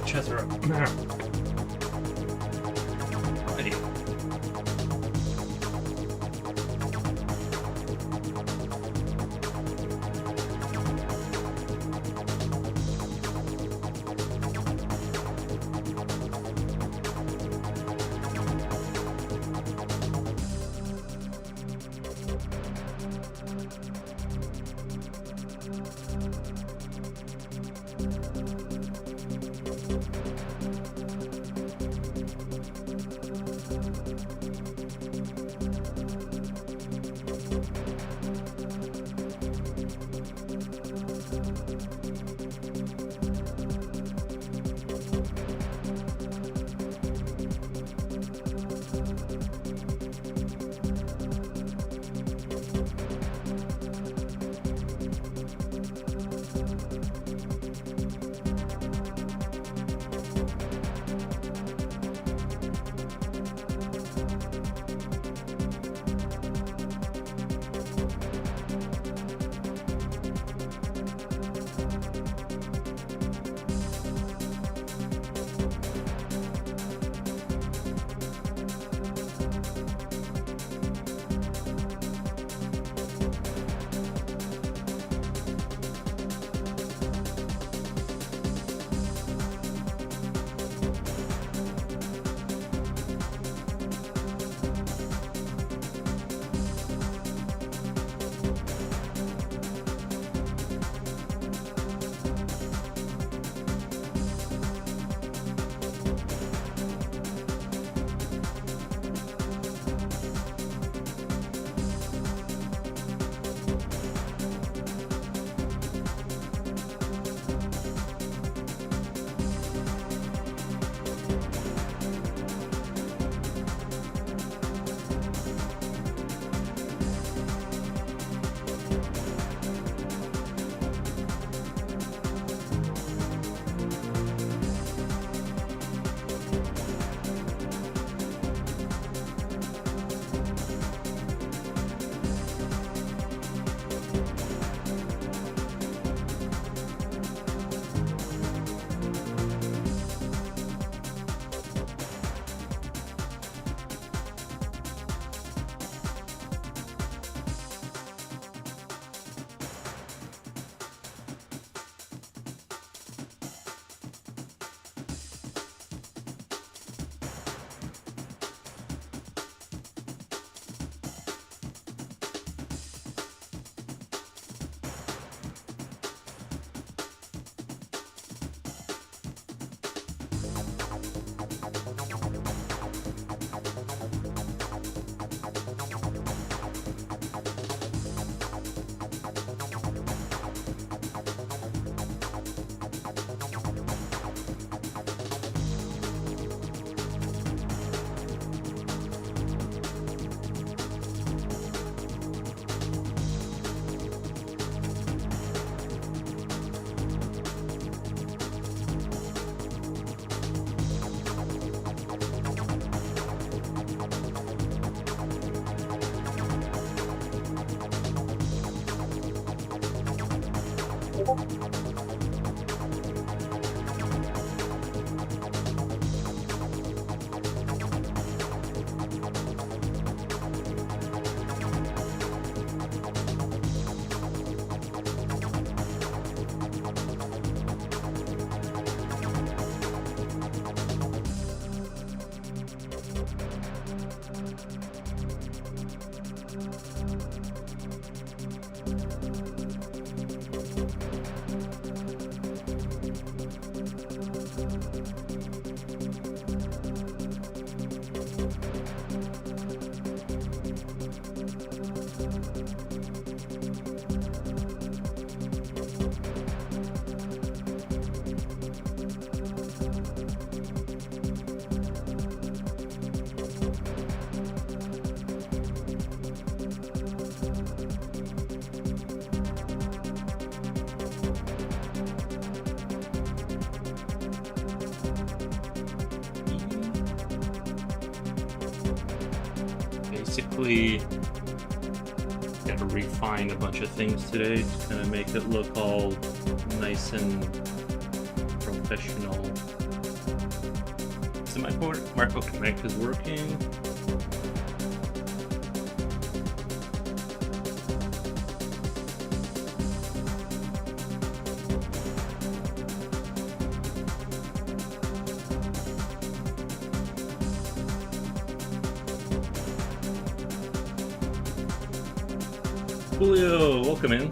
Chest her up. Alrighty. Basically, got to refine a bunch of things today to kind of make it look all nice and professional. So my Marco Connect is working. Julio, welcome in.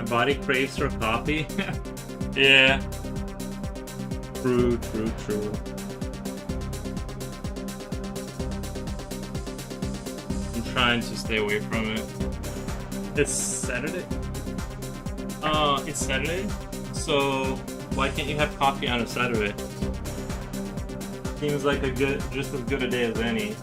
Body craves for coffee. Yeah. True. I'm trying to stay away from it. It's Saturday? It's Saturday? So why can't you have coffee on a Saturday? Seems like just as good a day as any.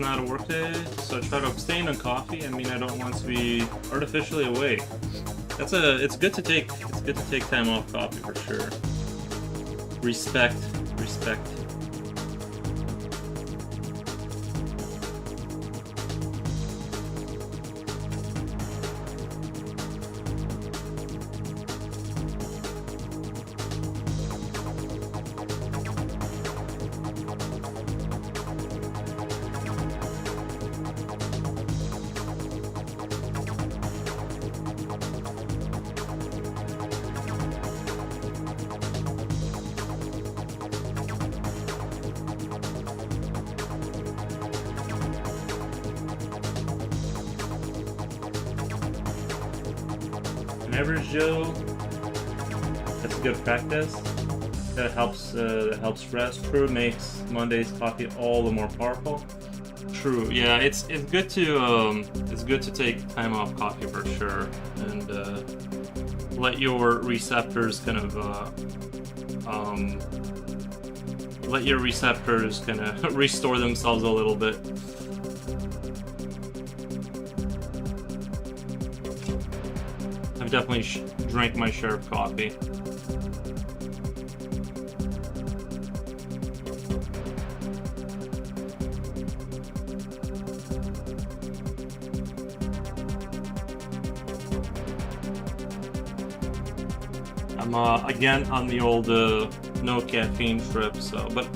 not a work day, so I try to abstain on coffee. I mean, I don't want to be artificially awake. It's good to take time off coffee for sure. Respect. Average Joe, that's a good practice. That helps rest. True, makes Monday's coffee all the more powerful. True, yeah, it's good to take time off coffee for sure, and let your receptors kind of restore themselves a little bit. I've definitely drank my share of coffee. I'm again on the old no caffeine trip, but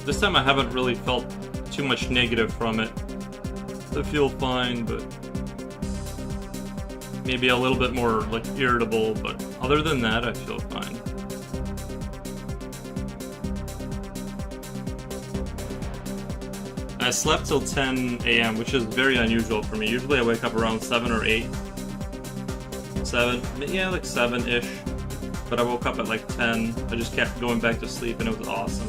this time I haven't really felt too much negative from it. I feel fine, but maybe a little bit more like irritable, but other than that, I feel fine. I slept till 10 a.m., which is very unusual for me. Usually I wake up around 7 or 8. 7, yeah, like 7-ish. But I woke up at like 10. I just kept going back to sleep and it was awesome.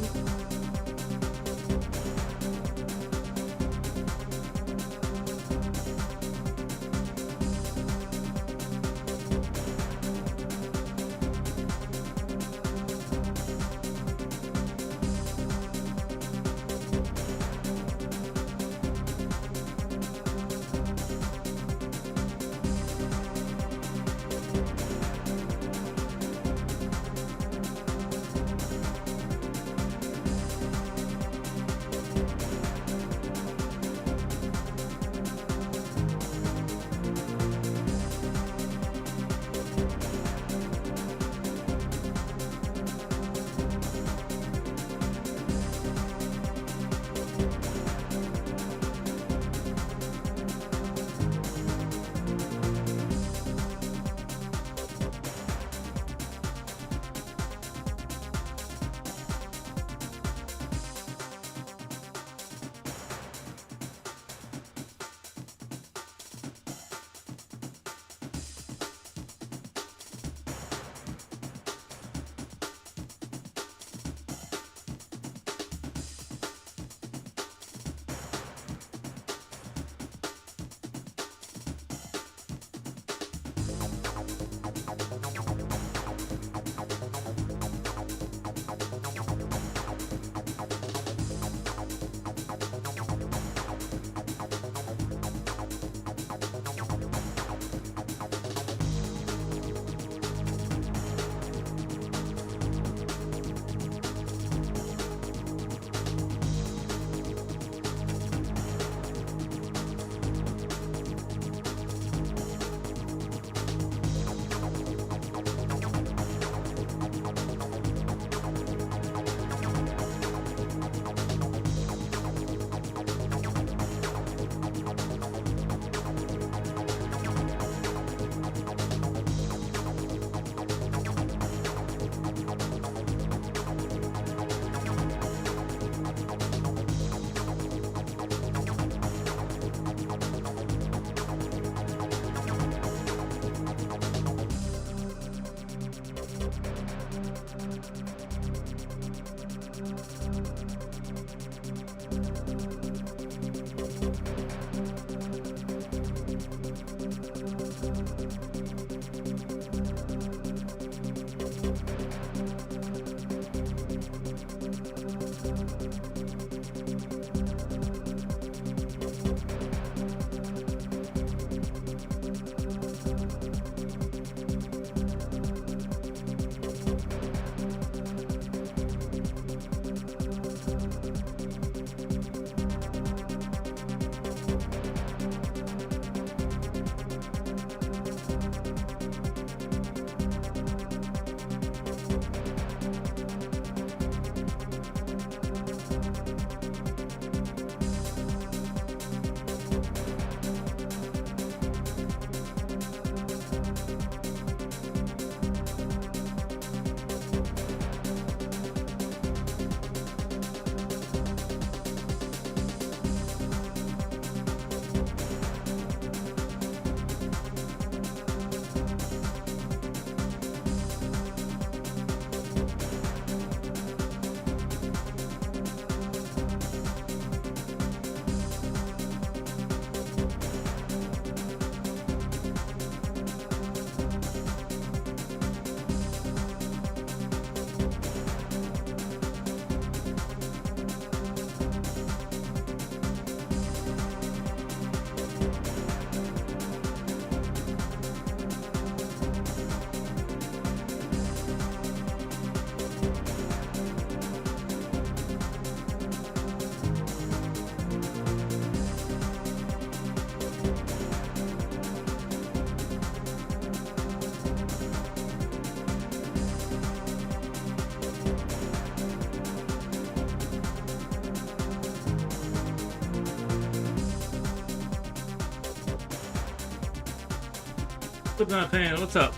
Slipknot fan, what's up?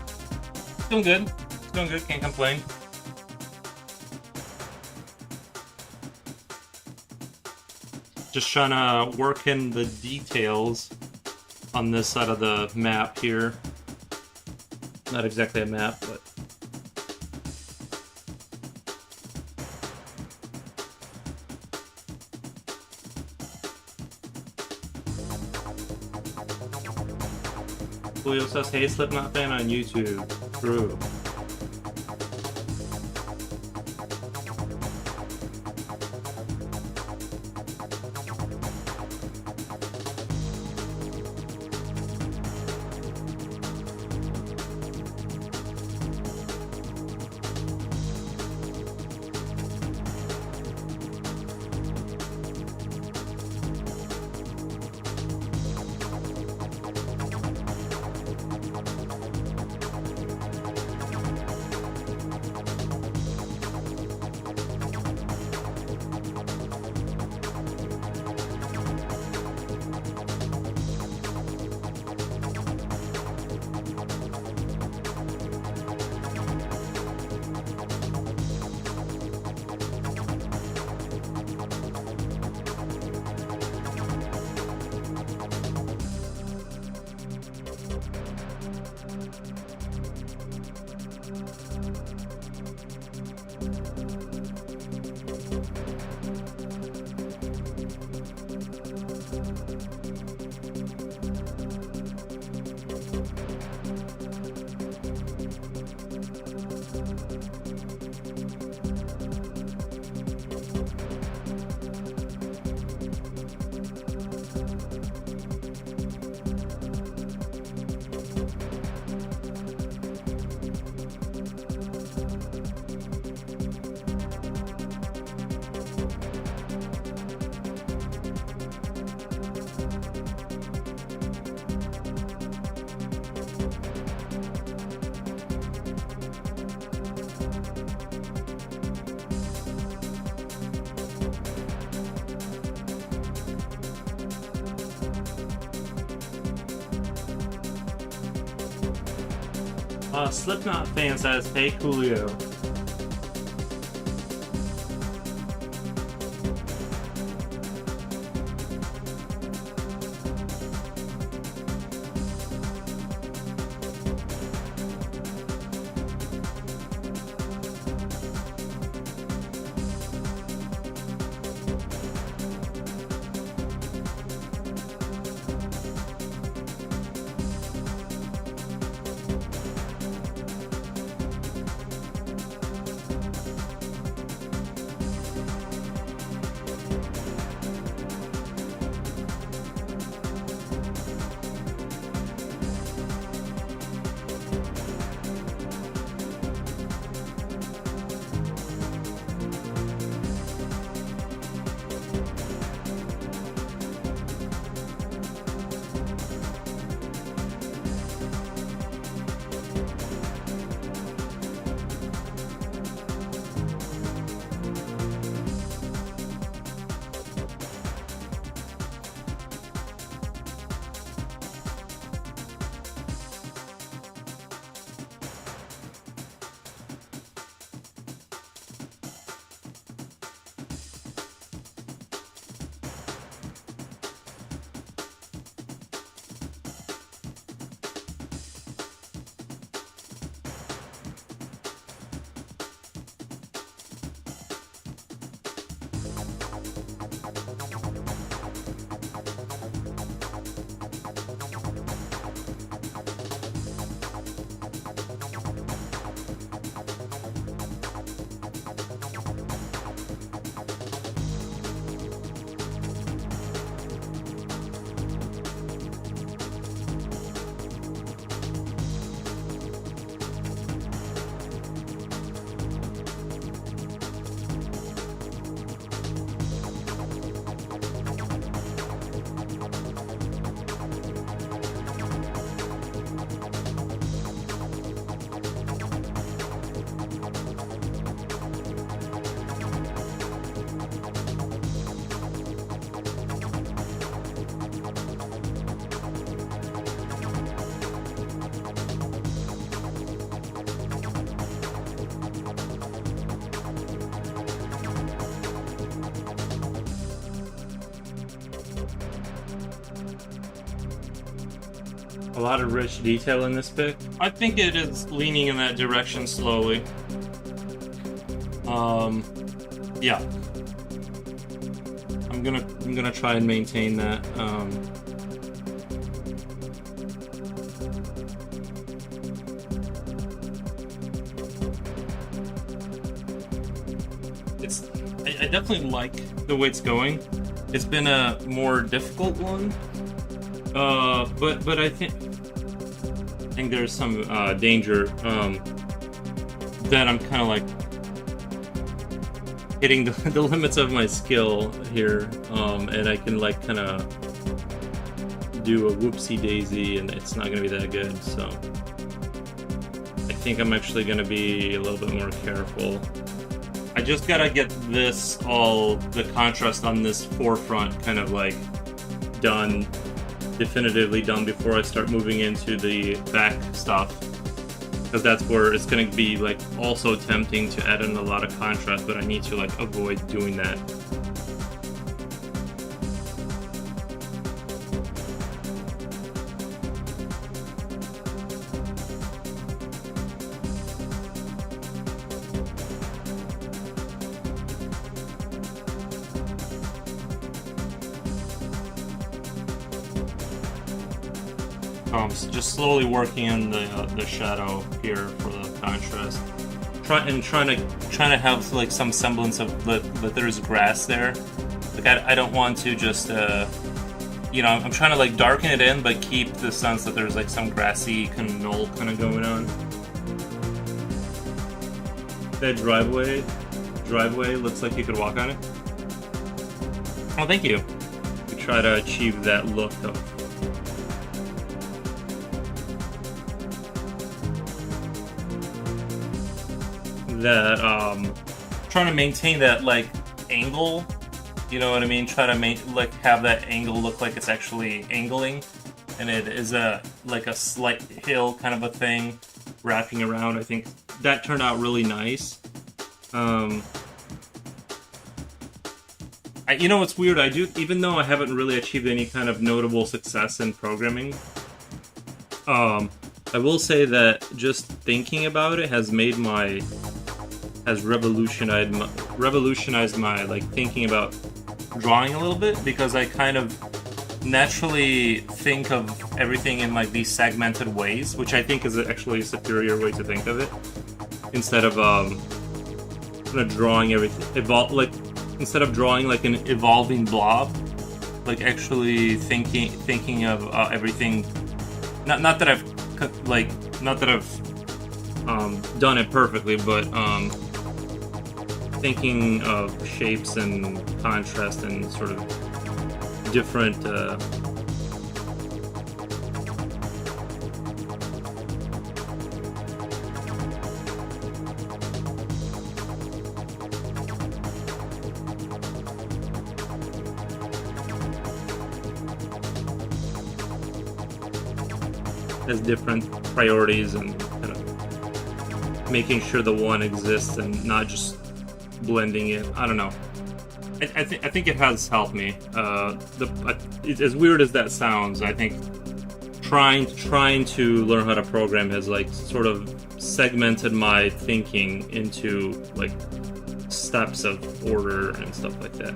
It's going good. It's going good, can't complain. Just trying to work in the details on this side of the map here. Not exactly a map, but... Julio says, hey, Slipknot fan on YouTube. True. Slipknot fan says, hey Coolio. A lot of rich detail in this pic. I think it is leaning in that direction slowly. Yeah. I'm gonna try and maintain that. I definitely like the way it's going. It's been a more difficult one. But I think there's some danger that I'm kind of like hitting the limits of my skill here, and I can like kind of do a whoopsie daisy, and it's not gonna be that good. So I think I'm actually gonna be a little bit more careful. I just gotta get the contrast on this forefront kind of like done. Definitively done before I start moving into the back stuff, because that's where it's going to be like also tempting to add in a lot of contrast, but I need to like avoid doing that. Just slowly working in the shadow here for the contrast. Trying to have like some semblance of that there's grass there. Like I don't want to just I'm trying to like darken it in, but keep the sense that there's like some grassy kind of knoll kind of going on. That driveway looks like you could walk on it. Oh, thank you. We try to achieve that look of. That trying to maintain that like angle, you know what I mean? Try to like have that angle look like it's actually angling, and it is a slight hill kind of a thing wrapping around. I think that turned out really nice. You know what's weird? Even though I haven't really achieved any kind of notable success in programming, I will say that just thinking about it has revolutionized my like thinking about drawing a little bit, because I kind of naturally think of everything in like these segmented ways, which I think is actually a superior way to think of it, instead of kind of drawing everything instead of drawing like an evolving blob, like actually thinking of everything. Not that I've done it perfectly, but thinking of shapes and contrast and sort of different as different priorities, and kind of making sure the one exists and not just blending it. I don't know. I think it has helped me. As weird as that sounds, I think trying to learn how to program has like sort of segmented my thinking into like steps of order and stuff like that.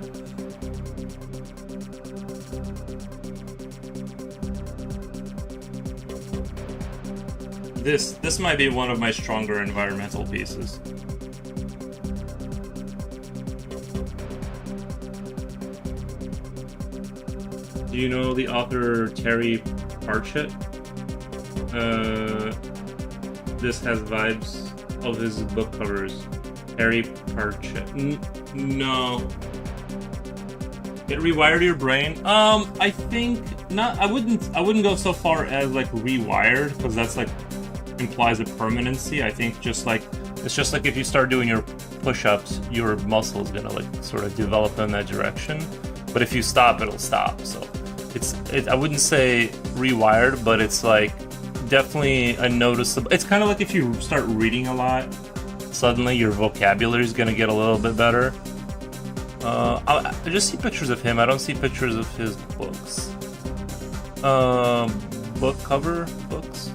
This might be one of my stronger environmental pieces. Do you know the author Terry Pratchett? This has vibes of his book covers. Terry Pratchett. No. It rewired your brain? I think not. I wouldn't go so far as like rewired, because that's like implies a permanency. I think it's just like if you start doing your push-ups, your muscle is gonna like sort of develop in that direction. But if you stop, it'll stop. So I wouldn't say rewired, but it's like definitely a noticeable. It's kind of like if you start reading a lot, suddenly your vocabulary is gonna get a little bit better. I just see pictures of him. I don't see pictures of his books. book cover books.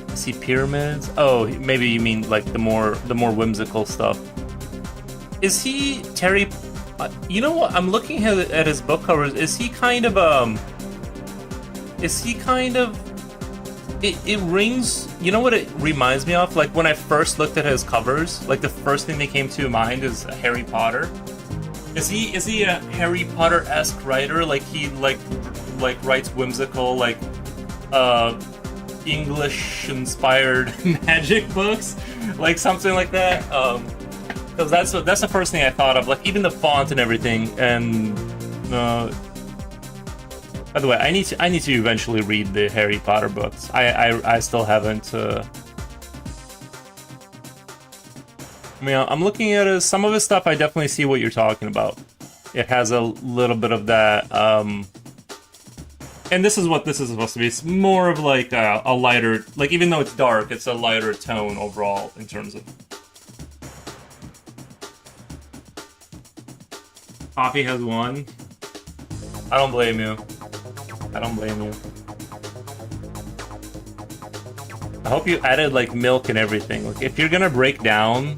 I see pyramids. Oh, maybe you mean like the more whimsical stuff. Is he Terry? You know what? I'm looking at his book covers. Is he kind of Is he kind of? It rings. You know what it reminds me of? Like when I first looked at his covers, like the first thing that came to mind is Harry Potter. Is he a Harry Potter-esque writer? Like he like writes whimsical English-inspired magic books, like something like that. Because that's the first thing I thought of. Like even the font and everything. And by the way, I need to eventually read the Harry Potter books. I still haven't. I mean, I'm looking at some of his stuff. I definitely see what you're talking about. It has a little bit of that, and this is what this is supposed to be. It's more of like a lighter, like even though it's dark, it's a lighter tone overall in terms of. Coffee has one. I don't blame you. I don't blame you. I hope you added like milk and everything. Like if you're gonna break down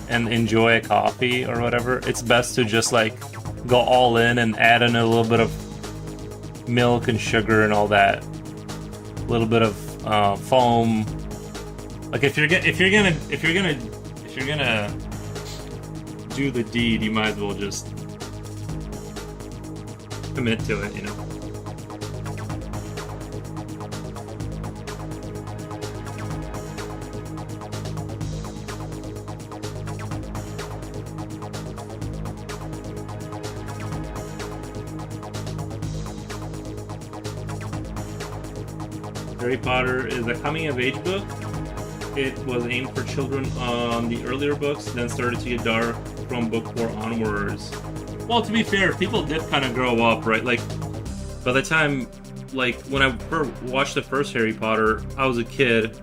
and enjoy a coffee or whatever, it's best to just like go all in and add in a little bit of milk and sugar and all that. A little bit of foam. Like if you're gonna do the deed, you might as well just commit to it, you know. Harry Potter is a coming-of-age book. It was aimed for children on the earlier books, then started to get dark from book 4 onwards. Well, to be fair, people did kind of grow up, right? Like, by the time, like, when I watched the first Harry Potter, I was a kid,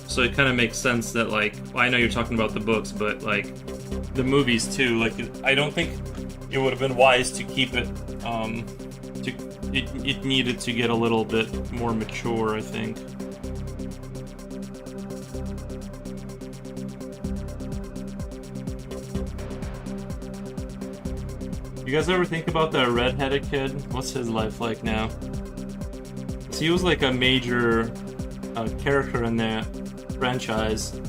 so it kind of makes sense that, like, well, I know you're talking about the books, but, like, the movies, too. Like, I don't think it would have been wise to keep it, it needed to get a little bit more mature, I think. You guys ever think about that redheaded kid? What's his life like now? So he was like a major character in that franchise.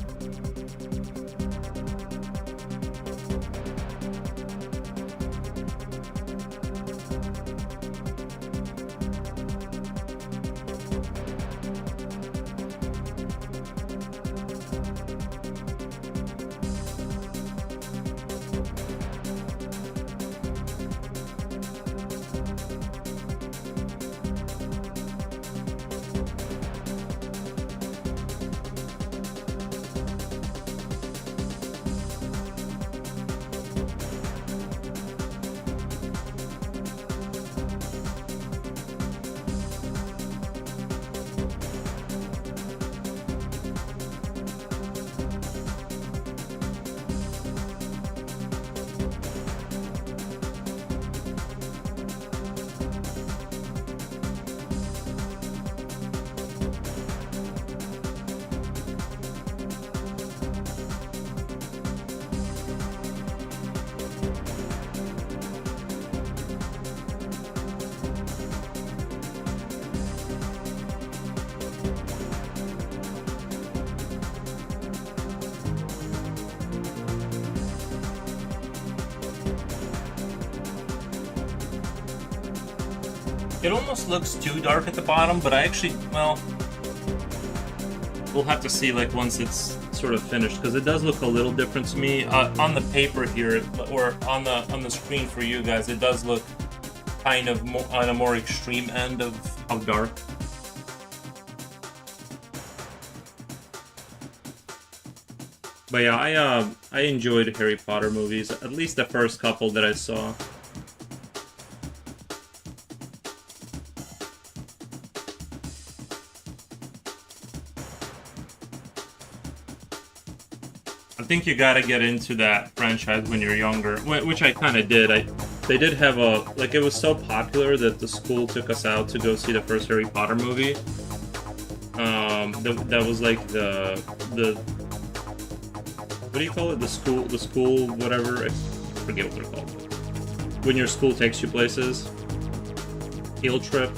It almost looks too dark at the bottom, but I actually, well, we'll have to see like once it's sort of finished, because it does look a little different to me on the paper here, or on the screen for you guys. It does look kind of more on a more extreme end of how dark. But yeah, I enjoyed Harry Potter movies, at least the first couple that I saw. think you gotta get into that franchise when you're younger, which I kind of did. They did have it was so popular that the school took us out to go see the first Harry Potter movie. That was like the what do you call it? The school whatever. I forget what they're called. When your school takes you places, field trip.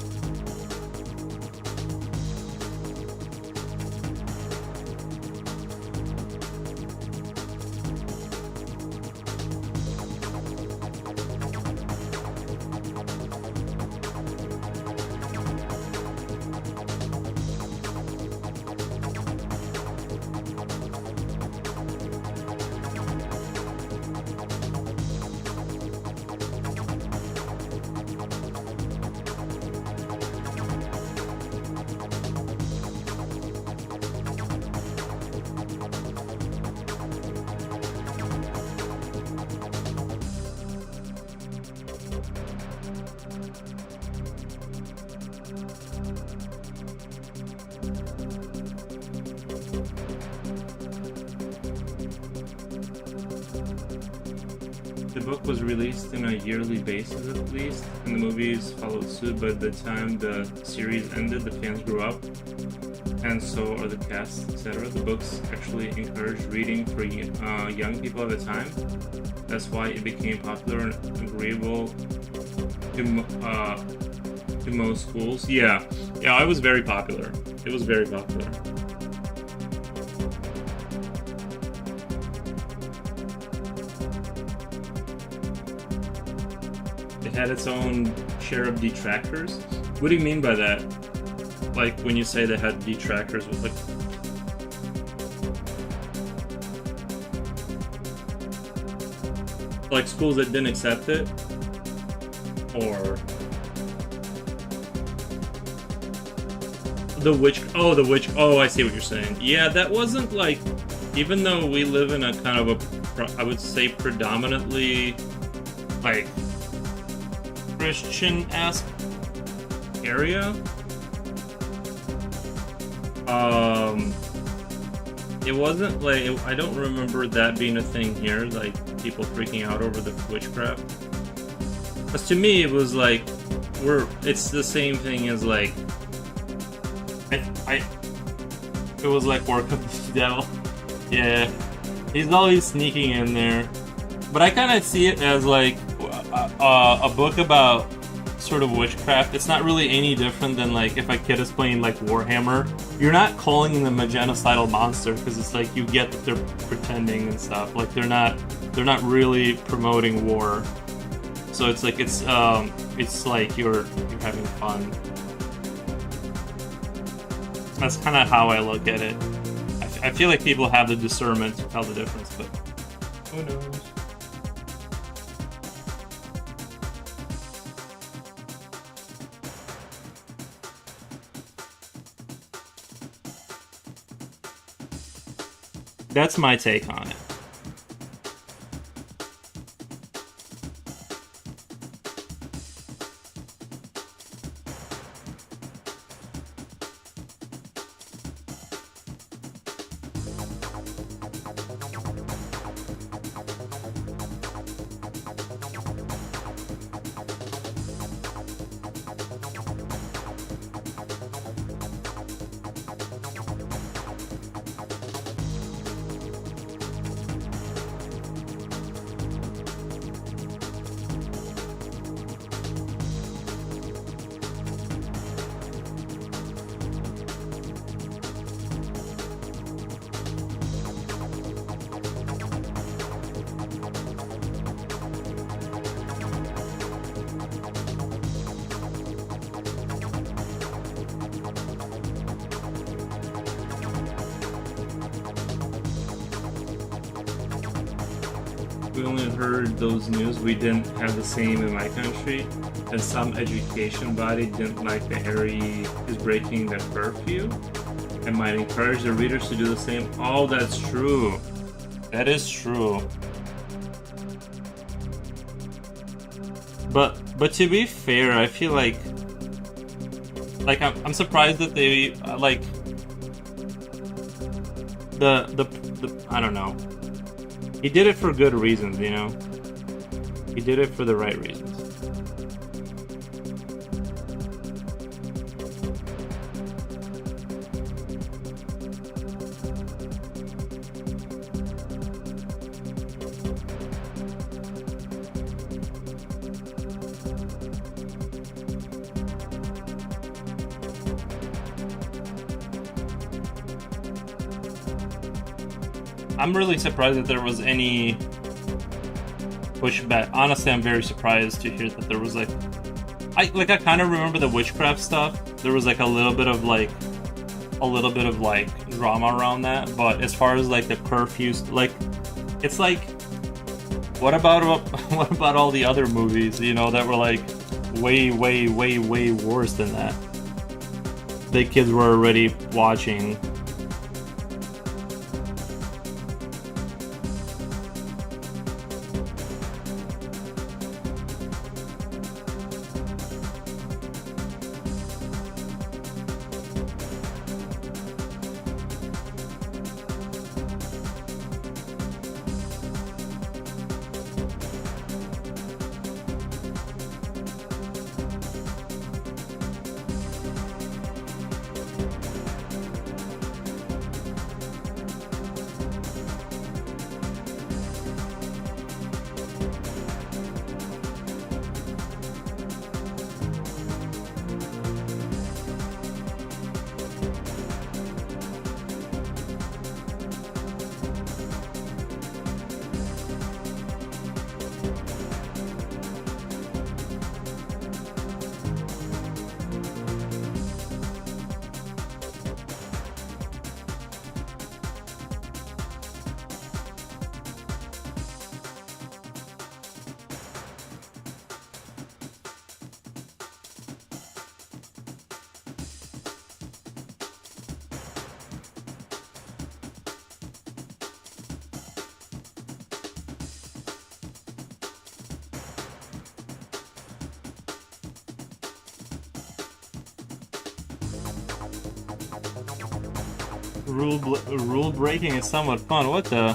The book was released in a yearly basis at least, and the movies followed suit, but at the time the series ended, the fans grew up, and so are the cast, etc. The books actually encouraged reading for young people at the time. That's why it became popular and agreeable to most schools. Yeah, it was very popular. It was very popular. It had its own share of detractors. What do you mean by that? Like when you say they had detractors, with like schools that didn't accept it, or the witch. Oh, I see what you're saying. Yeah, that wasn't like. Even though we live in a kind of I would say predominantly like Christian-esque area. It wasn't like I don't remember that being a thing here, like people freaking out over the witchcraft. Because to me, it was like it's the same thing as like it was like work of the devil. Yeah, he's always sneaking in there. But I kind of see it as like a book about sort of witchcraft. It's not really any different than like if a kid is playing like Warhammer. You're not calling them a genocidal monster because it's like you get that they're pretending and stuff. Like they're not really promoting war. So it's like it's like you're having fun. That's kind of how I look at it. I feel like people have the discernment to tell the difference, but who knows? That's my take on it. We only heard those news. We didn't have the same in my country, and some education body didn't like that Harry is breaking the curfew and might encourage the readers to do the same. Oh, that's true. That is true. But to be fair, I feel like I'm surprised that they like the I don't know. He did it for good reasons, you know? He did it for the right reasons. I'm really surprised that there was any pushback. Honestly, I'm very surprised to hear that there was like, I kind of remember the witchcraft stuff. There was like a little bit of drama around that. But as far as like the curfews, like, it's like, what about all the other movies, you know, that were like way worse than that? The kids were already watching. Rule breaking is somewhat fun. What the?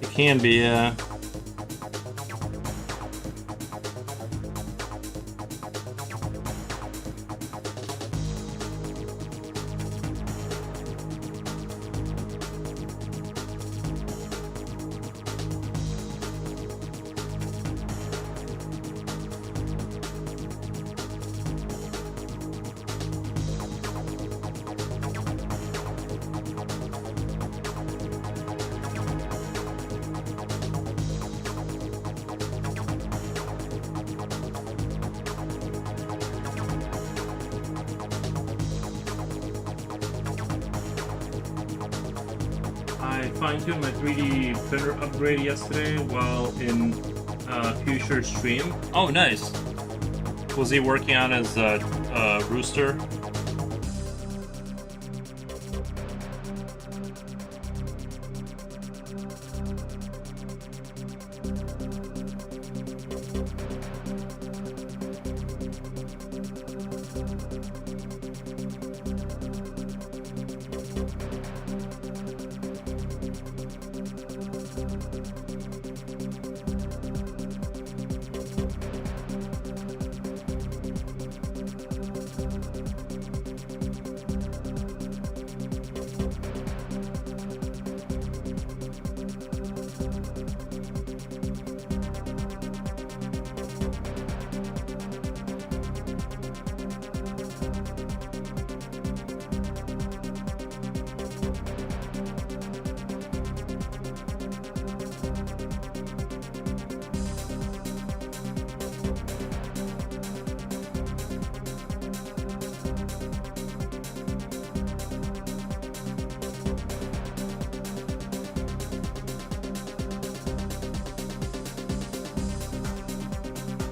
It can be, I fine-tuned my 3D printer upgrade yesterday while in Future stream. Oh, nice. Was he working on his rooster?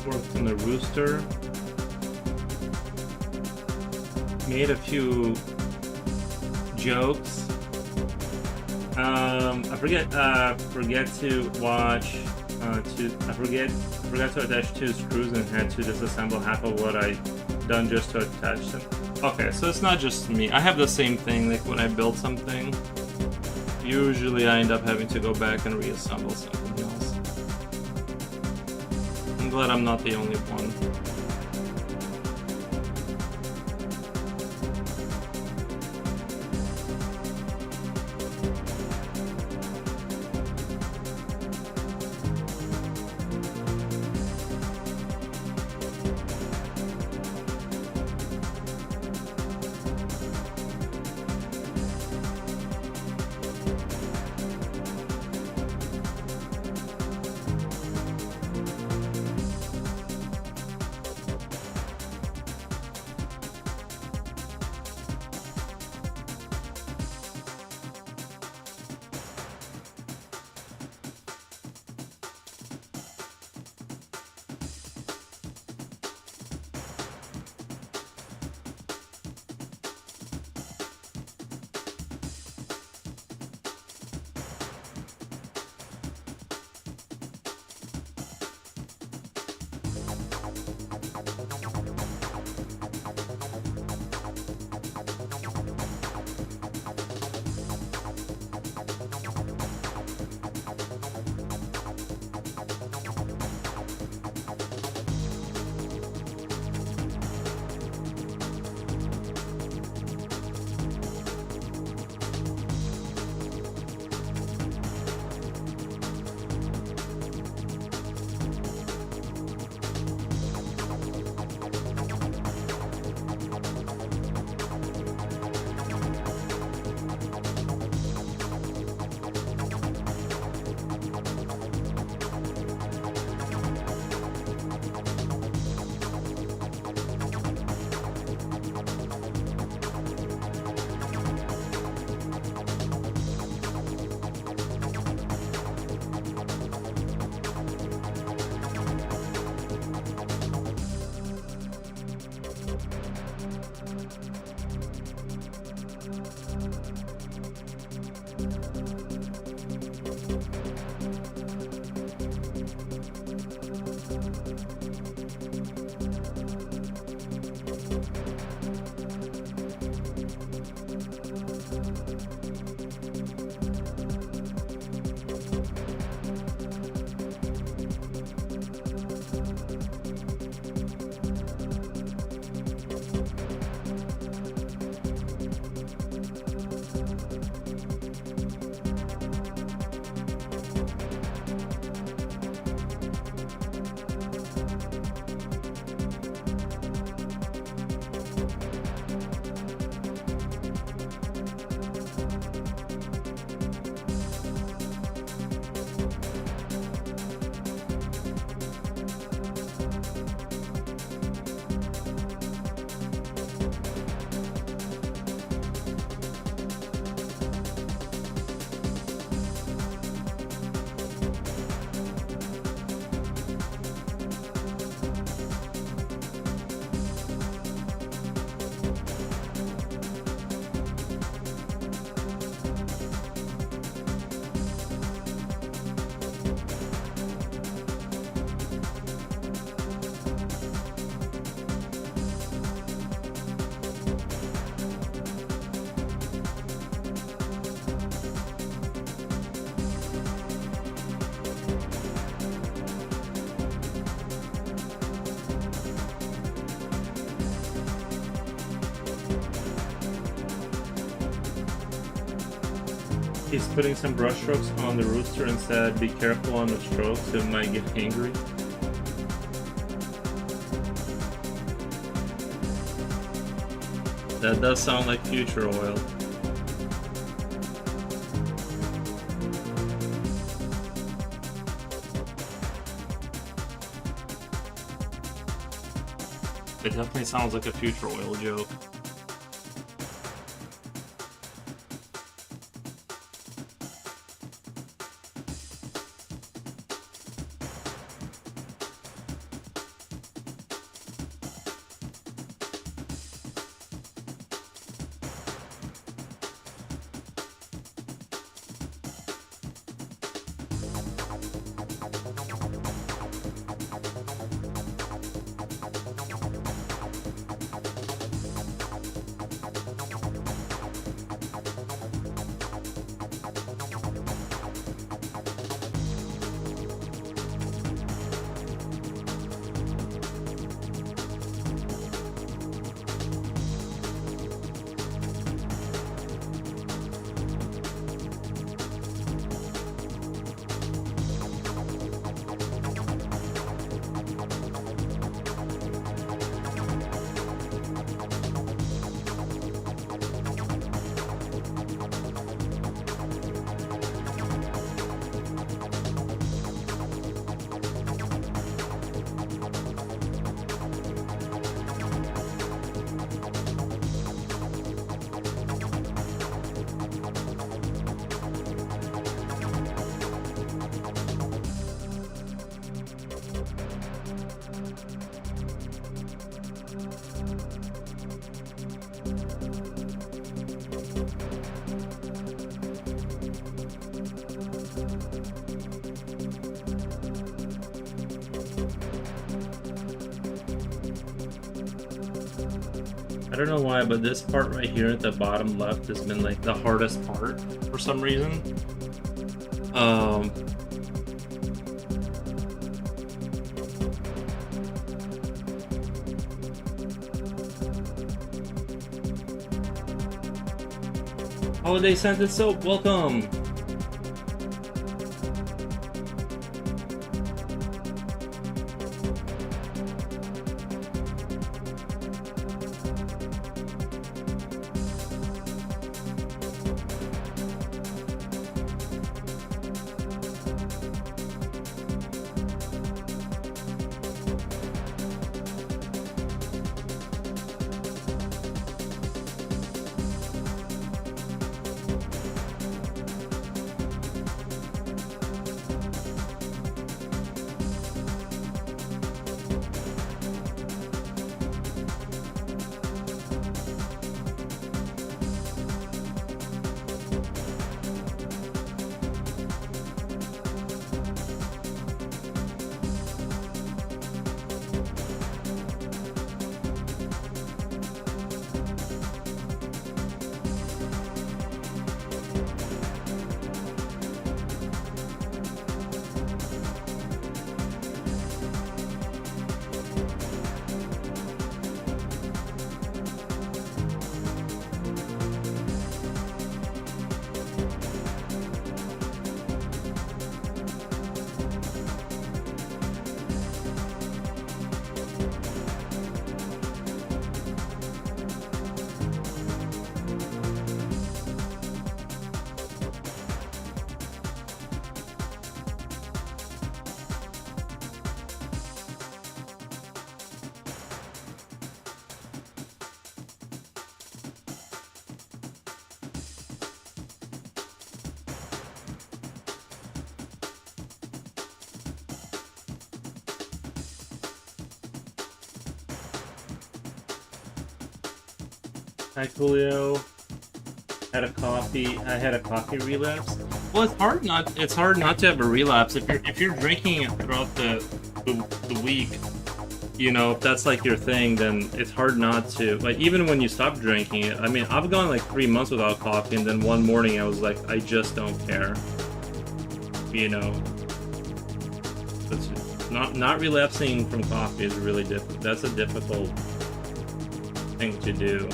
Worked on the rooster. Made a few jokes. I forget to watch. I forgot to attach 2 screws and had to disassemble half of what I done just to attach them. Okay, so it's not just me. I have the same thing. Like when I build something, Usually I end up having to go back and reassemble something else. I'm glad I'm not the only one. He's putting some brushstrokes on the rooster and said, be careful on the strokes, it might get angry. That does sound like future oil. It definitely sounds like a future oil joke. I don't know why, but this part right here at the bottom left has been like the hardest part for some reason. Holiday scented soap, welcome! Hi Coolio. I had a coffee relapse. Well, it's hard not to have a relapse if you're drinking it throughout the week. You know, if that's like your thing, then it's hard not to. Like, even when you stop drinking it, I mean, I've gone like 3 months without coffee, and then one morning I was like, I just don't care. You know, it's not relapsing from coffee is really difficult. That's a difficult thing to do.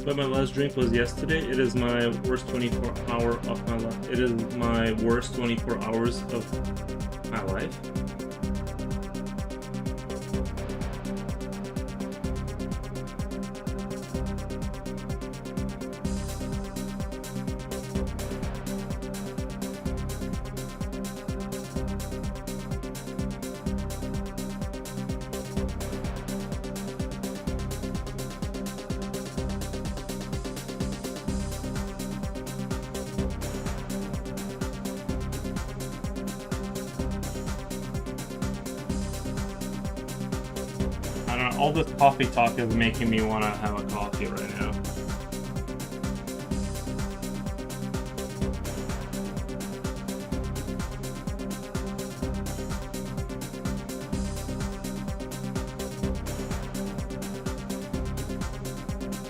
But my last drink was yesterday. It is my worst 24 hour of my life. It is my worst 24 hours of my life. All this coffee talk is making me want to have a coffee right now.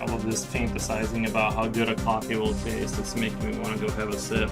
All of this fantasizing about how good a coffee will taste. It's making me want to go have a sip.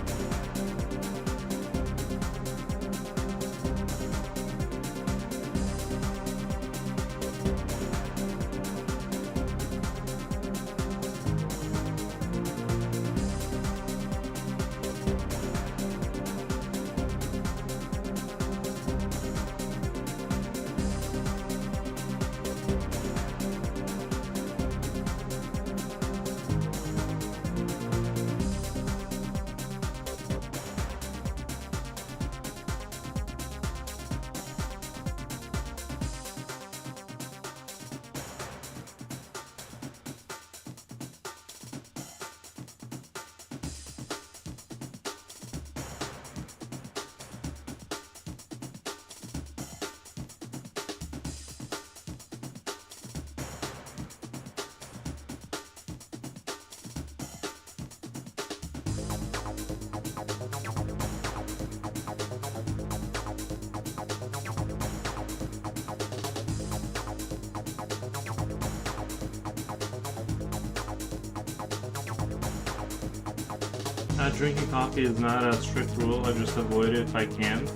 Drinking coffee is not a strict rule. I just avoid it if I can.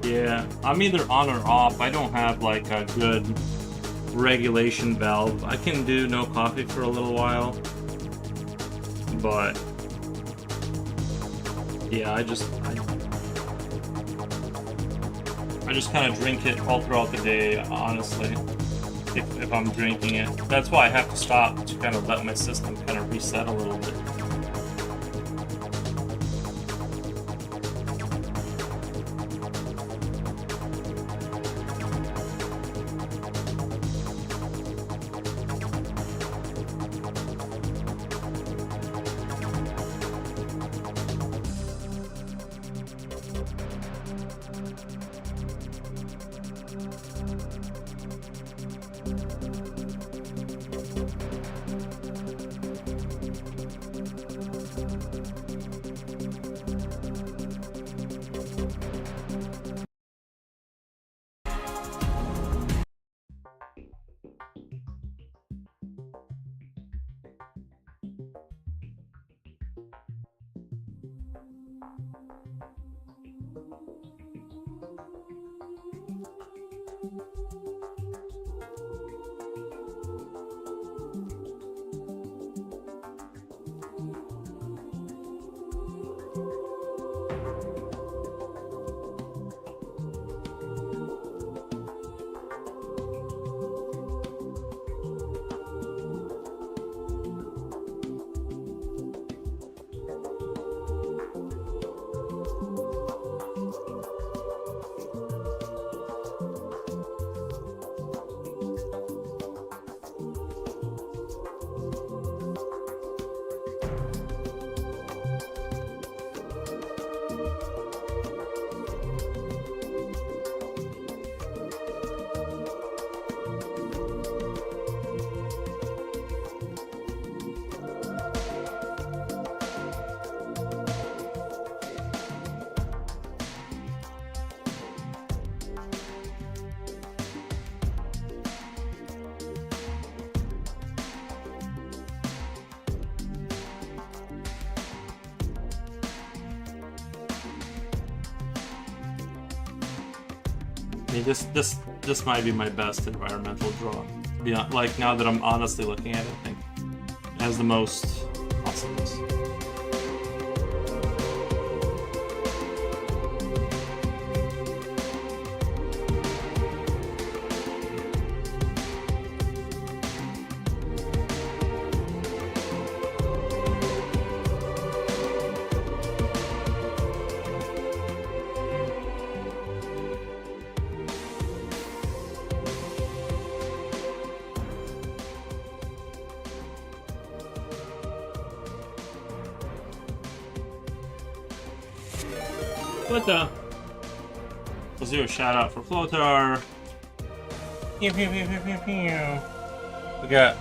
Yeah, I'm either on or off. I don't have like a good regulation valve. I can do no coffee for a little while, but yeah, I just kind of drink it all throughout the day, honestly. If I'm drinking it, that's why I have to stop to kind of let my system kind of reset a little bit. I mean, this might be my best environmental draw. Yeah, like now that I'm honestly looking at it, I think it has the most awesomeness. But let's do a shout out for Flotar. Pew, pew, pew, pew, pew, pew. We got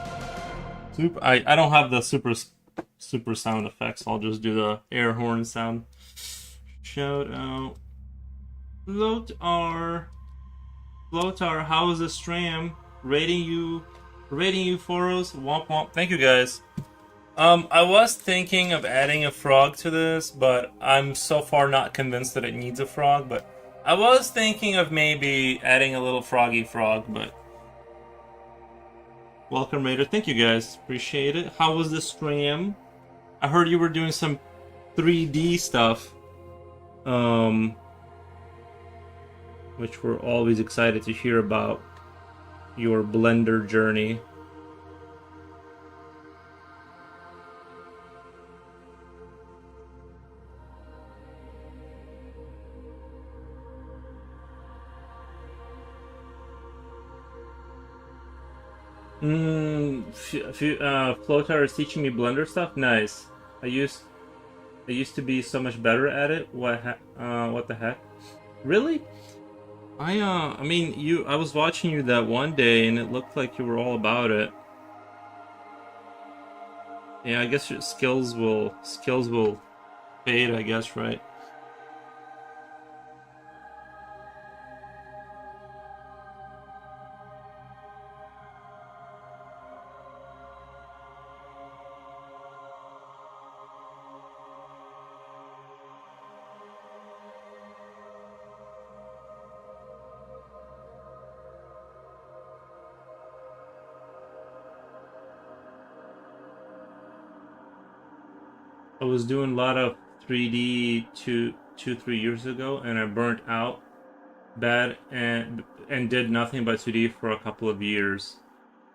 super. I don't have the super sound effects. I'll just do the air horn sound. Shout out Flotar. Flotar, how is the stream? Rating you Rating you, Foros. Womp womp. Thank you, guys. I was thinking of adding a frog to this, but I'm so far not convinced that it needs a frog. But I was thinking of maybe adding a little froggy frog, but welcome, Raider. Thank you, guys. Appreciate it. How was the stream? I heard you were doing some 3D stuff, which we're always excited to hear about your Blender journey. Flotar is teaching me Blender stuff. Nice. I used to be so much better at it. What the heck? Really? I mean, I was watching you that one day, and it looked like you were all about it. Yeah, I guess your skills will fade. I guess, right? I was doing a lot of 3D 3 years ago, and I burnt out bad and did nothing but 2D for a couple of years.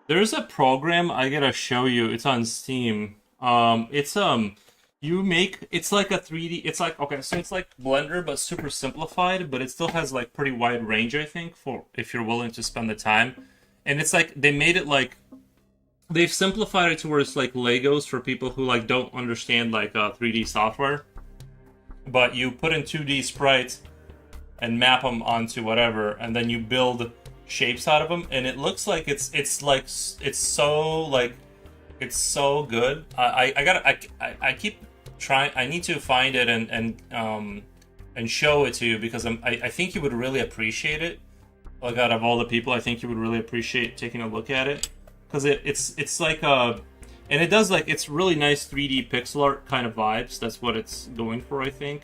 There's a program I gotta show you. It's on Steam. It's it's like a 3D. It's like, okay, so it's like Blender but super simplified, but it still has like pretty wide range, I think, for if you're willing to spend the time. And it's like they made it like they've simplified it to where it's like Legos for people who like don't understand like 3D software. But you put in 2D sprites and map them onto whatever, and then you build shapes out of them, and it looks like it's so good. I keep trying. I need to find it and show it to you because I think you would really appreciate it. Like out of all the people, I think you would really appreciate taking a look at it because it's like and it does like it's really nice 3D pixel art kind of vibes. That's what it's going for, I think.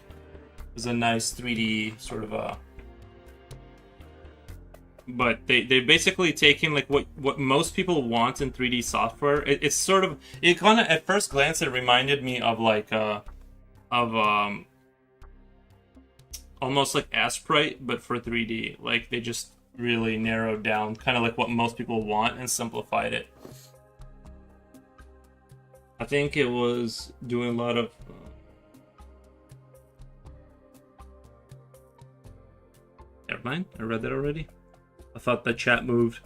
It's a nice 3D sort of a. But they basically taking like what most people want in 3D software. It's sort of it kind of at first glance it reminded me of like almost like Asprite but for 3D. Like they just really narrowed down kind of like what most people want and simplified it. I think it was doing a lot of never mind, I read that already. I thought the chat moved.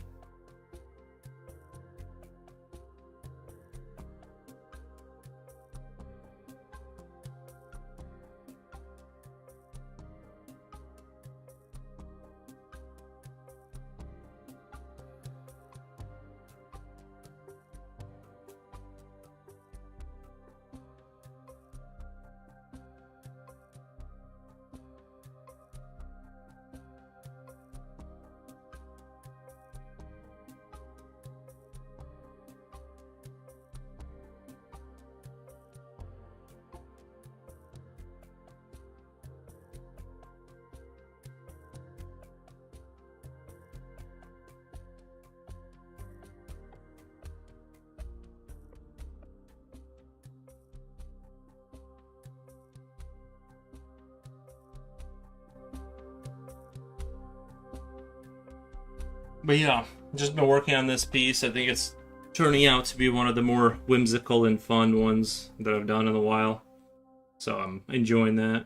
But yeah, just been working on this piece. I think it's turning out to be one of the more whimsical and fun ones that I've done in a while. So I'm enjoying that.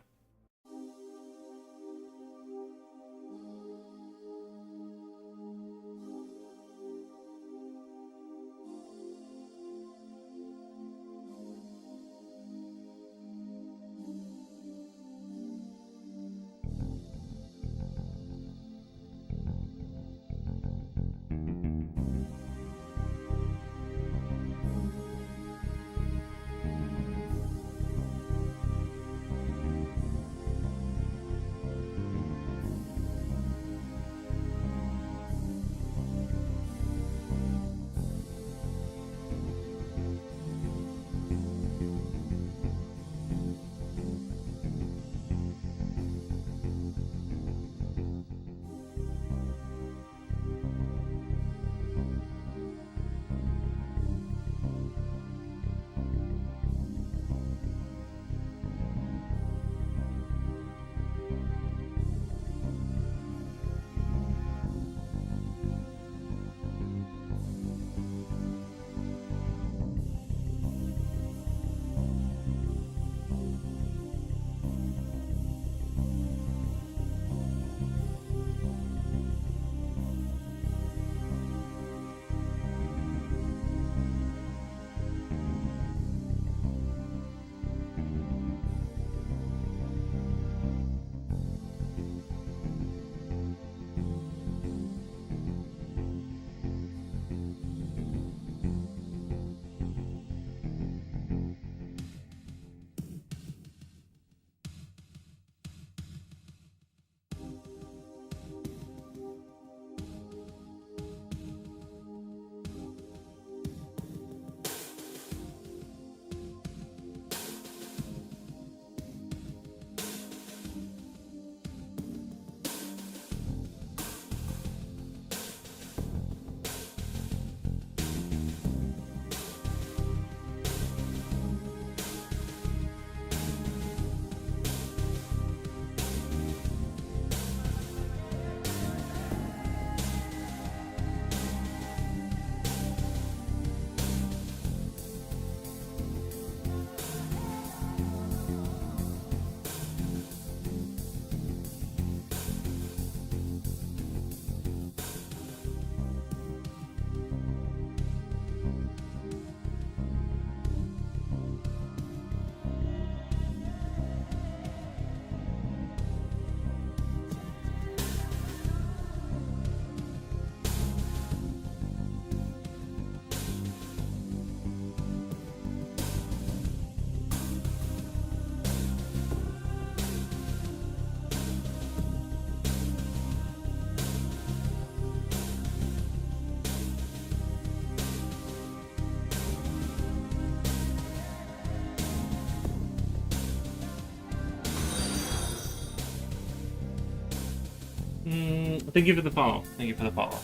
Thank you for the follow. Thank you for the follow.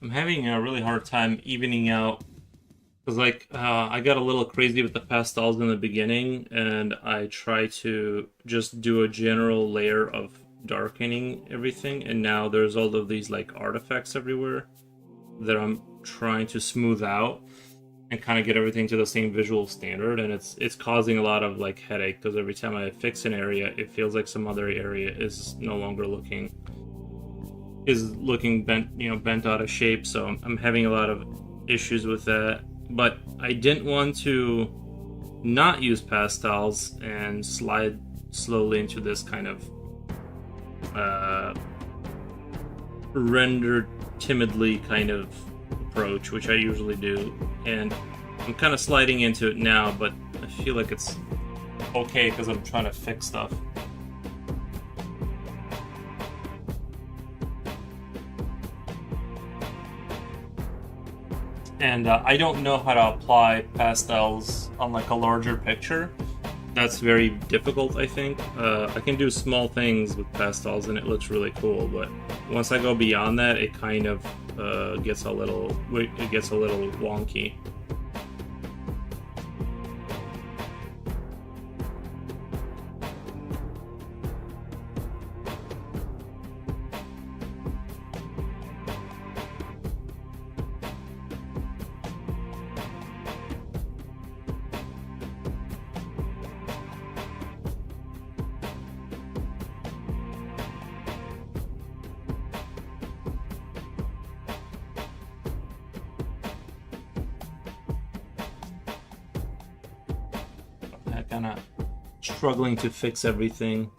I'm having a really hard time evening out because, like, I got a little crazy with the pastels in the beginning, and I try to just do a general layer of darkening everything, and now there's all of these like artifacts everywhere that I'm trying to smooth out and kind of get everything to the same visual standard, and it's causing a lot of like headache because every time I fix an area, it feels like some other area is no longer looking bent, bent out of shape. So I'm having a lot of issues with that. But I didn't want to not use pastels and slide slowly into this kind of render timidly kind of approach, which I usually do, and I'm kind of sliding into it now, but I feel like it's okay because I'm trying to fix stuff. And I don't know how to apply pastels on like a larger picture. That's very difficult, I think. I can do small things with pastels and it looks really cool, but once I go beyond that, it kind of gets a little wonky. Kind of struggling to fix everything.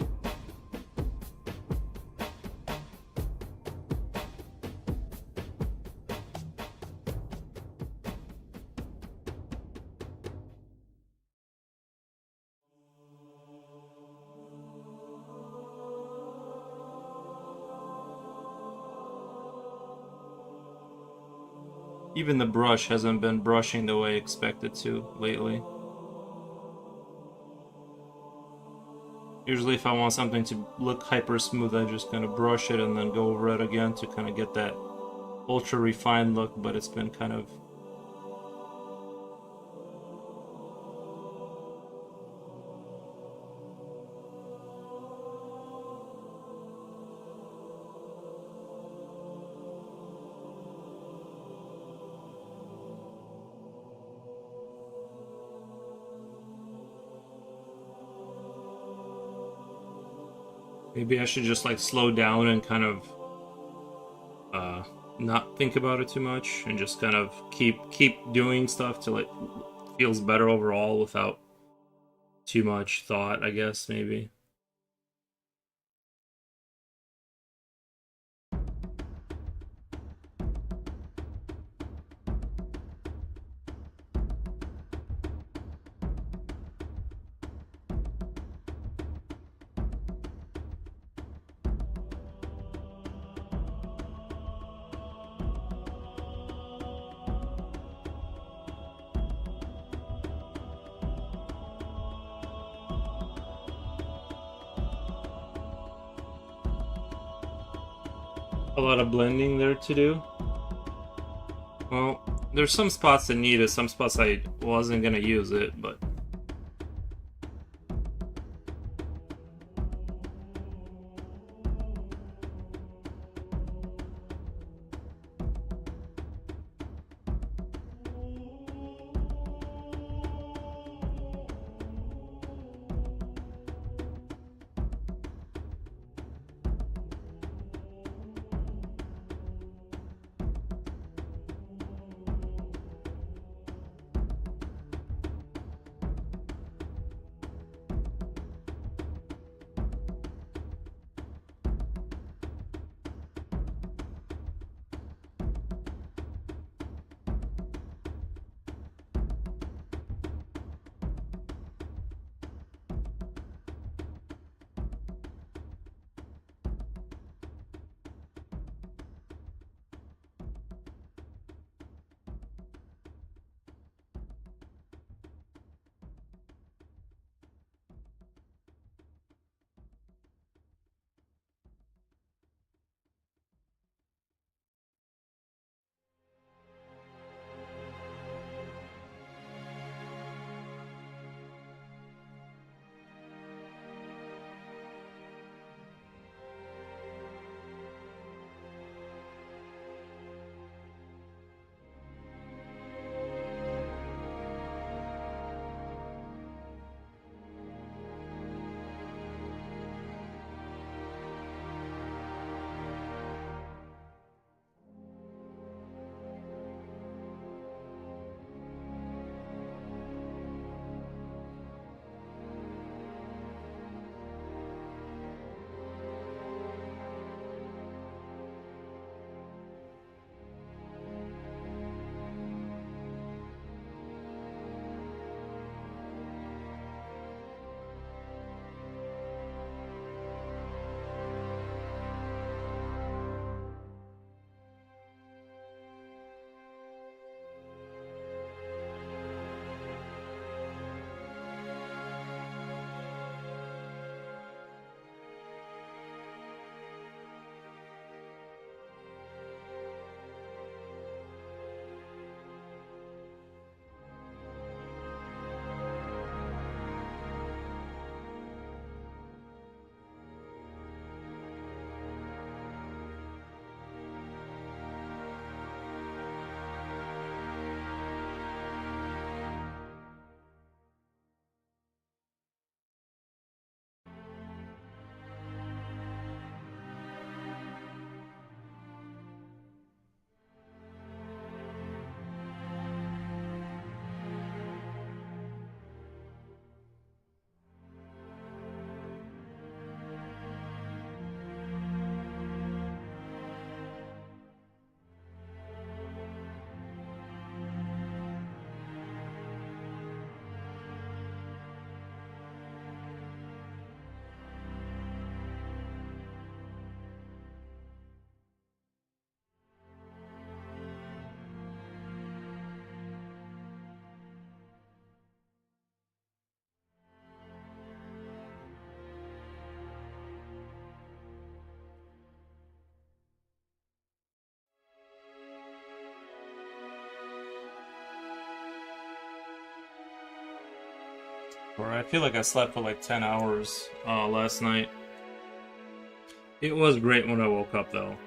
Even the brush hasn't been brushing the way I expected to lately. Usually if I want something to look hyper smooth, I just kind of brush it and then go over it again to kind of get that ultra refined look, but it's been kind of maybe I should just like slow down and kind of not think about it too much and just kind of keep doing stuff till it feels better overall without too much thought, I guess, maybe. A lot of blending there to do. Well, there's some spots that need it, some spots I wasn't gonna use it, but Or I feel like I slept for like 10 hours last night. It was great when I woke up though.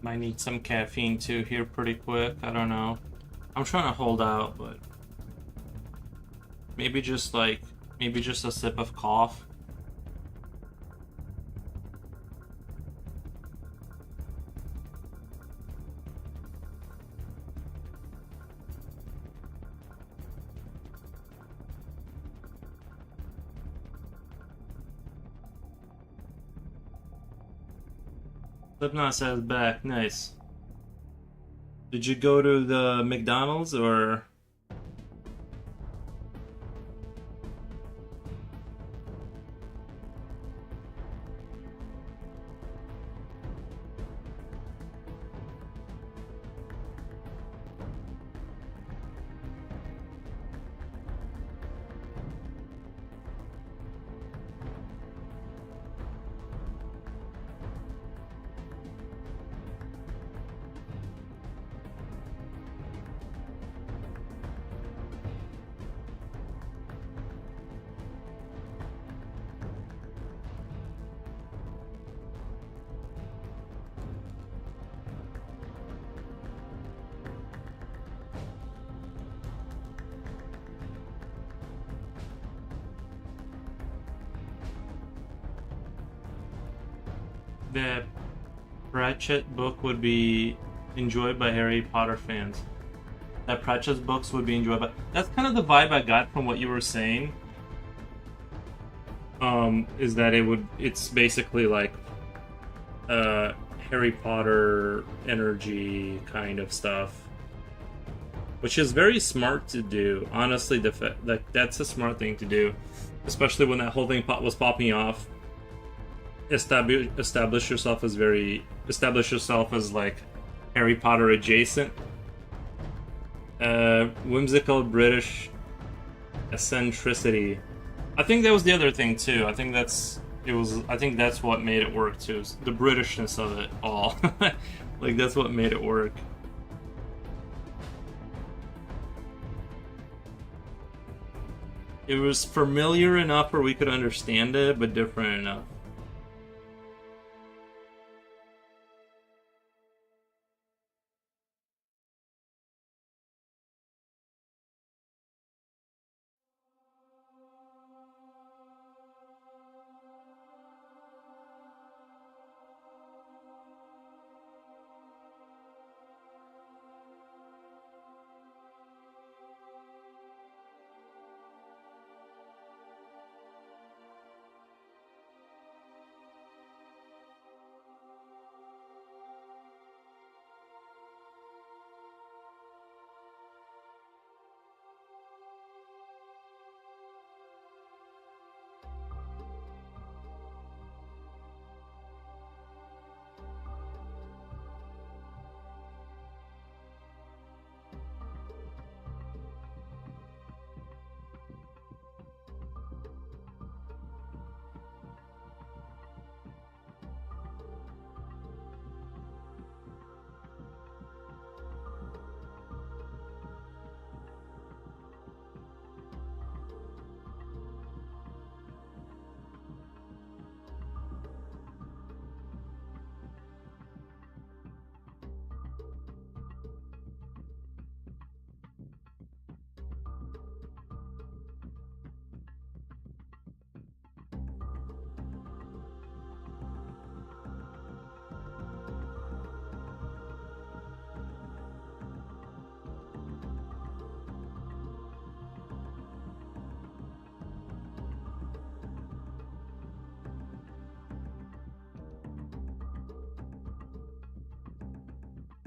Might need some caffeine too here pretty quick. I don't know. I'm trying to hold out, but maybe just a sip of cough. Slipknot says back. Nice. Did you go to the McDonald's or? the Pratchett book would be enjoyed by Harry Potter fans. That Pratchett's books would be enjoyed by. That's kind of the vibe I got from what you were saying. Is that it's basically like Harry Potter energy kind of stuff, which is very smart to do. Honestly, that's a smart thing to do, especially when that whole thing was popping off. Establish yourself as like Harry Potter adjacent, whimsical British eccentricity. I think that was the other thing too. I think that's what made it work too. The Britishness of it all. Like that's what made it work. It was familiar enough where we could understand it, but different enough.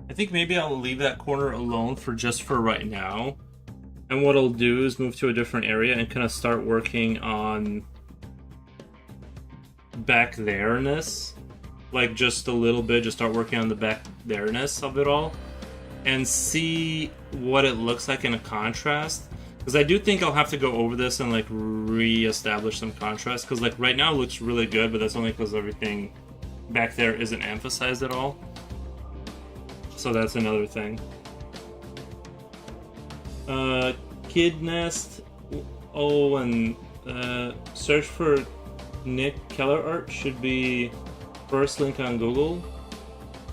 I think maybe I'll leave that corner alone for right now. And what I'll do is move to a different area and kind of start working on back there-ness. Like just a little bit, just start working on the back there-ness of it all. And see what it looks like in a contrast. Because I do think I'll have to go over this and like re-establish some contrast. Because like right now it looks really good, but that's only because everything back there isn't emphasized at all. So that's another thing. Kid Nest. Oh, and search for Nick Keller art should be first link on Google.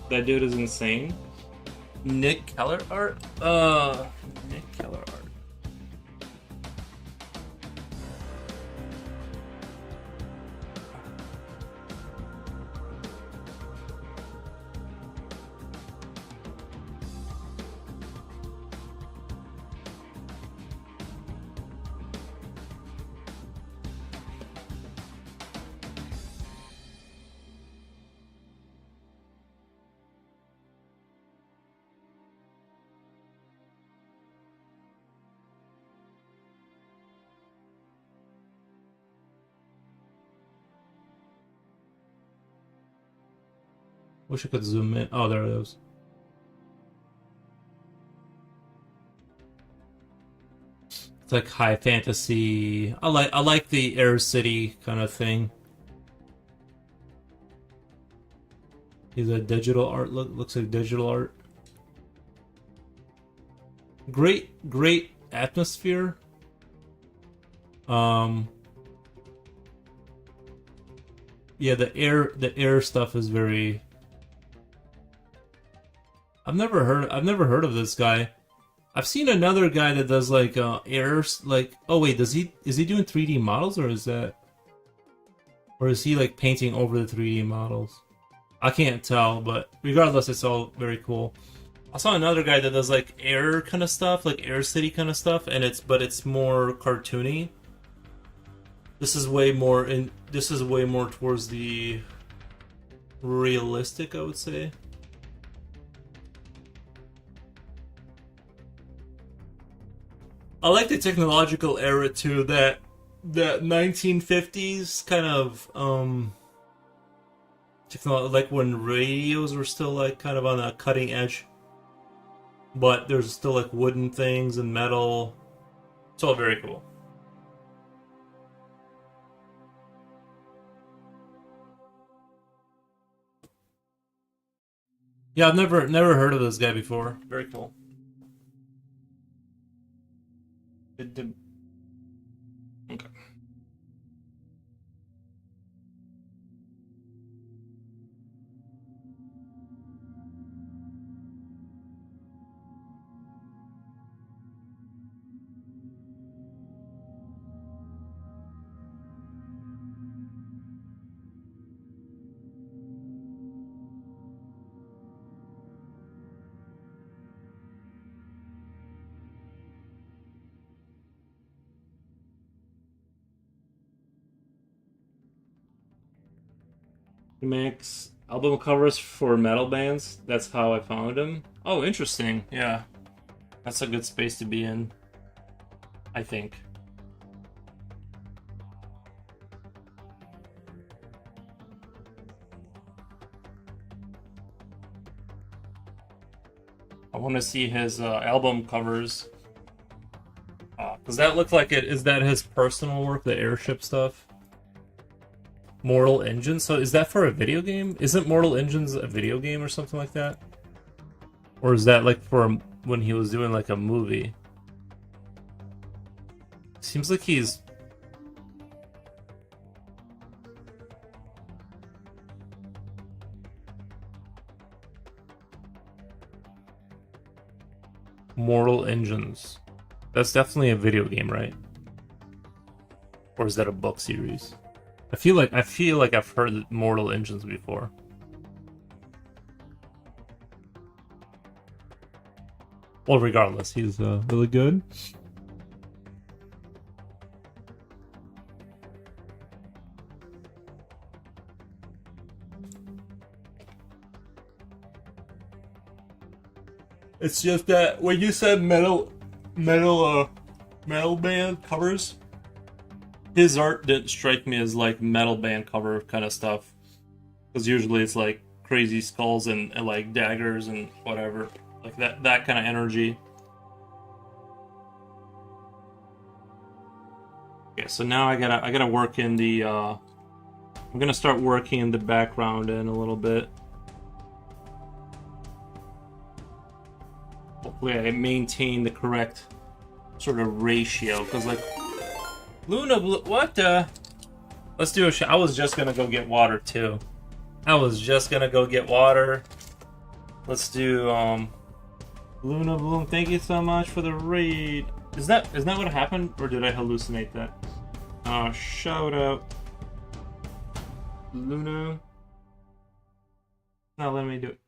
That dude is insane. Nick Keller art? Nick Keller art. Wish I could zoom in. Oh, there it is. It's like high fantasy. I like the Air City kind of thing. Is a digital art looks like digital art. Great atmosphere. Yeah, the air stuff is very. I've never heard of this guy. I've seen another guy that does like airs like oh wait, is he doing 3D models or is he like painting over the 3D models? I can't tell, but regardless, it's all very cool. I saw another guy that does like Air kind of stuff, like Air City kind of stuff, and it's more cartoony. This is way more in. This is way more towards the realistic, I would say. I like the technological era too. That 1950s kind of like when radios were still like kind of on a cutting edge, but there's still like wooden things and metal. It's all very cool. Yeah, I've never heard of this guy before. Very cool. Okay. He makes album covers for metal bands. That's how I found him. Oh, interesting. Yeah, that's a good space to be in, I think. I want to see his album covers. Does that look like it? Is that his personal work, the airship stuff? Mortal Engines? So is that for a video game? Isn't Mortal Engines a video game or something like that? Or is that like for when he was doing like a movie? Seems like he's... Mortal Engines. That's definitely a video game, right? Or is that a book series? I feel like I've heard Mortal Engines before. Well, regardless, he's really good. It's just that when you said metal band covers, his art didn't strike me as like metal band cover kind of stuff. Because usually it's like crazy skulls and like daggers and whatever, like that kind of energy. Okay, so now I gotta work in the. I'm gonna start working in the background in a little bit. Hopefully, I maintain the correct sort of ratio. Because like Luna, what the? Let's do a shot. I was just gonna go get water too. Let's do Luna Bloom. Thank you so much for the raid. Is that what happened, or did I hallucinate that? Shout out Luna. Not letting me do it.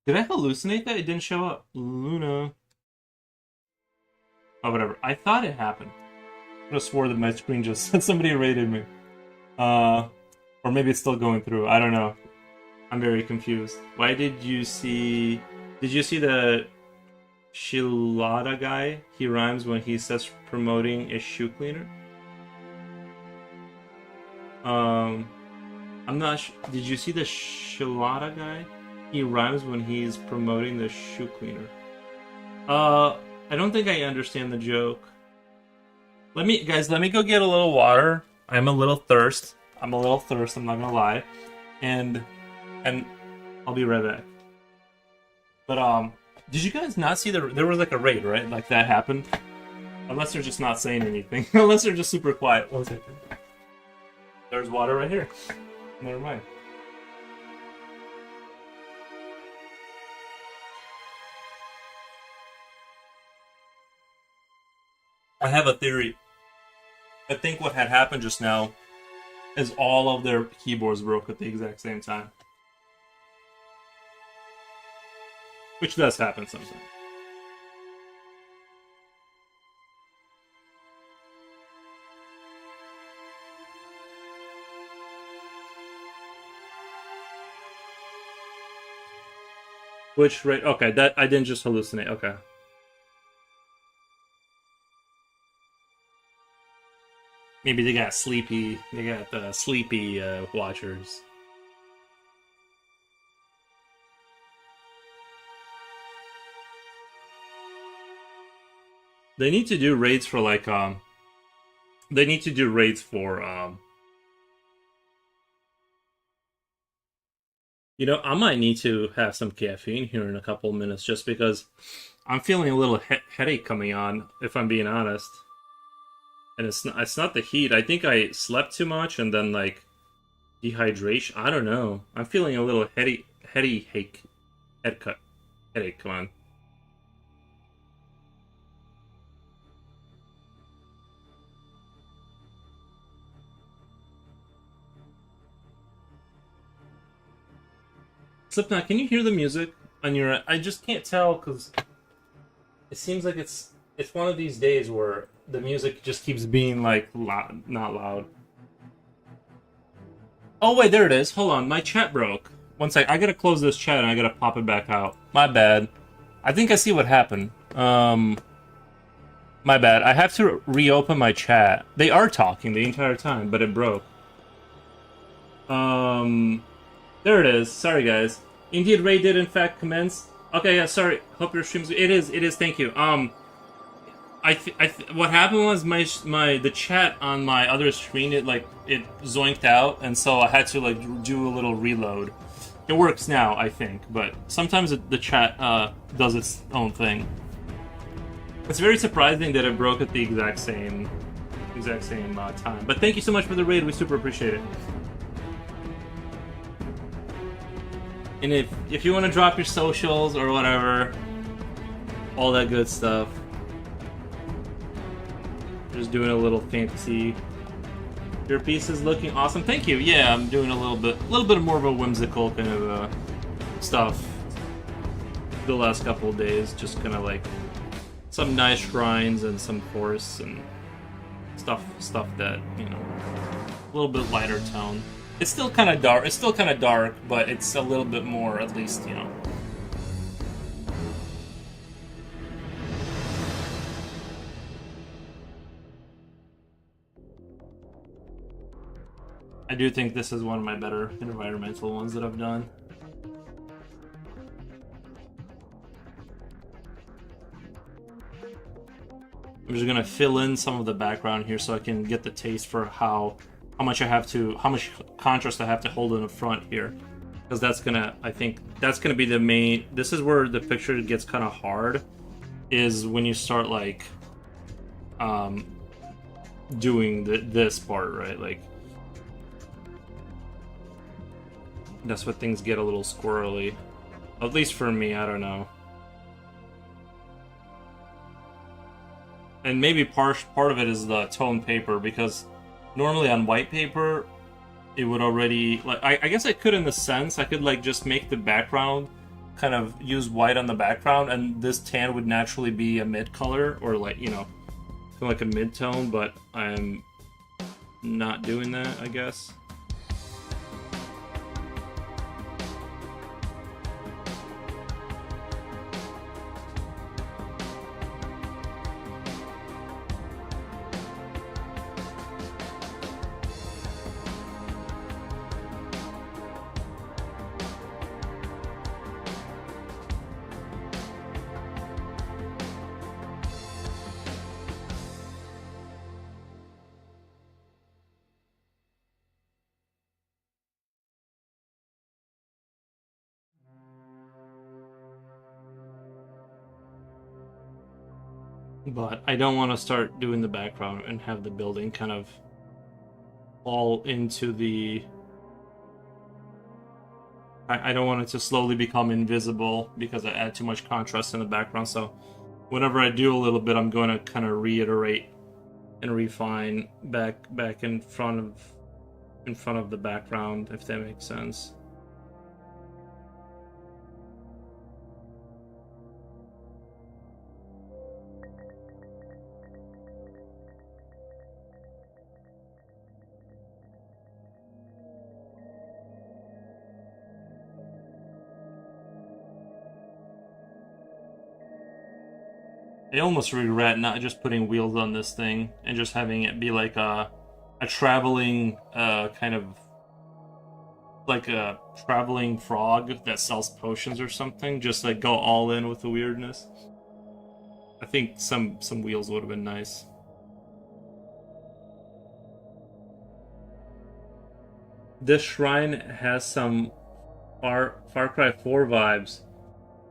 Did I hallucinate that? It didn't show up. Luna. Oh, whatever. I thought it happened. I could have swore that my screen just said somebody raided me. Or maybe it's still going through. I don't know. I'm very confused. Why did you see... Did you see the Shilada guy? He rhymes when he says promoting a shoe cleaner. I'm not... Did you see the Shilada guy? He rhymes when he's promoting the shoe cleaner. I don't think I understand the joke. Let me go get a little water. I'm a little thirst. I'm not gonna lie. And I'll be right back. But did you guys not see there was like a raid, right? Like that happened? Unless they're just not saying anything. Unless they're just super quiet. One second. There's water right here. Never mind. I have a theory. I think what had happened just now is all of their keyboards broke at the exact same time. which does happen sometimes. Which rate? Okay, that I didn't just hallucinate. Okay. Maybe they got sleepy. They got sleepy watchers. They need to do raids for like They need to do raids for You know, I might need to have some caffeine here in a couple of minutes just because I'm feeling a little headache coming on, if I'm being honest. And it's not the heat. I think I slept too much and then like dehydration. I don't know. I'm feeling a little head cut headache. Come on. Slipknot, can you hear the music on your? I just can't tell because it seems like it's one of these days where the music just keeps being like loud, not loud. Oh wait, there it is. Hold on, my chat broke. One sec, I gotta close this chat and I gotta pop it back out. My bad. I think I see what happened. My bad. I have to reopen my chat. They are talking the entire time, but it broke. There it is. Sorry, guys. Indeed, Ray did in fact commence. Okay, yeah. Sorry. Hope your streams. It is. It is. Thank you. What happened was the chat on my other screen it zoinked out, and so I had to like do a little reload. It works now, I think, but sometimes the chat does its own thing. It's very surprising that it broke at the exact same time. But thank you so much for the raid. We super appreciate it. And if you want to drop your socials or whatever, all that good stuff. Just doing a little fantasy. Your piece is looking awesome. Thank you. Yeah, I'm doing a little bit more of a whimsical kind of stuff the last couple of days. Just kind of like some nice shrines and some forests and stuff that, you know, a little bit lighter tone. It's still kind of dark. It's still kind of dark, but it's a little bit more, at least, you know. I do think this is one of my better environmental ones that I've done. I'm just gonna fill in some of the background here so I can get the taste for how much contrast I have to hold in the front here, because I think that's gonna be the main. This is where the picture gets kind of hard, is when you start like doing this part, right? Like that's what things get a little squirrely, at least for me. I don't know. And maybe part of it is the tone paper, because normally on white paper, it would already, like, I guess I could in the sense, I could like just make the background, kind of use white on the background, and this tan would naturally be a mid color, or like, you know, like a mid tone, but I'm not doing that, I guess. But I don't want to start doing the background and have the building kind of fall into the... I don't want it to slowly become invisible because I add too much contrast in the background. So whenever I do a little bit, I'm going to kind of reiterate and refine back in front of the background, if that makes sense. I almost regret not just putting wheels on this thing and just having it be like a traveling kind of like a traveling frog that sells potions or something. Just like go all in with the weirdness. I think some wheels would have been nice. This shrine has some Far Cry 4 vibes.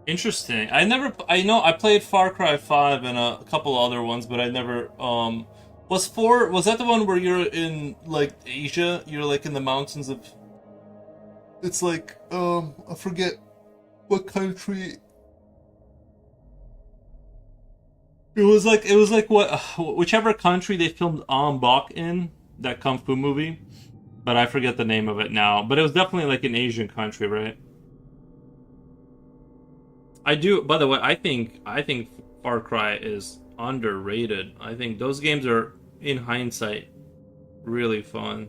Interesting. I know I played Far Cry 5 and a couple other ones, but I never was that the one where you're in like Asia? You're like in the mountains of it's like I forget what country. It was like what whichever country they filmed Bak in, that kung fu movie, but I forget the name of it now. But it was definitely like an Asian country, right? I do. By the way, I think Far Cry is underrated. I think those games are, in hindsight, really fun.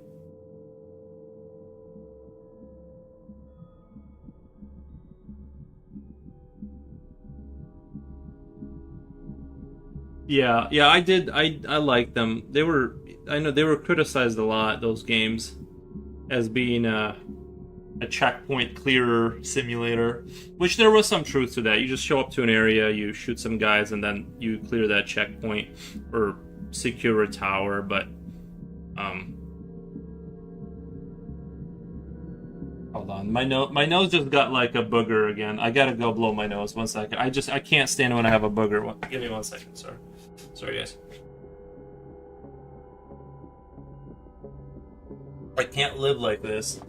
Yeah, yeah, I did. I like them. I know they were criticized a lot. Those games as being a checkpoint clearer simulator, which there was some truth to that. You just show up to an area, you shoot some guys, and then you clear that checkpoint or secure a tower. But um, hold on, my nose just got like a booger again. I gotta go blow my nose. 1 second. I can't stand when I have a booger. Give me 1 second. Sorry guys. I can't live like this.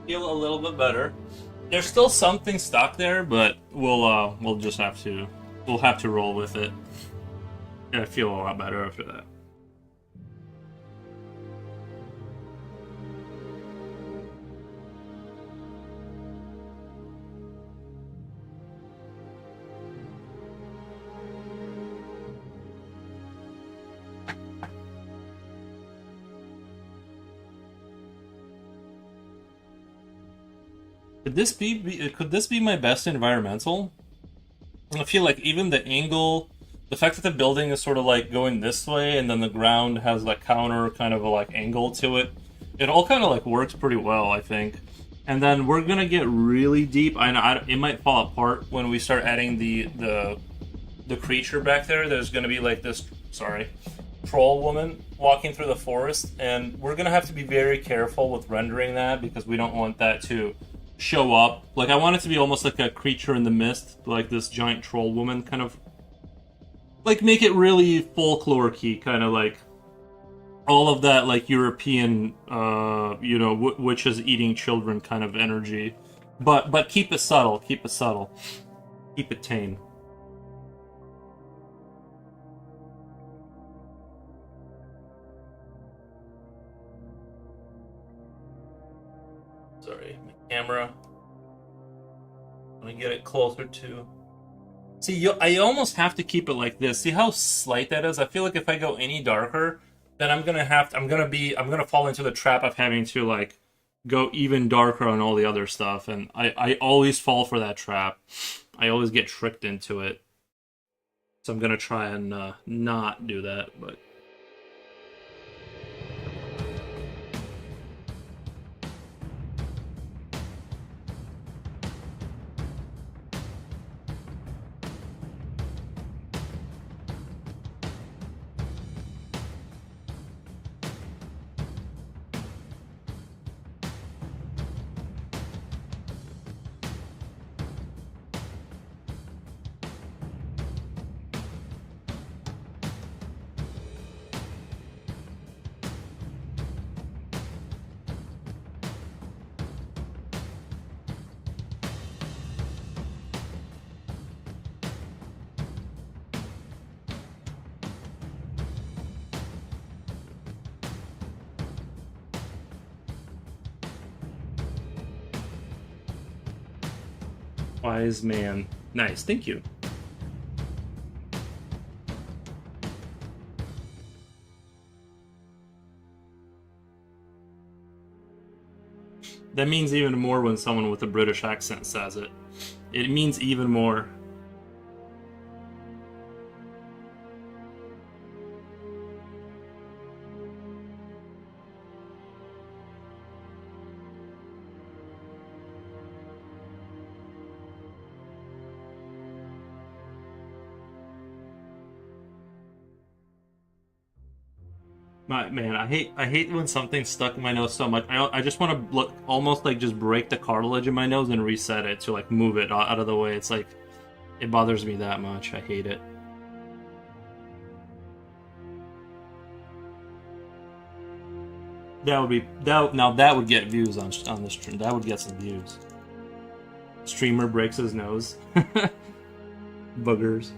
Feel a little bit better. There's still something stuck there, but we'll just have to roll with it. And I feel a lot better after that. Could this be my best environmental? I feel like even the angle, the fact that the building is sort of like going this way, and then the ground has like counter kind of a like angle to it. It all kind of like works pretty well, I think. And then we're gonna get really deep. I know it might fall apart when we start adding the creature back there. There's gonna be like this, sorry, troll woman walking through the forest, and we're gonna have to be very careful with rendering that because we don't want that to show up. Like I want it to be almost like a creature in the mist, like this giant troll woman, kind of like make it really folklore-y, kind of like all of that like European, witches eating children kind of energy, but keep it subtle, keep it tame. Sorry, my camera. Let me get it closer to See, I almost have to keep it like this. See how slight that is? I feel like if I go any darker, then I'm gonna fall into the trap of having to like go even darker on all the other stuff, and I always fall for that trap. I always get tricked into it. So I'm gonna try and not do that, but wise man. Nice, thank you. That means even more when someone with a British accent says it. It means even more. Man, I hate when something's stuck in my nose so much. I just want to look almost like just break the cartilage in my nose and reset it to like move it out of the way. It's like it bothers me that much. I hate it. That would be that. Now that would get views on this stream. That would get some views. Streamer breaks his nose. Boogers.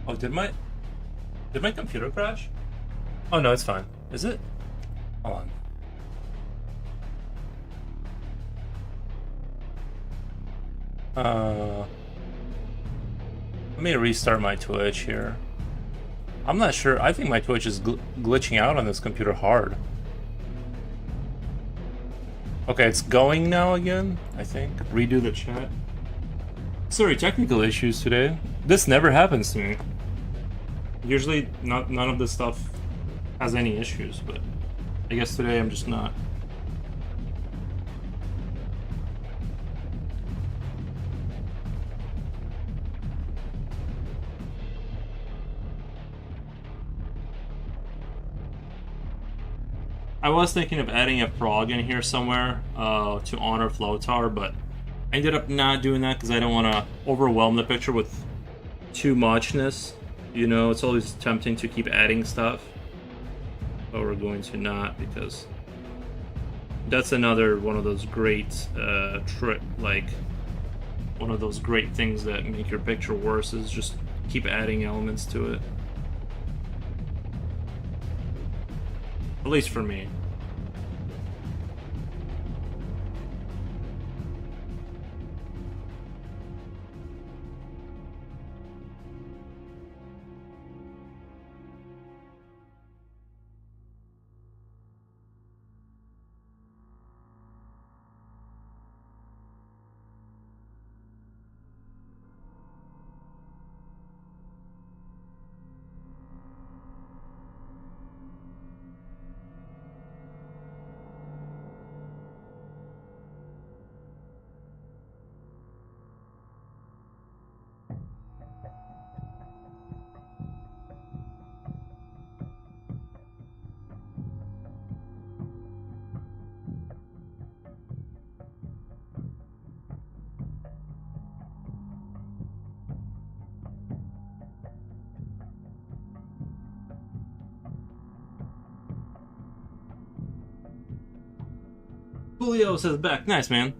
Oh, did my computer crash? Oh no, it's fine. Is it? Hold on. Let me restart my Twitch here. I'm not sure. I think my Twitch is glitching out on this computer hard. Okay, it's going now again, I think. Redo the chat. Sorry, technical issues today. This never happens to me. Usually, none of this stuff has any issues, but I guess today I'm just not. I was thinking of adding a frog in here somewhere to honor Floatar, but I ended up not doing that because I don't want to overwhelm the picture with too muchness. You know, it's always tempting to keep adding stuff, but we're going to not, because that's another one of those great one of those great things that make your picture worse is just keep adding elements to it. At least for me. Julio says back. Nice, man.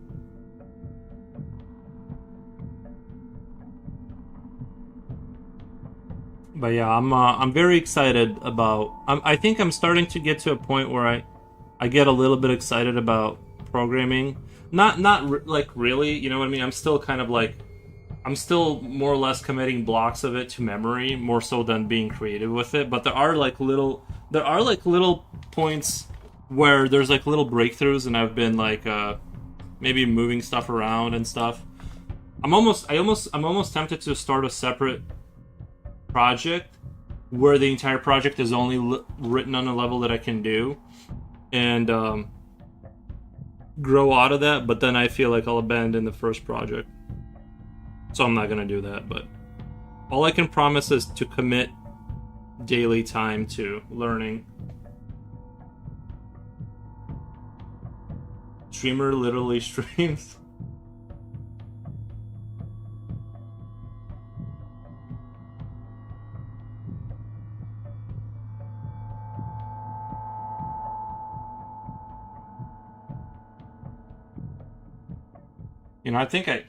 But yeah, I'm very excited about. I think I'm starting to get to a point where I get a little bit excited about programming. Not like really, you know what I mean? I'm still kind of like I'm still more or less committing blocks of it to memory more so than being creative with it. But there are like little points where there's like little breakthroughs, and I've been like maybe moving stuff around and stuff. I'm almost tempted to start a separate project where the entire project is only written on a level that I can do, and grow out of that. But then I feel like I'll abandon the first project, so I'm not gonna do that. But all I can promise is to commit daily time to learning. Streamer literally streams. You know, I think I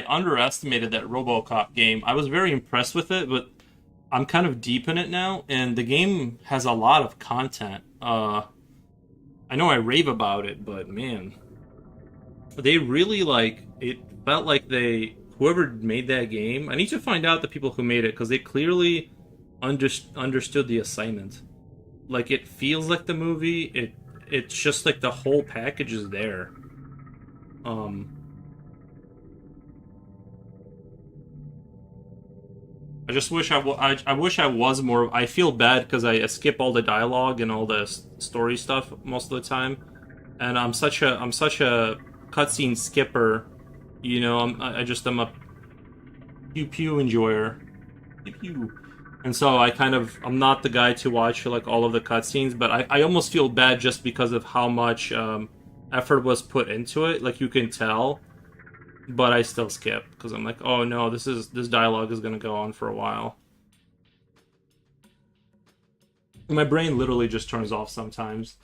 underestimated that RoboCop game. I was very impressed with it, but I'm kind of deep in it now, and the game has a lot of content. I know I rave about it, but man, they really like it. Felt like whoever made that game. I need to find out the people who made it because they clearly understood the assignment. Like it feels like the movie. It's just like the whole package is there. I just wish I wish I was more. I feel bad because I skip all the dialogue and all the story stuff most of the time, and I'm such a cutscene skipper. You know, I'm a pew pew enjoyer, pew pew, and so I'm not the guy to watch like all of the cutscenes. But I almost feel bad just because of how much effort was put into it. Like you can tell. But I still skip because I'm like, oh no, this dialogue is gonna go on for a while. My brain literally just turns off sometimes.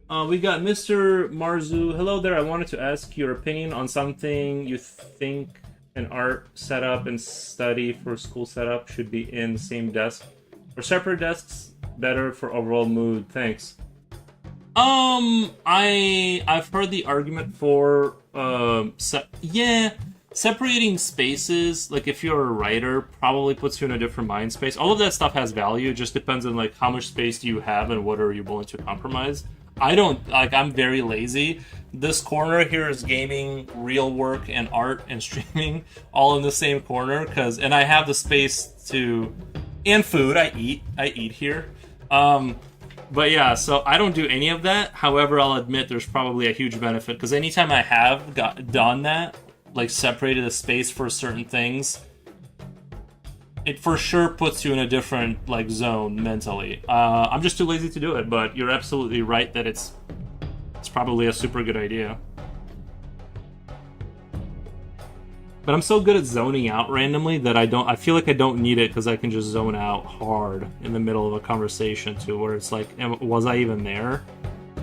We got Mr. Marzu. Hello there. I wanted to ask your opinion on something you think an art setup and study for school setup should be in the same desk or separate desks. Better for overall mood. Thanks. I've heard the argument for separating spaces. Like if you're a writer, probably puts you in a different mind space. All of that stuff has value. It just depends on like how much space do you have and what are you willing to compromise. I'm very lazy. This corner here is gaming, real work, and art and streaming all in the same corner and I have the space to and food. I eat here. But yeah, so I don't do any of that. However, I'll admit there's probably a huge benefit because anytime I have done that, like separated a space for certain things, it for sure puts you in a different like zone mentally. I'm just too lazy to do it, but you're absolutely right that it's probably a super good idea. But I'm so good at zoning out randomly that I feel like I don't need it because I can just zone out hard in the middle of a conversation too, where it's like, was I even there?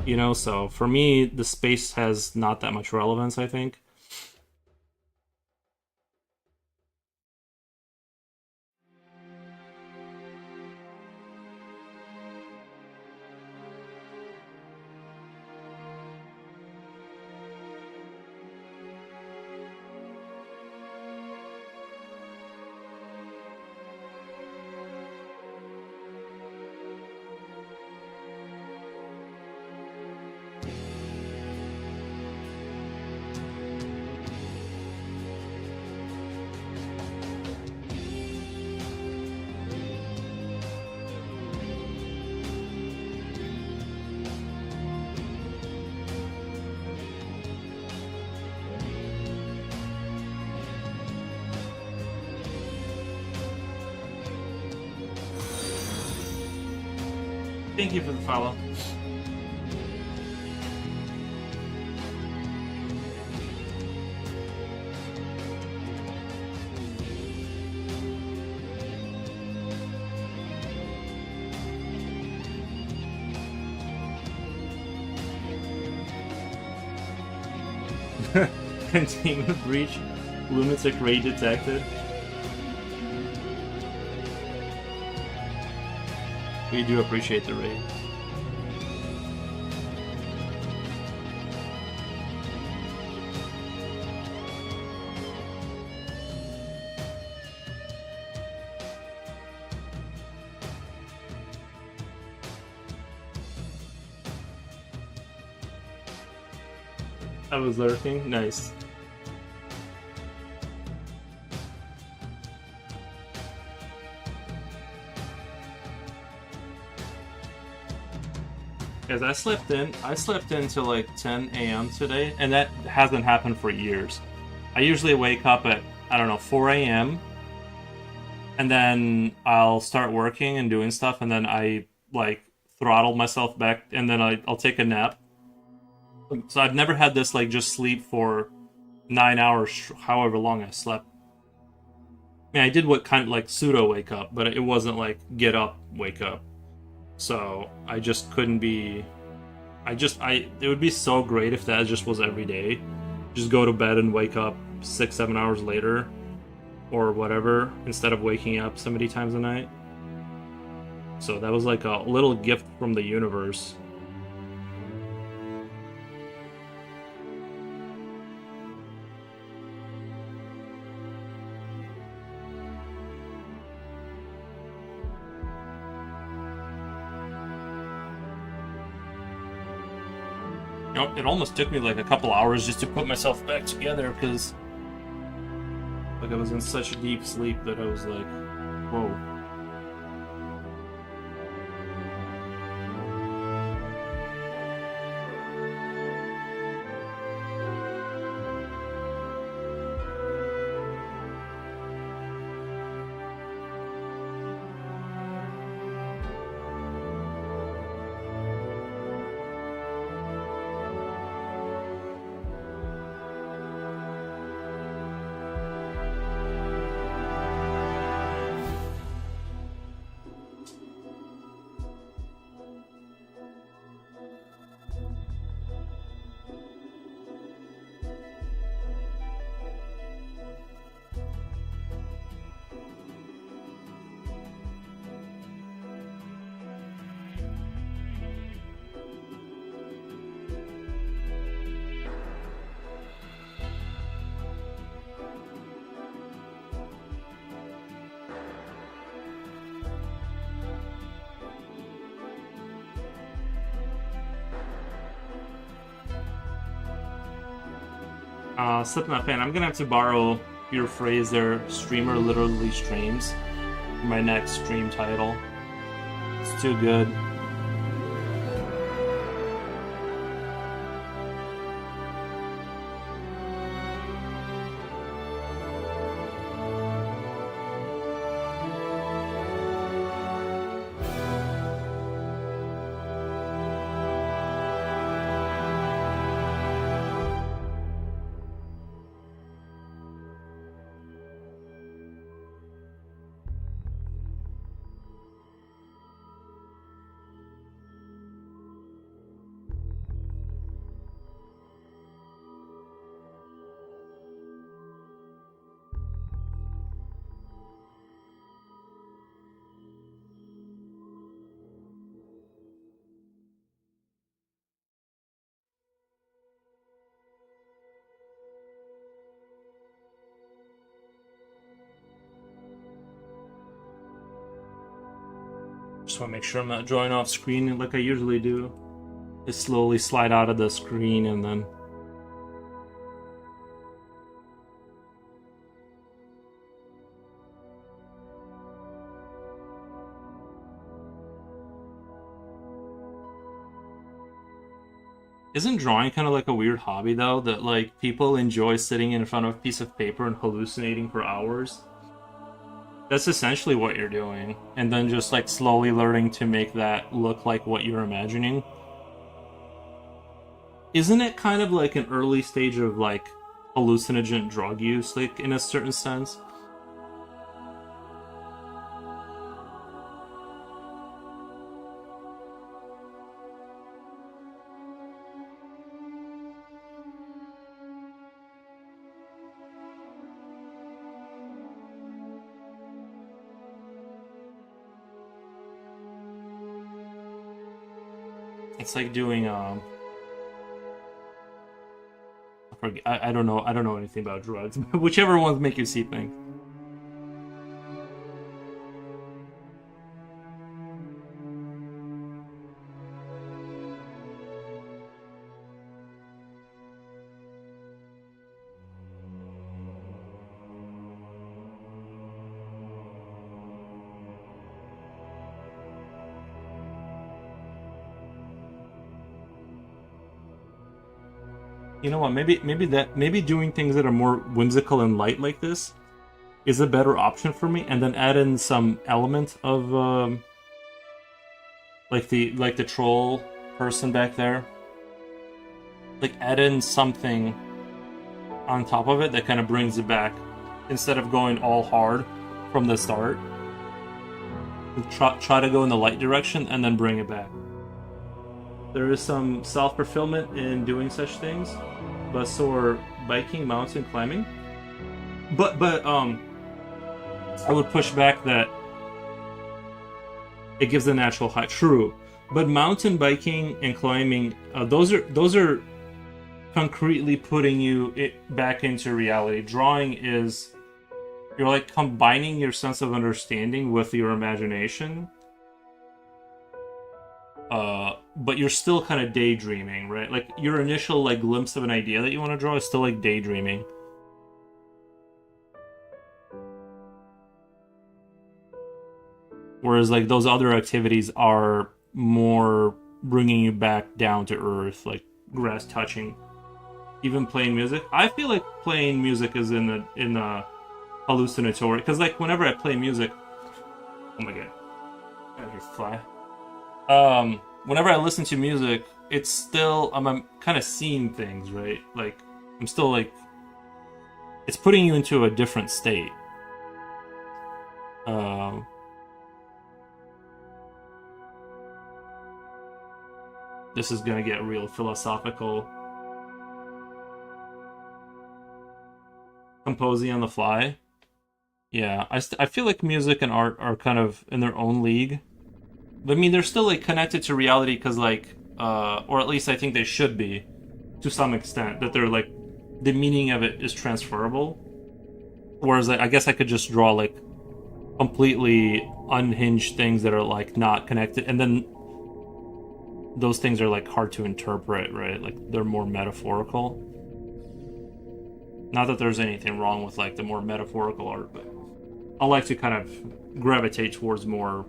You know, so for me, the space has not that much relevance, I think. Thank you for the follow. Containment breach. Lunatic raid detected. We do appreciate the raid. I was lurking. Nice. Guys, I slept in till like 10 a.m. today, and that hasn't happened for years. I usually wake up at, I don't know, 4 a.m. and then I'll start working and doing stuff, and then I like throttle myself back, and then I'll take a nap. So I've never had this like just sleep for 9 hours, however long I slept. I mean, I did what kind of like pseudo wake up, but it wasn't like get up, wake up. So I just couldn't be. It would be so great if that just was every day. Just go to bed and wake up 6, 7 hours later, or whatever, instead of waking up so many times a night. So that was like a little gift from the universe. You know, it almost took me like a couple hours just to put myself back together because like I was in such deep sleep that I was like, whoa. Slipknot fan, I'm gonna have to borrow your phrase there, streamer literally streams, for my next stream title. It's too good. Just want to make sure I'm not drawing off screen like I usually do. I slowly slide out of the screen and then... Isn't drawing kind of like a weird hobby though? That like people enjoy sitting in front of a piece of paper and hallucinating for hours? That's essentially what you're doing. And then just like slowly learning to make that look like what you're imagining. Isn't it kind of like an early stage of like hallucinogen drug use, like in a certain sense? It's like doing I don't know. I don't know anything about drugs. Whichever ones make you see things. You know what? Maybe doing things that are more whimsical and light like this is a better option for me, and then add in some element of like the troll person back there. Like add in something on top of it that kind of brings it back instead of going all hard from the start. Try to go in the light direction and then bring it back. There is some self-fulfillment in doing such things, but so are biking, mountain climbing. But I would push back that it gives a natural high. True, but mountain biking and climbing, those are concretely putting you back into reality. Drawing is you're like combining your sense of understanding with your imagination. But you're still kind of daydreaming, right? Like your initial like glimpse of an idea that you want to draw is still like daydreaming. Whereas like those other activities are more bringing you back down to earth, like grass touching. Even playing music, I feel like playing music is in the hallucinatory, because like whenever I play music, oh my god, I hear fly. Whenever I listen to music, it's still I'm kind of seeing things, right? Like I'm still like it's putting you into a different state. This is gonna get real philosophical. Composing on the fly. Yeah, I feel like music and art are kind of in their own league. I mean, they're still like connected to reality because like, or at least I think they should be, to some extent. That they're like, the meaning of it is transferable. Whereas I guess I could just draw like completely unhinged things that are like not connected, and then those things are like hard to interpret, right? Like they're more metaphorical. Not that there's anything wrong with like the more metaphorical art, but I like to kind of gravitate towards more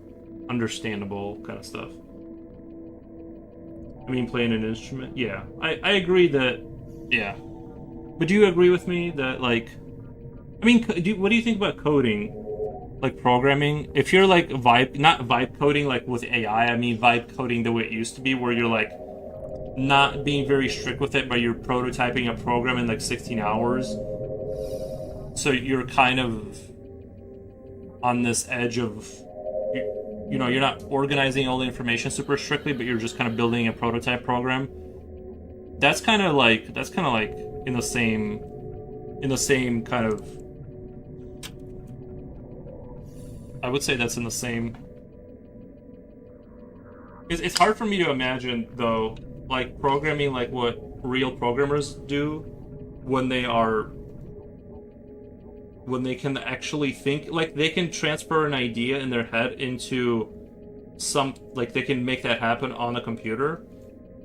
understandable kind of stuff. I mean, playing an instrument, yeah. I agree that, yeah. But do you agree with me that like, I mean, what do you think about coding, like programming? If you're like not vibe coding like with AI, I mean vibe coding the way it used to be, where you're like not being very strict with it, but you're prototyping a program in like 16 hours. So you're kind of on this edge of, you know, you're not organizing all the information super strictly, but you're just kind of building a prototype program. That's kind of like in the same kind of, I would say that's in the same. It's hard for me to imagine though, like programming like what real programmers do when they can actually think, like they can transfer an idea in their head into some, like they can make that happen on a computer.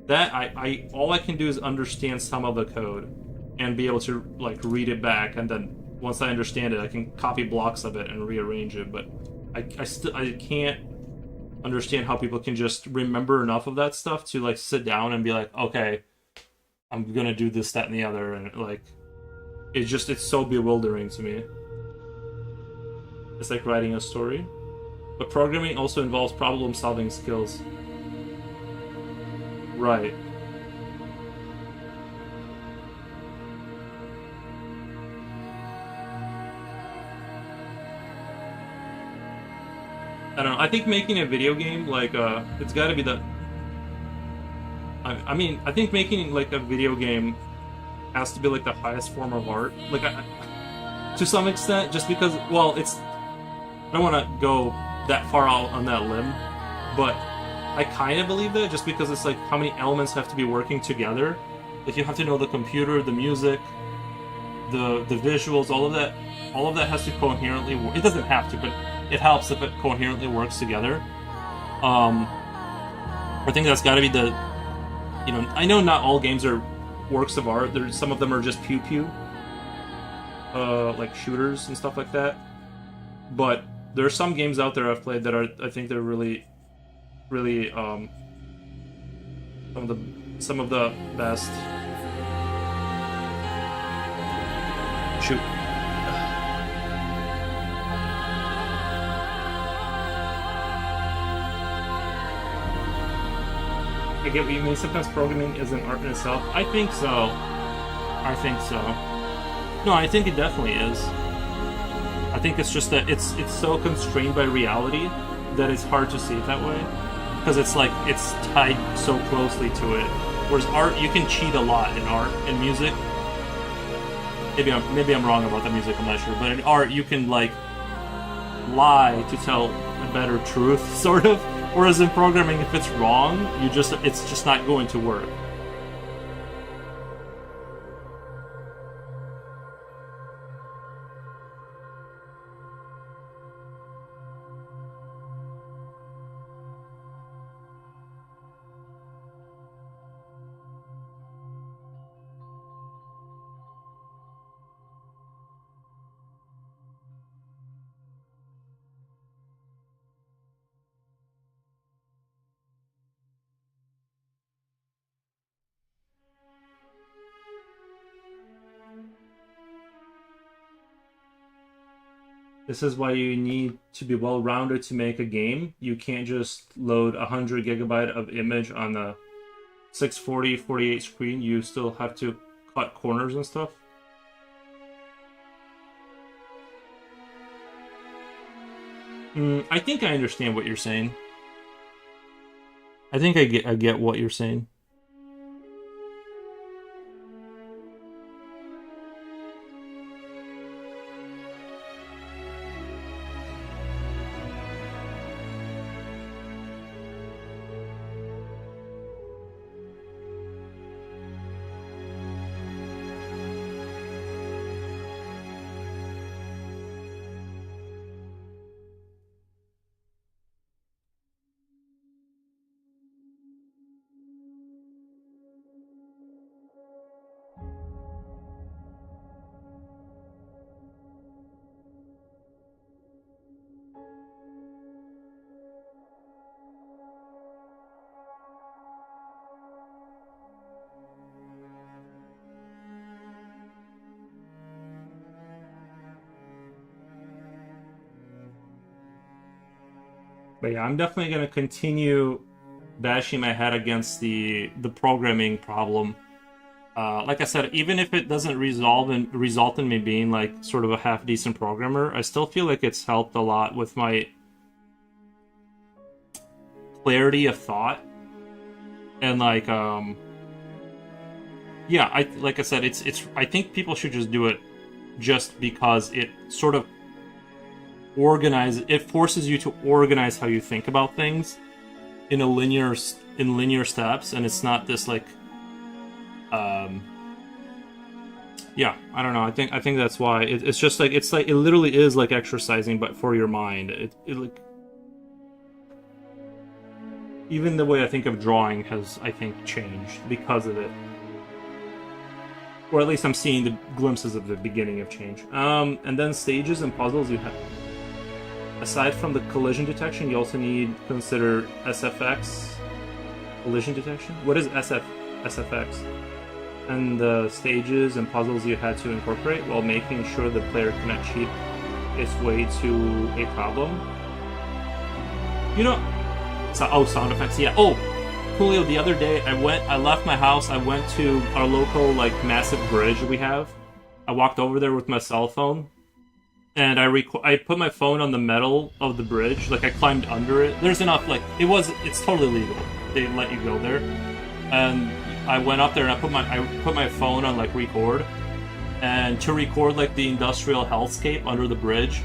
That I all I can do is understand some of the code and be able to like read it back, and then once I understand it I can copy blocks of it and rearrange it. But I can't understand how people can just remember enough of that stuff to like sit down and be like, okay, I'm gonna do this, that, and the other, and like it's so bewildering to me. It's like writing a story. But programming also involves problem solving skills. Right. I don't know. I think making a video game, like, it's gotta be the... I mean, I think making, like, a video game has to be, like, the highest form of art. Like, to some extent, just because, well, it's... I don't want to go that far out on that limb, but I kind of believe that, just because it's like how many elements have to be working together. Like you have to know the computer, the music, the visuals, all of that has to coherently work. It doesn't have to, but it helps if it coherently works together. I think that's got to be the, I know not all games are works of art. There's some of them are just pew pew, like shooters and stuff like that. But there are some games out there I've played that I think they're really, really some of the best. Shoot. I get what you mean. Sometimes programming is an art in itself. I think so. No, I think it definitely is. I think it's just that it's so constrained by reality that it's hard to see it that way, because it's like it's tied so closely to it. Whereas art, you can cheat a lot in art and music. Maybe I'm wrong about the music. I'm not sure, but in art, you can like lie to tell a better truth, sort of. Whereas in programming, if it's wrong, it's just not going to work. This is why you need to be well-rounded to make a game. You can't just load 100 gigabyte of image on a 640, 48 screen. You still have to cut corners and stuff. I think I understand what you're saying. I think I get what you're saying. But yeah, I'm definitely gonna continue bashing my head against the programming problem. Like I said, even if it doesn't result in me being like sort of a half decent programmer, I still feel like it's helped a lot with my clarity of thought. And like yeah, like I said, it's I think people should just do it just because it sort of it forces you to organize how you think about things in linear steps, and it's not this like yeah, I don't know. I think that's why it's just like it literally is like exercising, but for your mind. It like even the way I think of drawing has, I think, changed because of it, or at least I'm seeing the glimpses of the beginning of change. And then stages and puzzles you have. Aside from the collision detection, you also need to consider SFX. Collision detection? What is SFX? And the stages and puzzles you had to incorporate while making sure the player cannot cheat its way to a problem. You know, sound effects. Yeah. Oh, Julio. The other day, I left my house. I went to our local like massive bridge we have. I walked over there with my cell phone. And I put my phone on the metal of the bridge, like I climbed under it. There's enough, like it's totally legal. They let you go there, and I went up there and I put my phone on like record, and to record like the industrial hellscape under the bridge.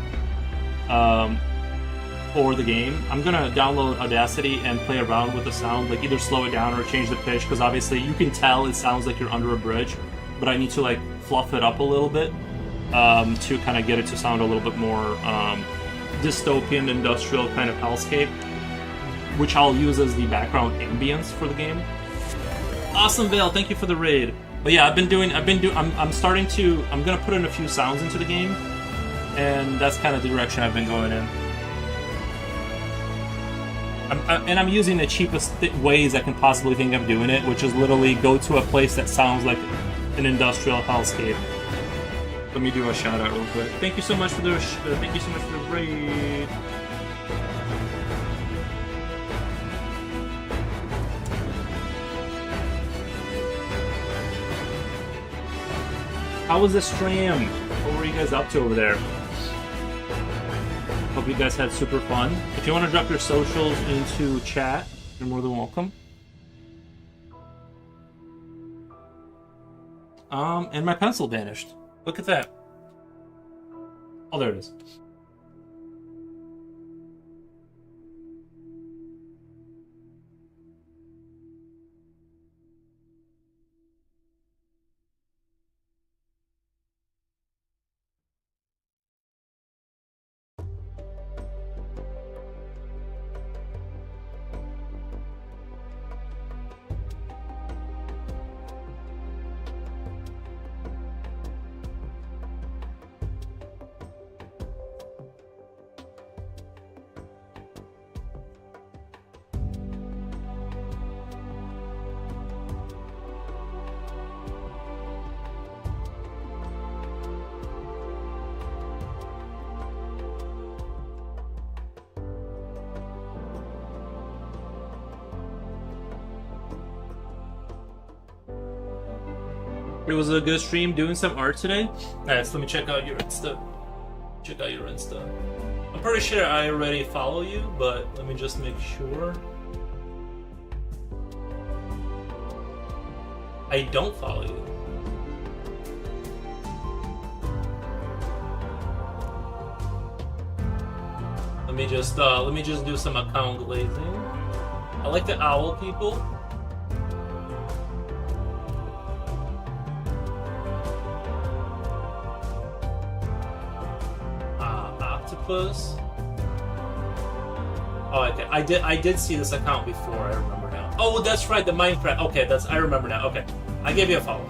for the game, I'm gonna download Audacity and play around with the sound, like either slow it down or change the pitch, because obviously you can tell it sounds like you're under a bridge, but I need to like fluff it up a little bit to kind of get it to sound a little bit more dystopian, industrial kind of hellscape, which I'll use as the background ambience for the game. Awesome, Vale, thank you for the raid. But yeah, I'm starting to, I'm gonna put in a few sounds into the game, and that's kind of the direction I've been going in. I'm using the cheapest ways I can possibly think of doing it, which is literally go to a place that sounds like an industrial hellscape. Let me do a shout out real quick. Thank you so much for the raid. How was the stream? What were you guys up to over there? Hope you guys had super fun. If you want to drop your socials into chat, you're more than welcome. And my pencil vanished. Look at that. Oh, there it is. It was a good stream, doing some art today. Nice, let me check out your Insta. Check out your Insta. I'm pretty sure I already follow you, but let me just make sure. I don't follow you. Let me just do some account glazing. I like the owl people. Octopus. Oh, okay. I did see this account before. I remember now. Oh, that's right. The Minecraft. Okay, I remember now. Okay, I gave you a follow.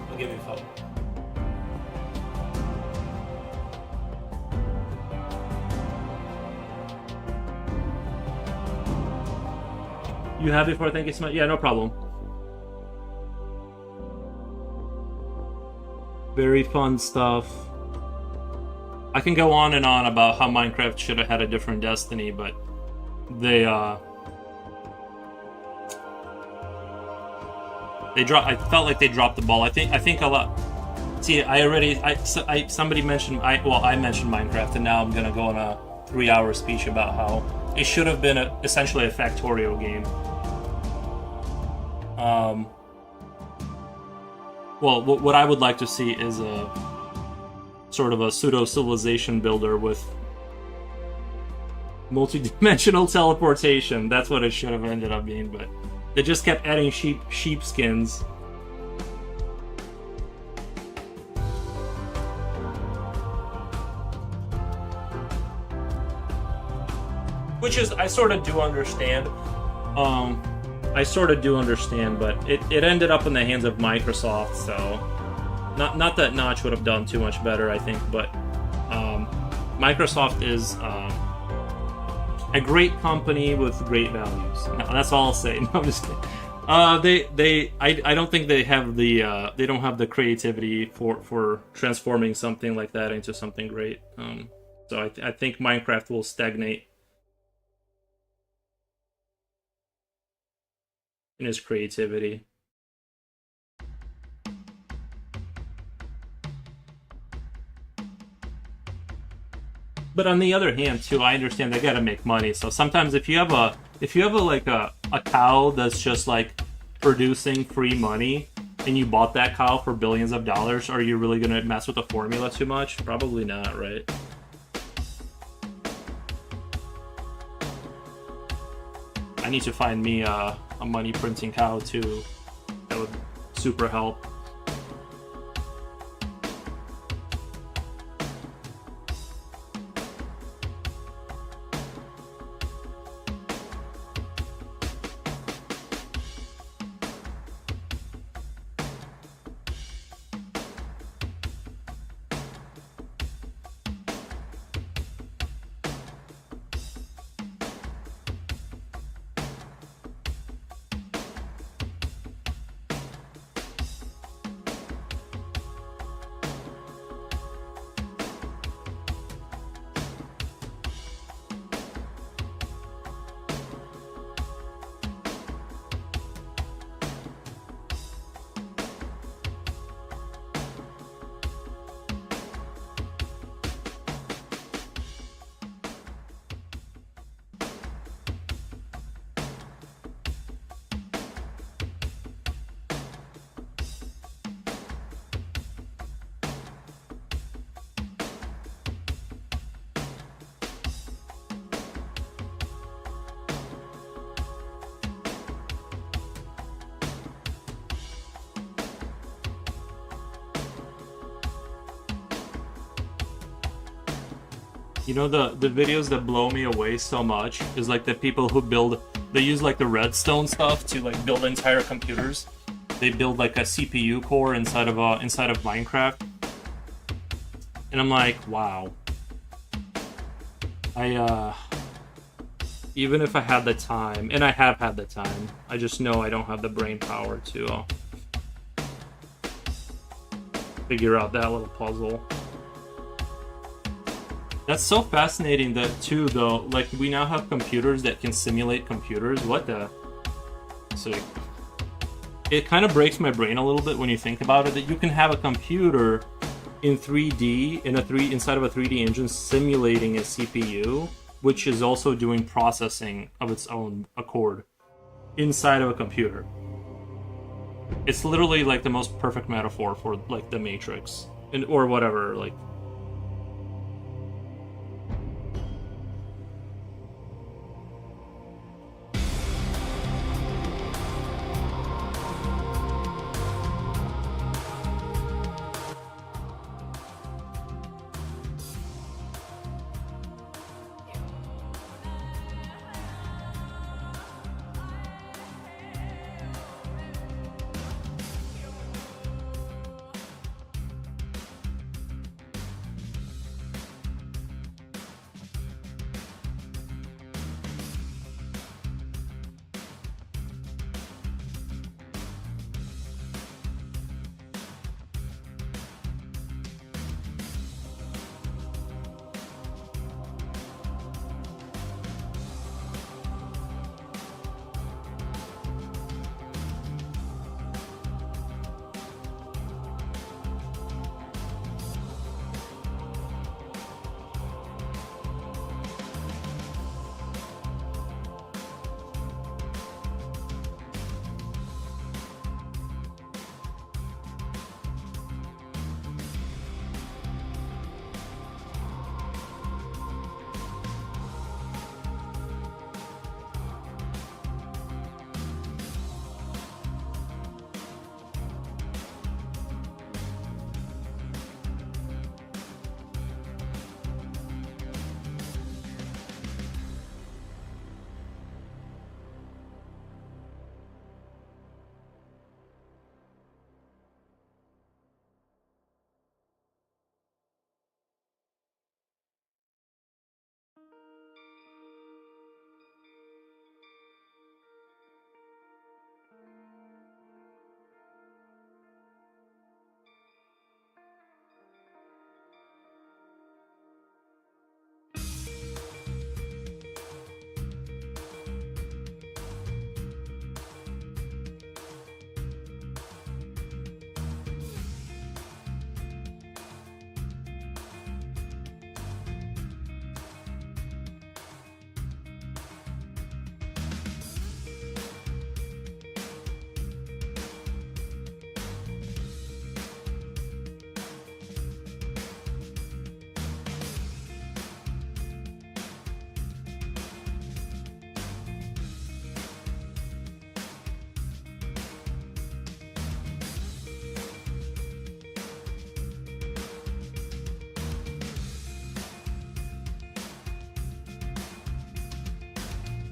You have before? Thank you so much. Yeah, no problem. Very fun stuff. I can go on and on about how Minecraft should have had a different destiny, but they I felt like they dropped the ball. I think a lot. See, somebody mentioned I mentioned Minecraft, and now I'm gonna go on a 3-hour speech about how it should have been essentially a Factorio game. Well, what I would like to see is a sort of a pseudo-civilization builder with multi-dimensional teleportation. That's what it should have ended up being, but they just kept adding sheepskins. Which is, I sort of do understand. But it ended up in the hands of Microsoft, so not that Notch would have done too much better, I think, but Microsoft is a great company with great values. No, that's all I'll say. No, I'm just kidding. I don't think they have the they don't have the creativity for transforming something like that into something great. So I think Minecraft will stagnate in its creativity. But on the other hand, too, I understand they gotta make money. So sometimes if you have a cow that's just like producing free money, and you bought that cow for billions of dollars, are you really gonna mess with the formula too much? Probably not, right? I need to find me a money printing cow too. That would super help. You know, the videos that blow me away so much is like the people who build, they use like the redstone stuff to like build entire computers. They build like a CPU core inside of Minecraft. And I'm like, wow. Even if I had the time, and I have had the time, I just know I don't have the brain power to figure out that little puzzle. That's so fascinating that too, though. Like, we now have computers that can simulate computers. What the? So it kind of breaks my brain a little bit when you think about it, that you can have a computer in 3D, inside of a 3D engine simulating a CPU, which is also doing processing of its own accord inside of a computer. It's literally like the most perfect metaphor for like the Matrix or whatever, like.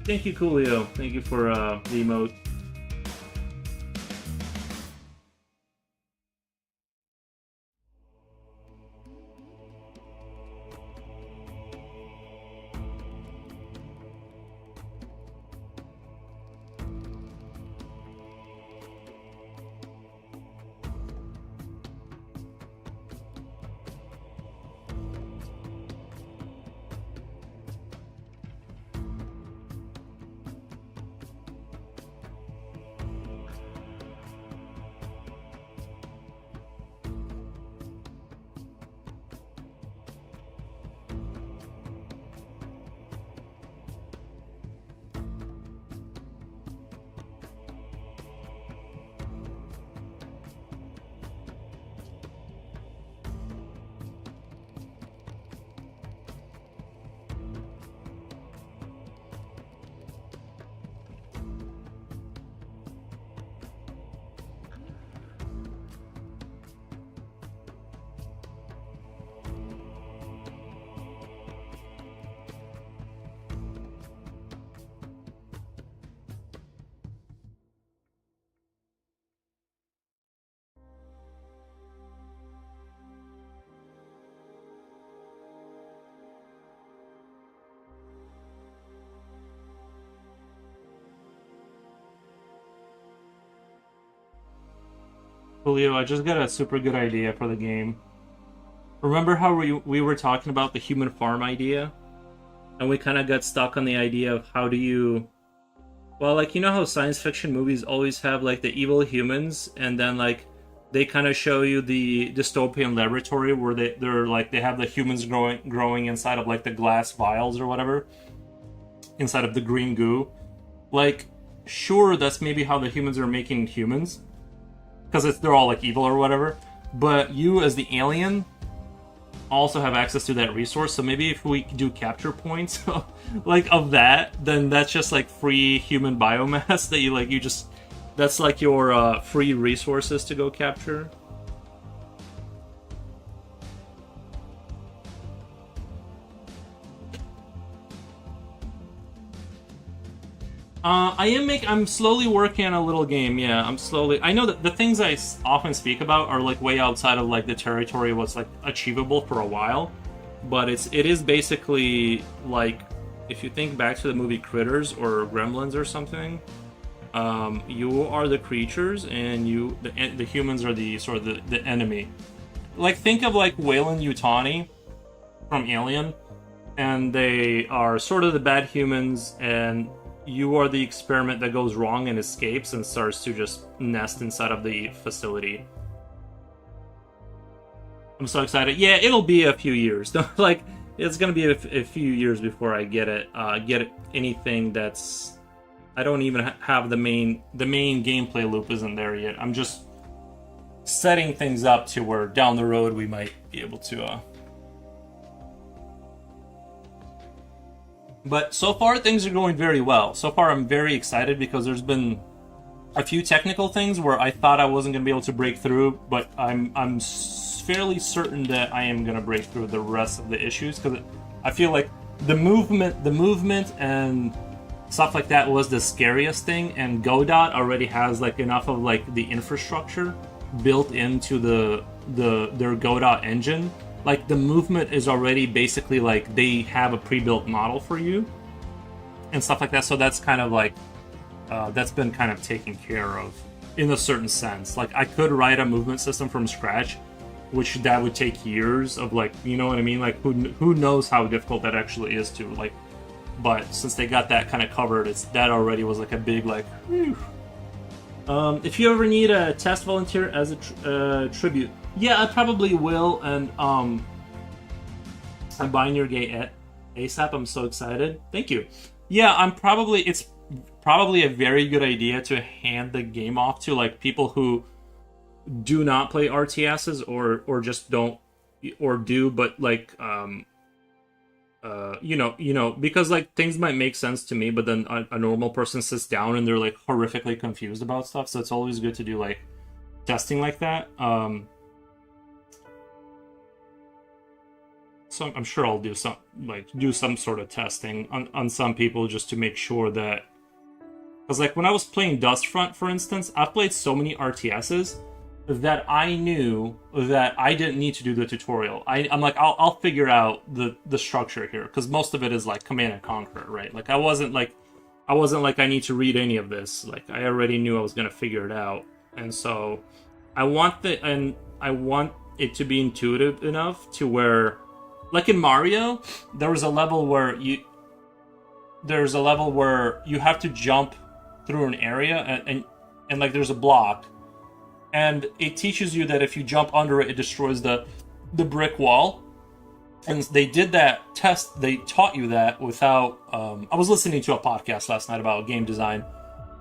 Thank you, Coolio. Thank you for the emote. Julio, I just got a super good idea for the game. Remember how we were talking about the human farm idea? And we kind of got stuck on the idea of how do you... Well, like, you know how science fiction movies always have, like, the evil humans, and then, like, they kind of show you the dystopian laboratory where they're like, they have the humans growing inside of, like, the glass vials or whatever, inside of the green goo. Like, sure, that's maybe how the humans are making humans, because they're all like evil or whatever, but you as the alien also have access to that resource. So maybe if we do capture points like of that, then that's just like free human biomass that you just, that's like your free resources to go capture. I'm slowly working on a little game. Yeah, I'm slowly. I know that the things I often speak about are like way outside of like the territory of what's like achievable for a while, but it is basically like, if you think back to the movie Critters or Gremlins or something, you are the creatures and the humans are the sort of the enemy. Like, think of like Weyland Yutani from Alien, and they are sort of the bad humans, and you are the experiment that goes wrong and escapes and starts to just nest inside of the facility. I'm so excited. Yeah, it'll be a few years. Like, it's gonna be a few years before I get it. Anything that's... I don't even have the main gameplay loop isn't there yet. I'm just setting things up to where down the road we might be able to... But so far, things are going very well. So far, I'm very excited because there's been a few technical things where I thought I wasn't going to be able to break through, but I'm fairly certain that I am going to break through the rest of the issues, because I feel like the movement and stuff like that was the scariest thing, and Godot already has like enough of like the infrastructure built into their Godot engine. Like, the movement is already basically like they have a pre-built model for you and stuff like that. So that's kind of like that's been kind of taken care of in a certain sense. Like, I could write a movement system from scratch, which that would take years of, like, you know what I mean? Like, who knows how difficult that actually is to, like, but since they got that kind of covered, that already was like a big, like, whew. If you ever need a test volunteer as a tribute, yeah, I probably will, and I'm buying your gate ASAP. I'm so excited. Thank you. Yeah, it's probably a very good idea to hand the game off to, like, people who do not play RTSs or just don't, or do, but like because like things might make sense to me, but then a normal person sits down and they're like horrifically confused about stuff. So it's always good to do like testing like that. some. I'm sure I'll do some sort of testing on some people just to make sure that, because like when I was playing Dustfront, for instance, I've played so many RTSs that I knew that I didn't need to do the tutorial. I'm like, I'll figure out the structure here, because most of it is like command and conquer, right? Like I wasn't like I need to read any of this. Like I already knew I was gonna figure it out, and so I want it to be intuitive enough to where, like in Mario, there's a level where you have to jump through an area and like there's a block, and it teaches you that if you jump under it, it destroys the brick wall. And they did that test. They taught you that without. I was listening to a podcast last night about game design,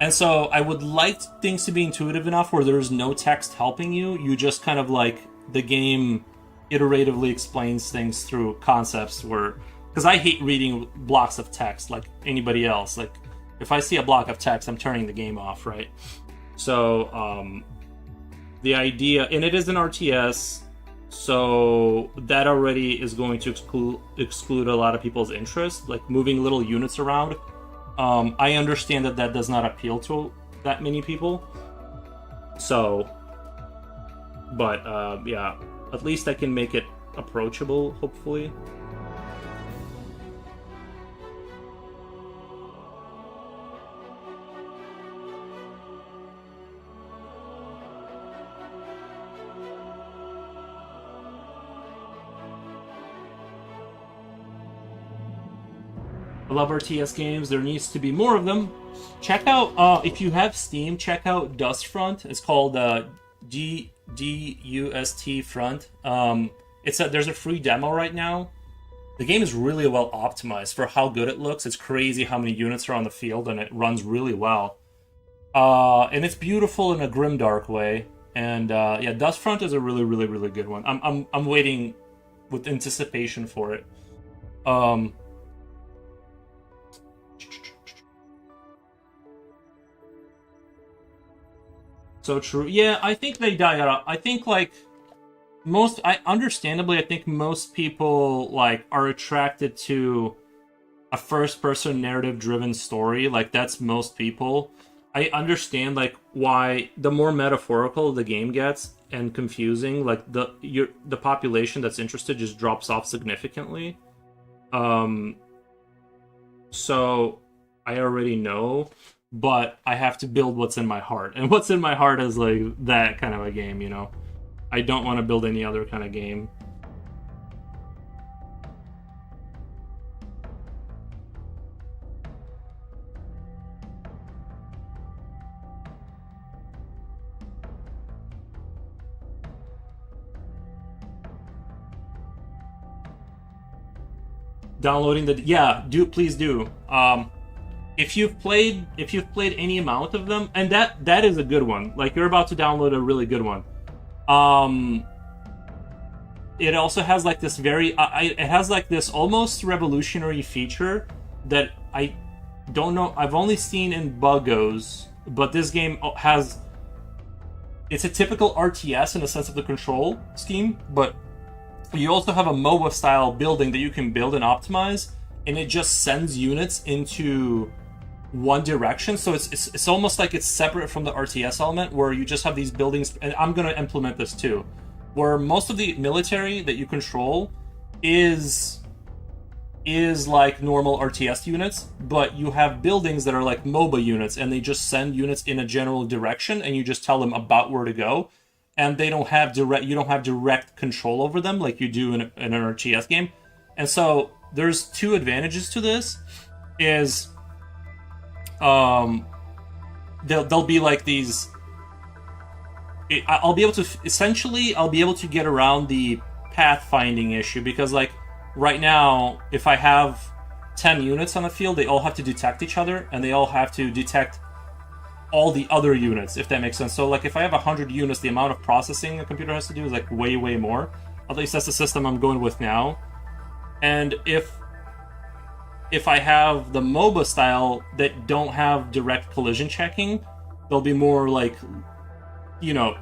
and so I would like things to be intuitive enough where there's no text helping you. You just kind of like the game iteratively explains things through concepts. Because I hate reading blocks of text like anybody else. Like if I see a block of text, I'm turning the game off, right? So the idea, and it is an RTS. So that already is going to exclude a lot of people's interest, like moving little units around. I understand that does not appeal to that many people. So, but yeah, at least I can make it approachable, hopefully. I love RTS games. There needs to be more of them. Check out, if you have Steam, check out Dustfront. It's called DUST Front. There's a free demo right now. The game is really well optimized for how good it looks. It's crazy how many units are on the field, and it runs really well. And it's beautiful in a grimdark way. And yeah, Dustfront is a really, really, really good one. I'm waiting with anticipation for it. So true. Yeah, I think they die out. I think like understandably, I think most people like are attracted to a first-person narrative-driven story. Like that's most people. I understand like why the more metaphorical the game gets and confusing, like the population that's interested just drops off significantly. So I already know. But I have to build what's in my heart. And what's in my heart is like that kind of a game, you know? I don't want to build any other kind of game. Downloading please do. If you've played any amount of them, and that is a good one. Like you're about to download a really good one. It also has like this it has like this almost revolutionary feature that I don't know. I've only seen in Buggos, but this game has. It's a typical RTS in the sense of the control scheme, but you also have a MOBA style building that you can build and optimize, and it just sends units into one direction. So it's almost like it's separate from the RTS element, where you just have these buildings, and I'm going to implement this too, where most of the military that you control is like normal RTS units, but you have buildings that are like MOBA units, and they just send units in a general direction, and you just tell them about where to go, and you don't have direct control over them like you do in an RTS game. And so there's two advantages to this. Is they'll be like these. I'll be able to get around the pathfinding issue, because like right now, if I have 10 units on the field, they all have to detect each other, and they all have to detect all the other units, if that makes sense. So like if I have 100 units, the amount of processing a computer has to do is like way more. At least that's the system I'm going with now. And if I have the MOBA style that don't have direct collision checking, they'll be more like, you know,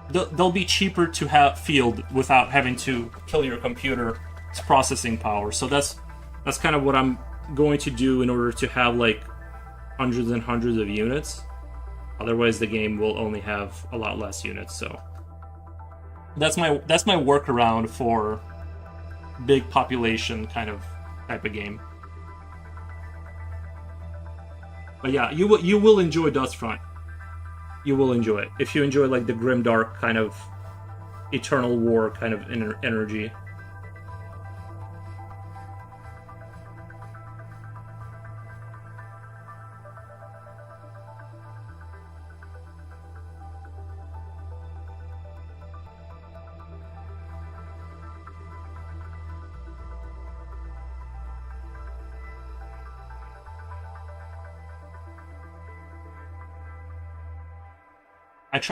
they'll be cheaper to have field without having to kill your computer's processing power. So that's kind of what I'm going to do in order to have like hundreds and hundreds of units. Otherwise, the game will only have a lot less units. So that's my workaround for big population kind of type of game. But yeah, you will enjoy Dustfront. You will enjoy it if you enjoy like the grimdark kind of eternal war kind of energy.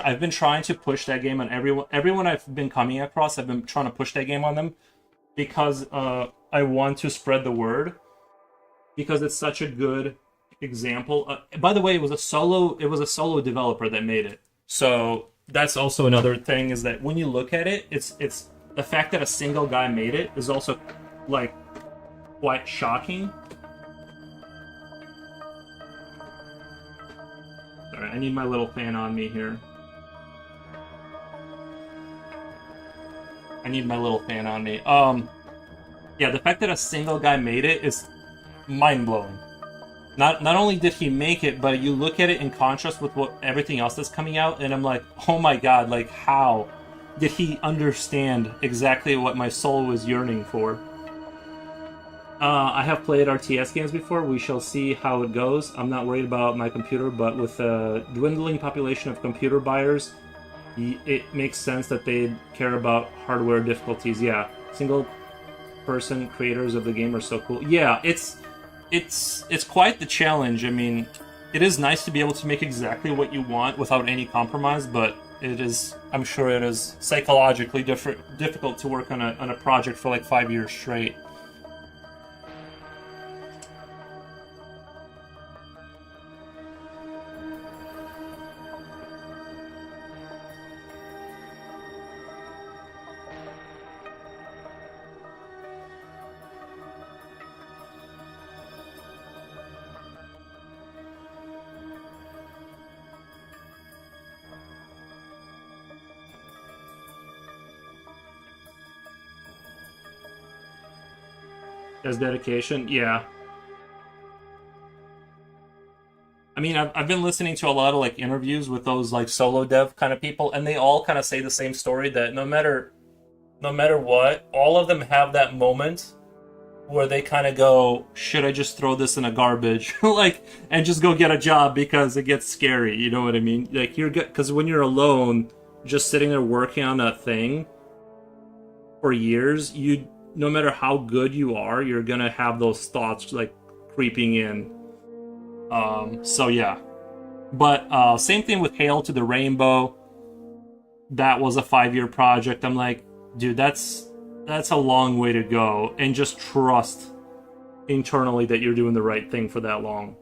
I've been trying to push that game on everyone I've been coming across. I've been trying to push that game on them because I want to spread the word because it's such a good example. By the way, it was a solo developer that made it. So that's also another thing is that when you look at it, it's the fact that a single guy made it is also like quite shocking. Sorry, I need my little fan on me here. I need my little fan on me. Yeah, the fact that a single guy made it is mind blowing. Not only did he make it, but you look at it in contrast with what everything else that's coming out, and I'm like, oh my god, like how did he understand exactly what my soul was yearning for? I have played RTS games before. We shall see how it goes. I'm not worried about my computer, but with a dwindling population of computer buyers, it makes sense that they care about hardware difficulties. Yeah, single person creators of the game are so cool. Yeah, it's quite the challenge. I mean, it is nice to be able to make exactly what you want without any compromise, but I'm sure it is psychologically difficult to work on a project for like 5 years straight. As dedication, yeah. I mean, I've been listening to a lot of like interviews with those like solo dev kind of people, and they all kind of say the same story that no matter what, all of them have that moment where they kind of go, should I just throw this in a garbage, like, and just go get a job because it gets scary. You know what I mean? Like you're good because when you're alone, just sitting there working on that thing for years, you no matter how good you are, you're gonna have those thoughts like creeping in. So yeah, but same thing with Hail to the Rainbow. That was a 5-year project. I'm like, dude, that's a long way to go, and just trust internally that you're doing the right thing for that long.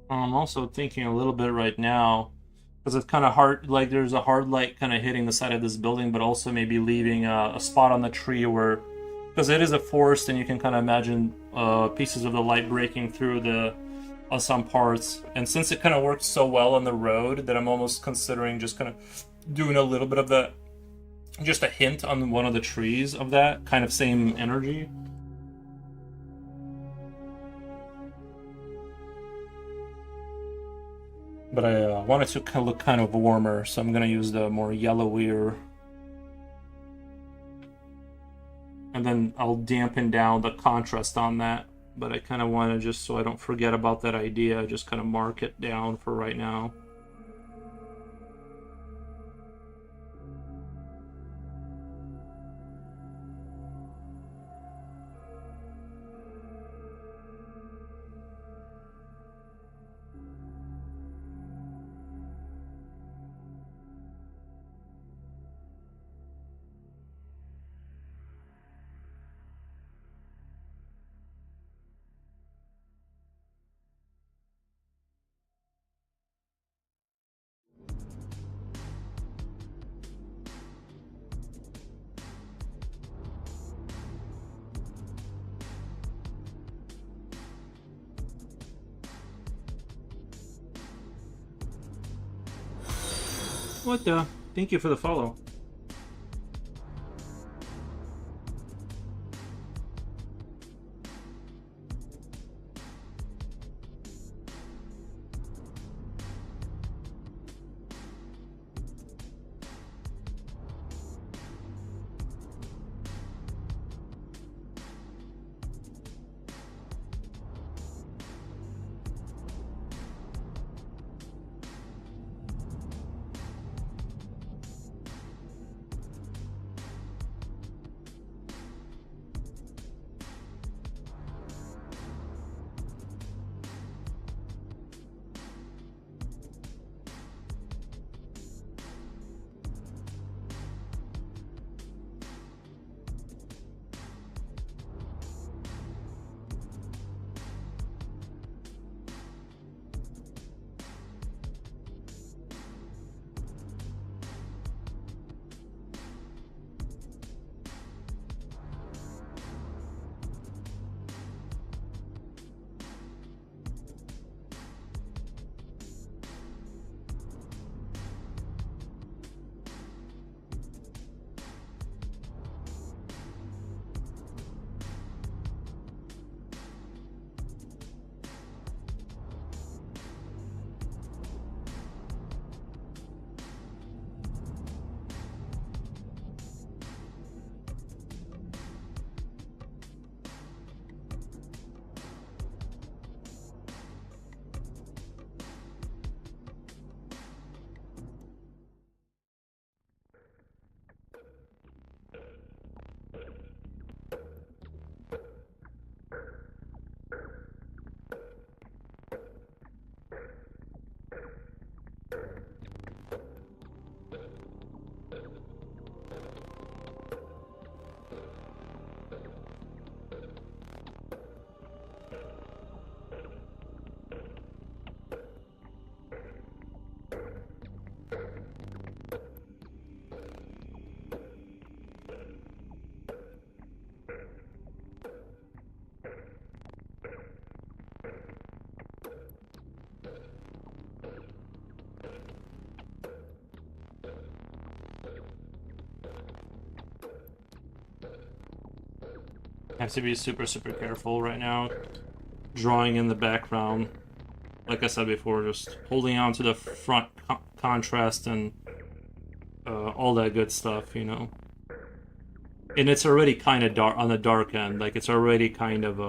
I'm also thinking a little bit right now because it's kind of hard. Like there's a hard light kind of hitting the side of this building, but also maybe leaving a spot on the tree where, because it is a forest, and you can kind of imagine pieces of the light breaking through the on some parts. And since it kind of works so well on the road, that I'm almost considering just kind of doing a little bit of that, just a hint on one of the trees of that kind of same energy. But I wanted to kind of look kind of warmer, so I'm gonna use the more yellowier, and then I'll dampen down the contrast on that. But I kind of want to, just so I don't forget about that idea, just kind of mark it down for right now. What the? Thank you for the follow. I have to be super, super careful right now. Drawing in the background, like I said before, just holding on to the front contrast and all that good stuff, you know. And it's already kind of dark on the dark end, like it's already kind of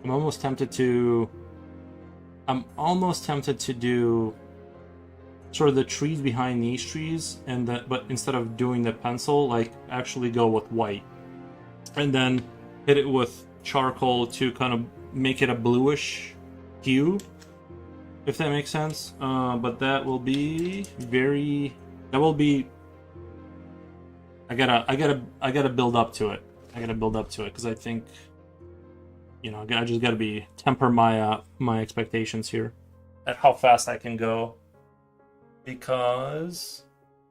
I'm almost tempted to. I'm almost tempted to do sort of the trees behind these trees, and that, but instead of doing the pencil, like actually go with white, and then hit it with charcoal to kind of make it a bluish hue, if that makes sense. But that will be very. That will be. I gotta build up to it. I gotta build up to it because I think, you know, I just gotta be temper my my expectations here at how fast I can go, because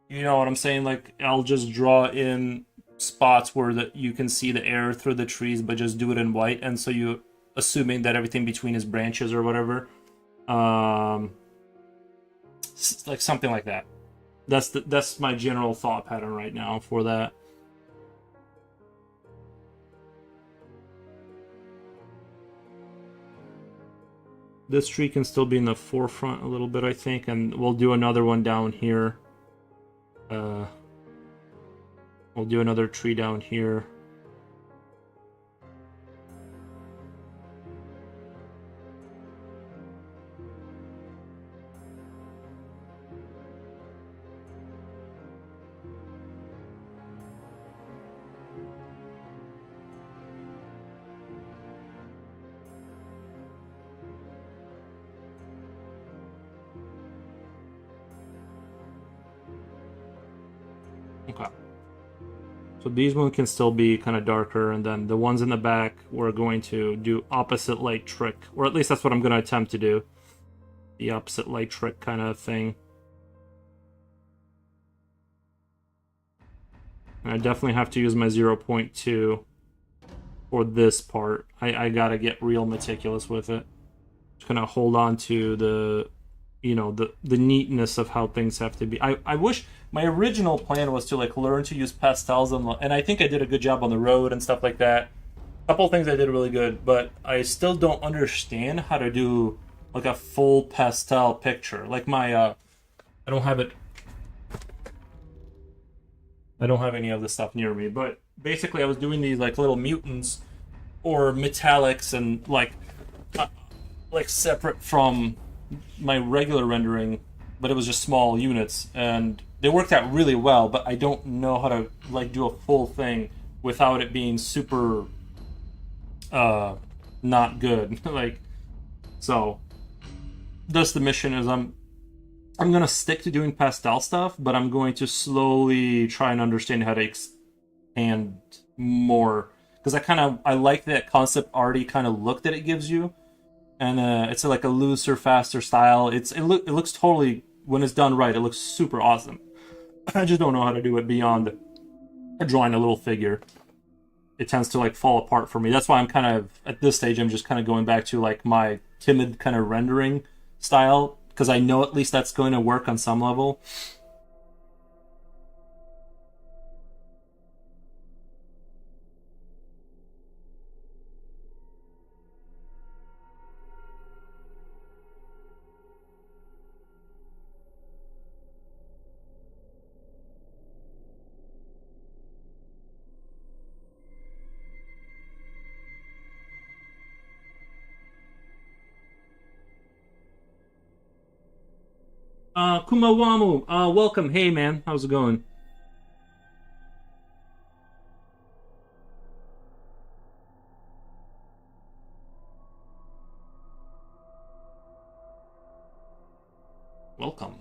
you know what I'm saying. Like I'll just draw in spots where that you can see the air through the trees, but just do it in white, and so you assuming that everything between is branches or whatever, like something like that. That's my general thought pattern right now for that. This tree can still be in the forefront a little bit, I think, and we'll do another one down here. We'll do another tree down here. Okay. So these ones can still be kind of darker, and then the ones in the back we're going to do opposite light trick, or at least that's what I'm going to attempt to do. The opposite light trick kind of thing. And I definitely have to use my 0.2 for this part. I gotta get real meticulous with it. Just gonna hold on to the, you know, the neatness of how things have to be. I wish my original plan was to like learn to use pastels, and I think I did a good job on the road and stuff like that. A couple things I did really good, but I still don't understand how to do like a full pastel picture. Like my I don't have it. I don't have any of this stuff near me, but basically I was doing these like little mutants or metallics and like separate from my regular rendering, but it was just small units, and they worked out really well. But I don't know how to like do a full thing without it being super not good. Like, so that's the mission. Is I'm gonna stick to doing pastel stuff, but I'm going to slowly try and understand how to expand more, because I like that concept arty kind of look that it gives you, and it's like a looser, faster style. It looks totally, when it's done right, it looks super awesome. I just don't know how to do it beyond drawing a little figure. It tends to like fall apart for me. That's why I'm kind of at this stage. I'm just kind of going back to like my timid kind of rendering style, because I know at least that's going to work on some level. Kumawamu, welcome. Hey, man, how's it going? Welcome.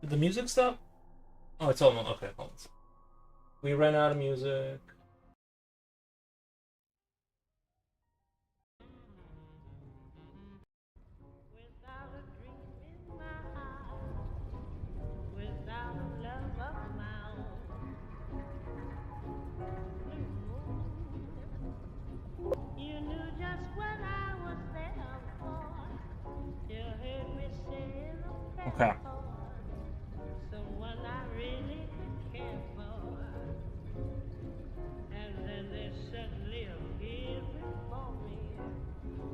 Did the music stop? Oh, it's almost okay. Hold on. We ran out of music. Without a dream in my heart, without a love of my own, you knew just what I was there for. You heard me say the Okay. someone I really could care for, and then they suddenly appeared before me,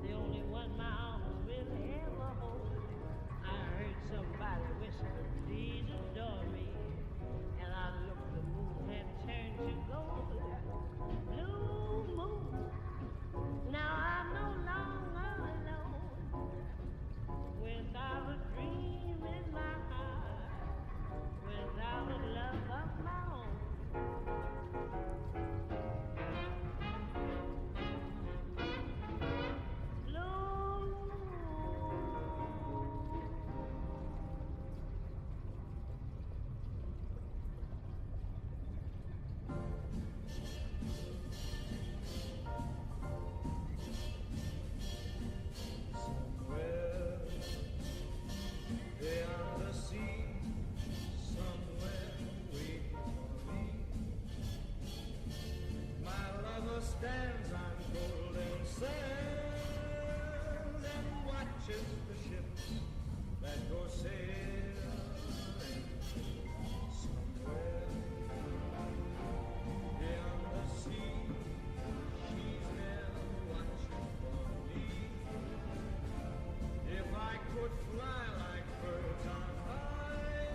the only one my arms will ever hold. I heard somebody whisper, please would fly like birds on high,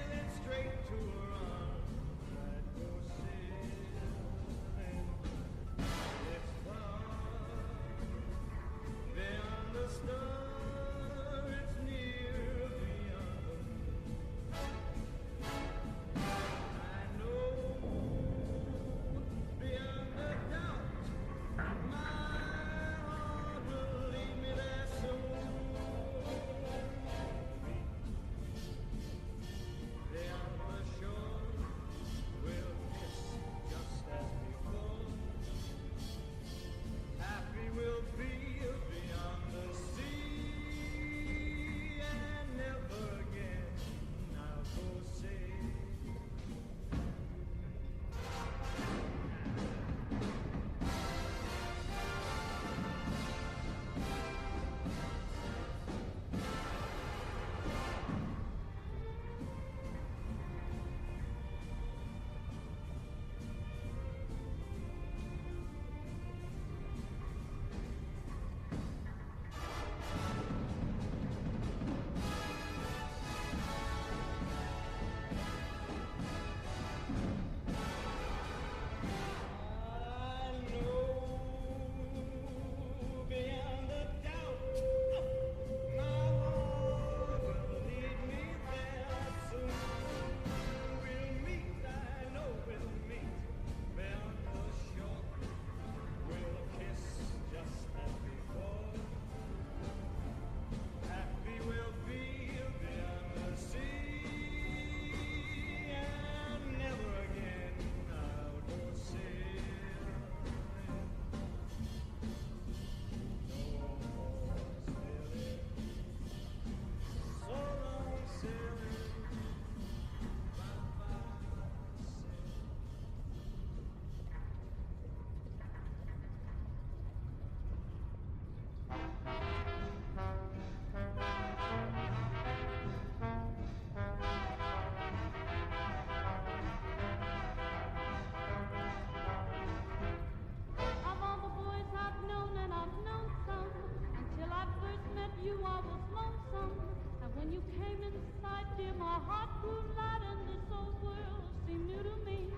then straight to her arms I'd go sailing. It's far beyond the star, it's near beyond the moon. I know beyond a doubt my heart will lead me there soon. Beyond the shore we'll kiss just as before. Happy we'll be beyond the sea, and never again I'll go sailing. I know beyond a doubt my heart will lead me there soon. We'll meet, I know we'll meet beyond the shore. We'll kiss just as before. Happy we'll be beyond the sea, and never again I'll go sailing. No more sailing. So long sailing. Bye-bye sailing. Of all the boys I've known, and I've known some, until I first met you I was lonesome. And when you came in sight, dear, my heart grew light, and this old world seemed new to me.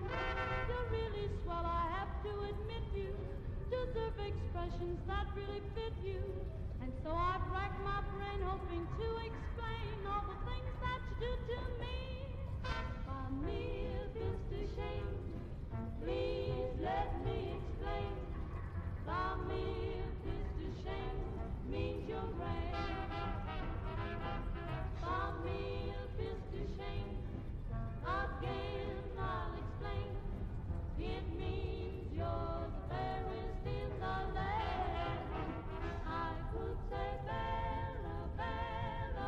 You're really swell, I have to admit you deserve expressions that really fit you. And so I've racked my brain hoping to explain all the things that you do to me. By me, if it's a shame, please let me explain. By me, if it's a shame, means you're great. By me, if it's a shame, again I'll explain. It means you're the fairest in the land. I could say Bella, Bella,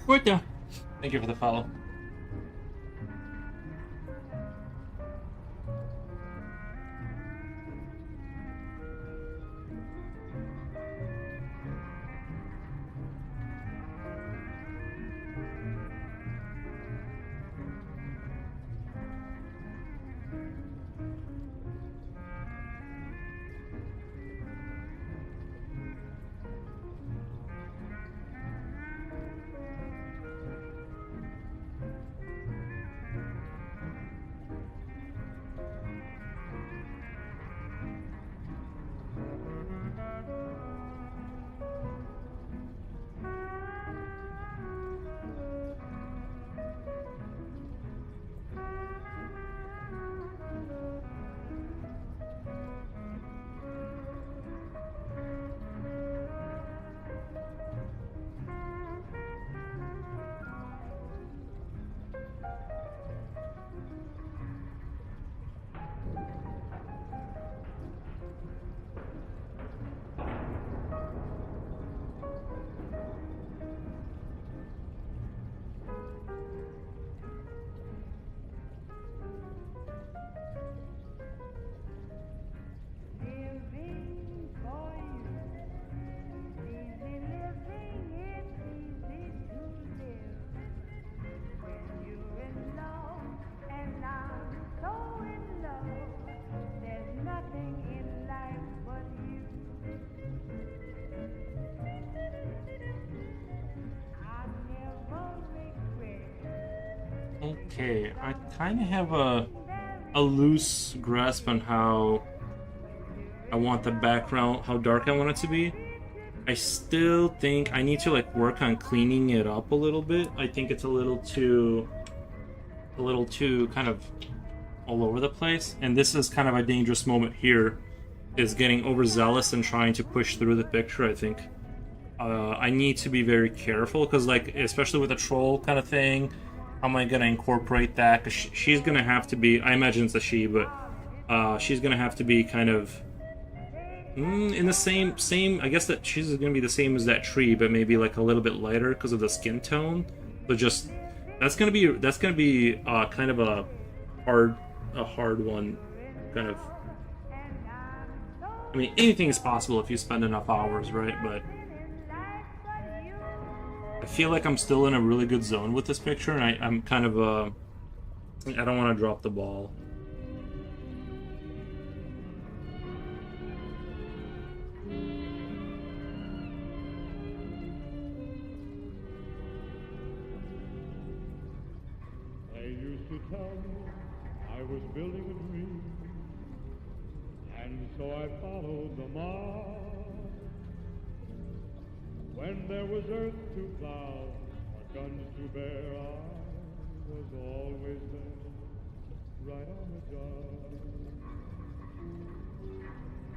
Wait, thank you for the follow. Living for you, easy living, it's easy to live. When you're in love, and I'm so in love, there's nothing in life but you. I never regret. Okay, I kind of have a loose grasp on how I want the background, how dark I want it to be. I still think I need to like work on cleaning it up a little bit. I think it's a little too kind of all over the place. And this is kind of a dangerous moment here, is getting overzealous and trying to push through the picture. I think I need to be very careful because, like, especially with a troll kind of thing, how am I gonna incorporate that? Because she's gonna have to be. I imagine it's a she, but she's gonna have to be kind of in the same. I guess that she's gonna be the same as that tree, but maybe like a little bit lighter because of the skin tone. But just that's gonna be kind of a hard one, kind of. I mean, anything is possible if you spend enough hours, right? But I feel like I'm still in a really good zone with this picture, and I'm kind of I don't want to drop the ball. They used to tell me I was building a dream, and so I followed the mark. When there was earth to plow, or guns to bear, I was always there, right on the job.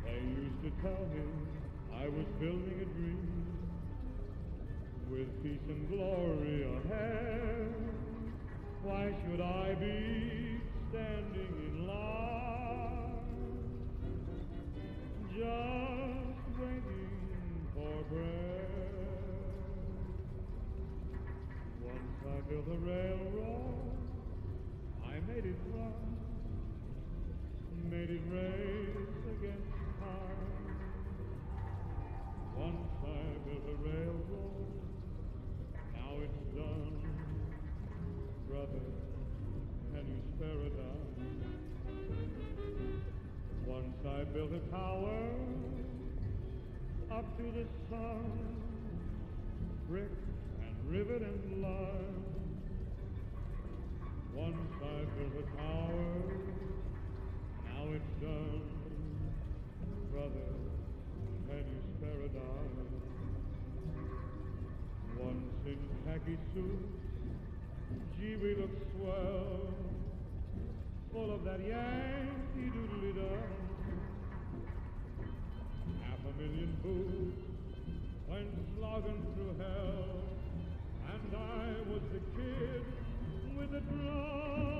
They used to tell me I was building a dream, with peace and glory ahead. Why should I be standing in line, just waiting for breath? Once I built a railroad, I made it run, made it race against time. Once I built a railroad, now it's done. Brother, can you spare a dime? Once I built a tower up to the sun, brick and rivet and lime. Once I built a tower, now it's done. Brother, can you spare a dime? Once in khaki suits, gee, we look swell, full of that Yankee doodly-dum. 500,000 boots went slogging through hell, and I was the kid with the drum.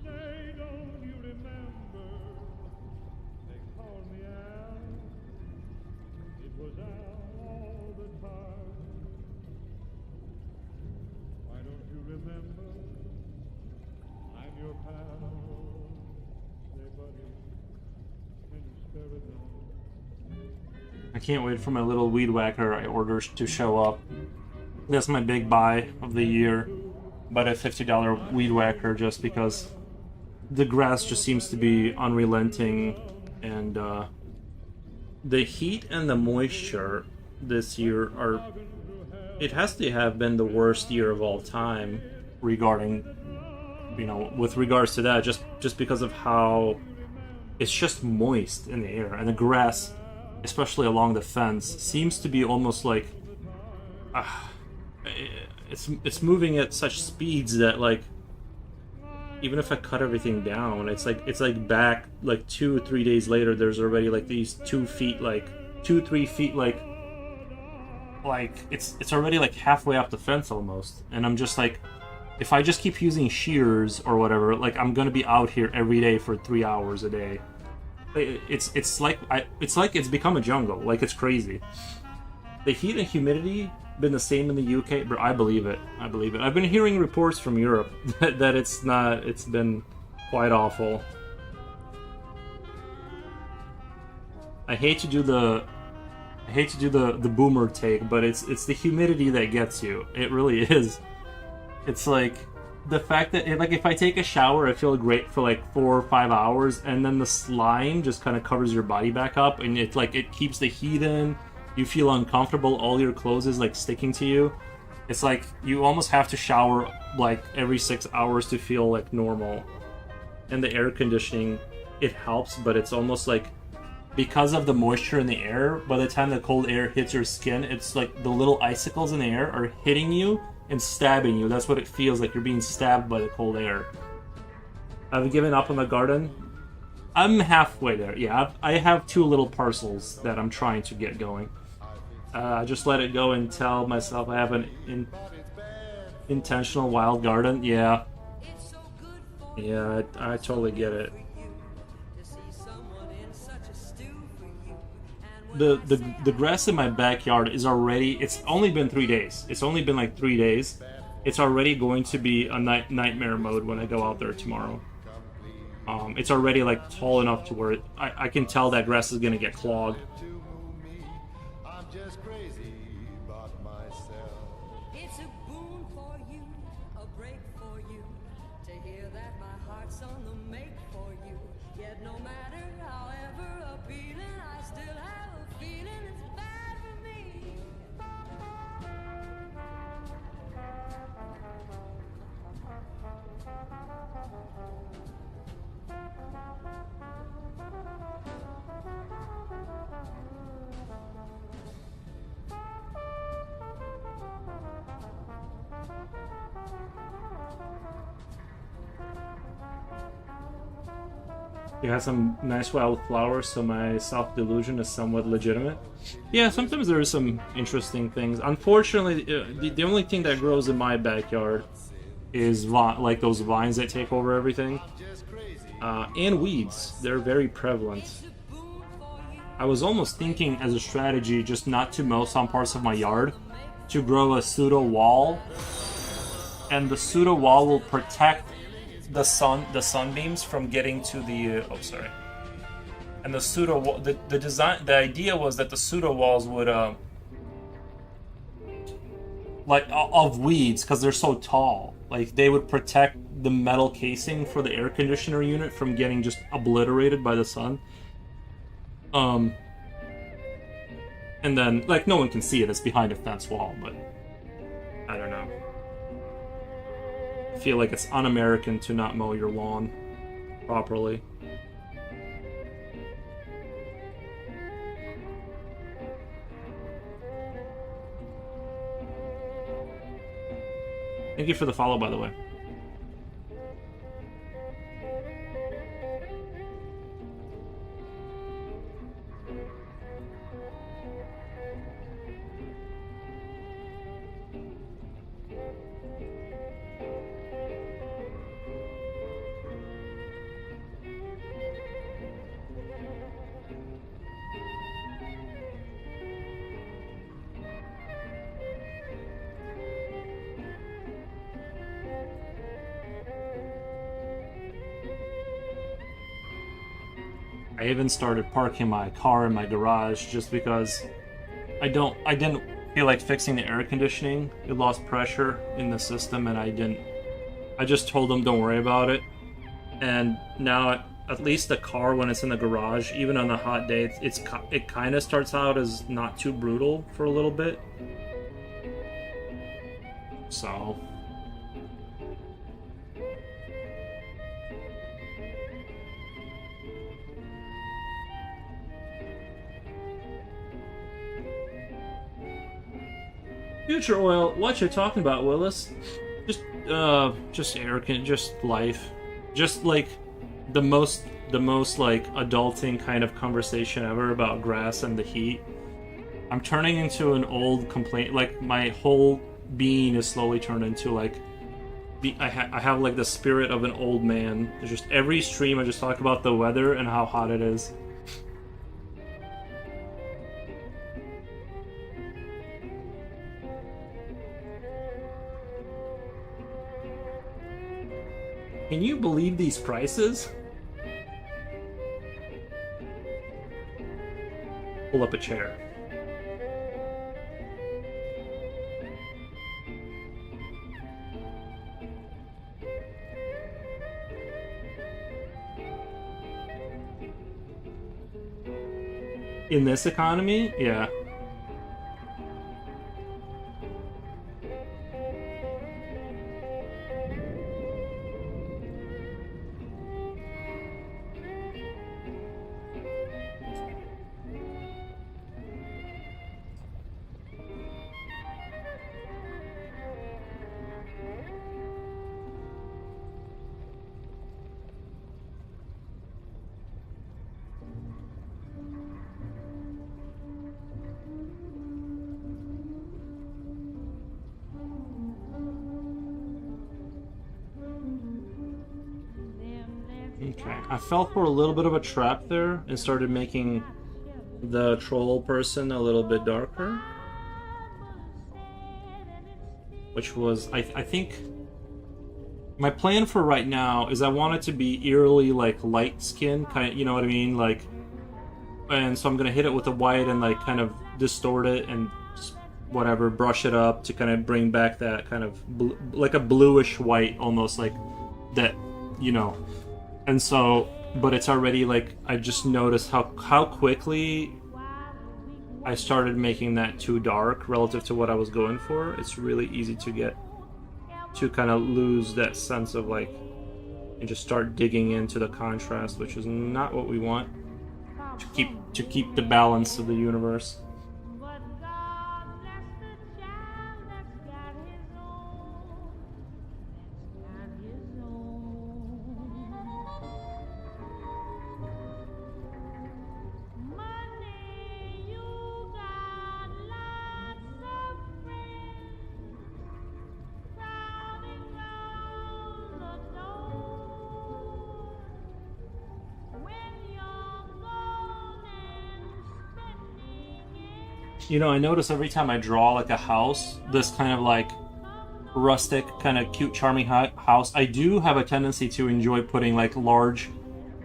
Say, don't you remember, they called me Al, it was Al all the time. can't wait for my little weed whacker I ordered to show up. That's my big buy of the year. Bought a $50 weed whacker just because the grass just seems to be unrelenting, and the heat and the moisture this year are... It has to have been the worst year of all time regarding, you know, with regards to that, just because of how it's just moist in the air, and the grass, especially along the fence, seems to be almost like it's moving at such speeds that, like, even if I cut everything down, it's like back like 2 or 3 days later, there's already like these 2 feet, like 2-3 feet, like it's already like halfway up the fence almost, and I'm just like, if I just keep using shears or whatever, like, I'm gonna be out here every day for 3 hours a day. It's like it's become a jungle. Like, it's crazy. The heat and humidity been the same in the UK, but I believe it. I've been hearing reports from Europe that it's not. It's been quite awful. I hate to do the boomer take, but it's the humidity that gets you. It really is. It's like the fact that if I take a shower, I feel great for like 4 or 5 hours, and then the slime just kind of covers your body back up, and it's like it keeps the heat in. You feel uncomfortable. All your clothes is like sticking to you. It's like you almost have to shower like every 6 hours to feel like normal. And the air conditioning, it helps, but it's almost like, because of the moisture in the air, by the time the cold air hits your skin, it's like the little icicles in the air are hitting you and stabbing you. That's what it feels like. You're being stabbed by the cold air. I've given up on the garden. I'm halfway there. Yeah, I have 2 little parcels that I'm trying to get going. I just let it go and tell myself I have an intentional wild garden. Yeah. Yeah, I totally get it. The grass in my backyard is already... It's only been 3 days. It's only been like 3 days. It's already going to be a nightmare mode when I go out there tomorrow. It's already like tall enough to where I can tell that grass is going to get clogged. It's a boon for you, a break for you, to hear that my heart's on the make for you. Yet no matter however appealing, I still have a feeling it's bad for me. You have some nice wild flowers, so my self-delusion is somewhat legitimate. Yeah, sometimes there are some interesting things. Unfortunately, the only thing that grows in my backyard is like those vines that take over everything. And weeds. They're very prevalent. I was almost thinking as a strategy just not to mow some parts of my yard, to grow a pseudo wall. And the pseudo wall will protect the sunbeams from getting to the and the pseudo wall, the idea was that the pseudo walls would like of weeds, because they're so tall, like they would protect the metal casing for the air conditioner unit from getting just obliterated by the sun. And then, like, no one can see it, it's behind a fence wall, but I don't know. I feel like it's un-American to not mow your lawn properly. Thank you for the follow, by the way. I even started parking my car in my garage just because I didn't feel like fixing the air conditioning. It lost pressure in the system, and I just told them don't worry about it. And now at least the car, when it's in the garage, even on a hot day, it kind of starts out as not too brutal for a little bit. So future oil, what you're talking about, Willis? Just just life, just like the most like adulting kind of conversation ever about grass and the heat. I'm turning into an old complaint. Like my whole being is slowly turned into like I have like the spirit of an old man. It's just every stream I just talk about the weather and how hot it is. Can you believe these prices? Pull up a chair. In this economy? Yeah. Okay, I fell for a little bit of a trap there and started making the troll person a little bit darker. Which was, I think, my plan for right now is I want it to be eerily like light skin, kind of, you know what I mean? Like, and so I'm gonna hit it with the white and like kind of distort it and just whatever, brush it up to kind of bring back that kind of like a bluish white, almost like that, you know. And so, but it's already like, I just noticed how quickly I started making that too dark relative to what I was going for. It's really easy to get to kind of lose that sense of like, and just start digging into the contrast, which is not what we want to keep the balance of the universe. But God bless the child that's got his own. That's got his own. Money, you got lots of friends crowding round the door. When you're gone and spending it. You know, I notice every time I draw like a house, this kind of like rustic, kind of cute, charming house, I do have a tendency to enjoy putting like large,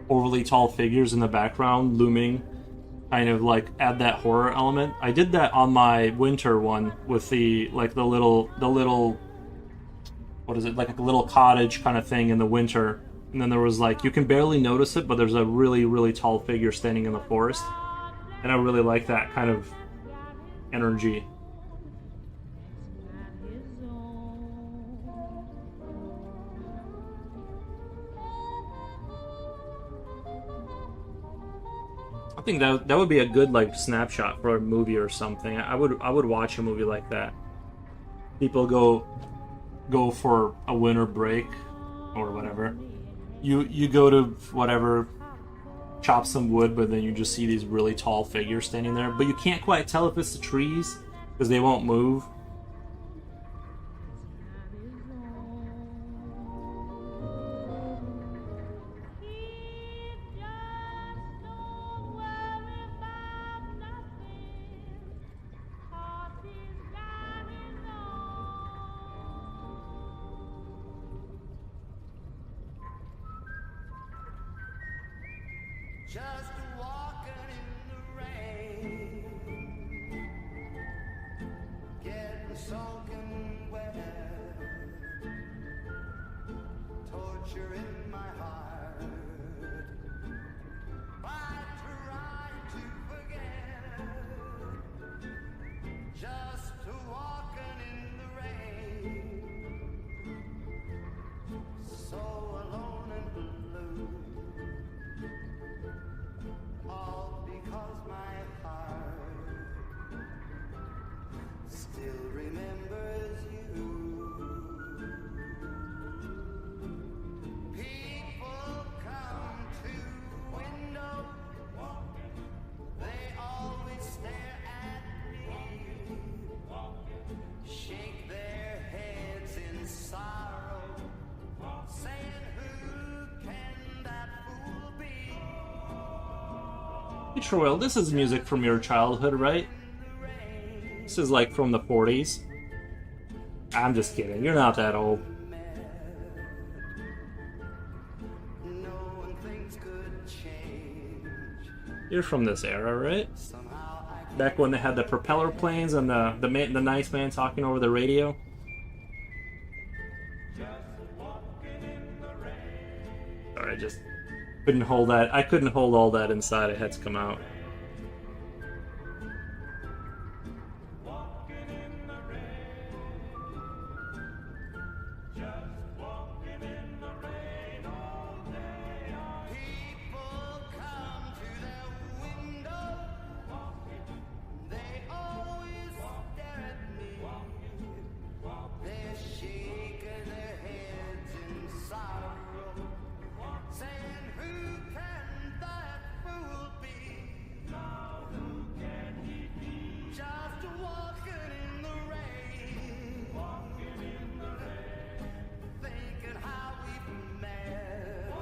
overly tall figures in the background, looming, kind of like add that horror element. I did that on my winter one with the like the little what is it, like a little cottage kind of thing in the winter, and then there was like, you can barely notice it, but there's a really, really tall figure standing in the forest, and I really like that kind of energy. I think that would be a good like snapshot for a movie or something. I would watch a movie like that. People go for a winter break or whatever. You go to whatever, chop some wood, but then you just see these really tall figures standing there. But you can't quite tell if it's the trees because they won't move. Just soaking wet, torture in my heart. I try to forget, just walking in the rain, so alone and blue, all because my heart still remembers you. People come to window, they always stare at me, shake their heads in sorrow, saying who can that fool be? Hey, Troil, this is music from your childhood, right? This is like from the 40s. I'm just kidding. You're not that old. Knowing things could change, You're from this era, right? somehow I Back when they had the propeller planes and the nice man talking over the radio. Sorry, I just couldn't hold that. I couldn't hold all that inside. It had to come out. people come to their window, they always stare at me, they're shaking their heads in sorrow, saying who can that fool be? Just walking in the rain, thinking how we've met,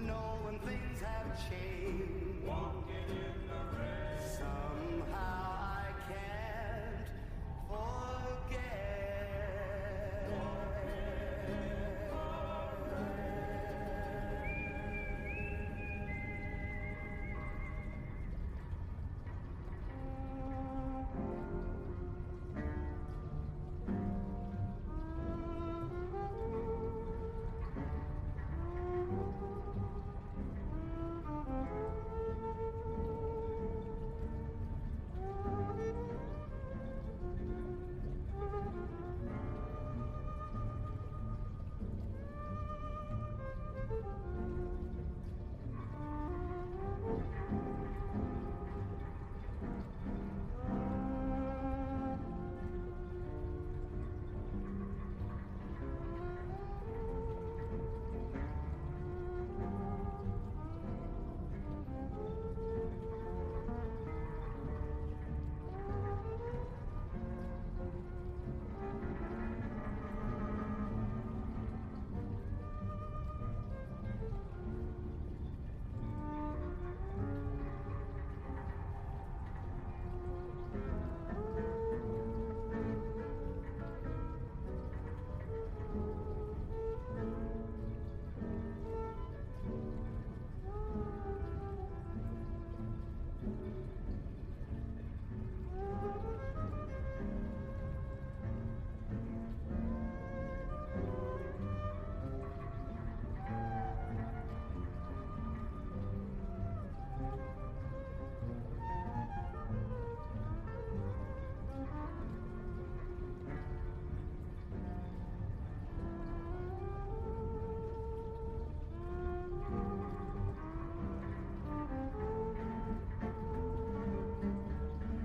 knowing things have changed. Somehow I can't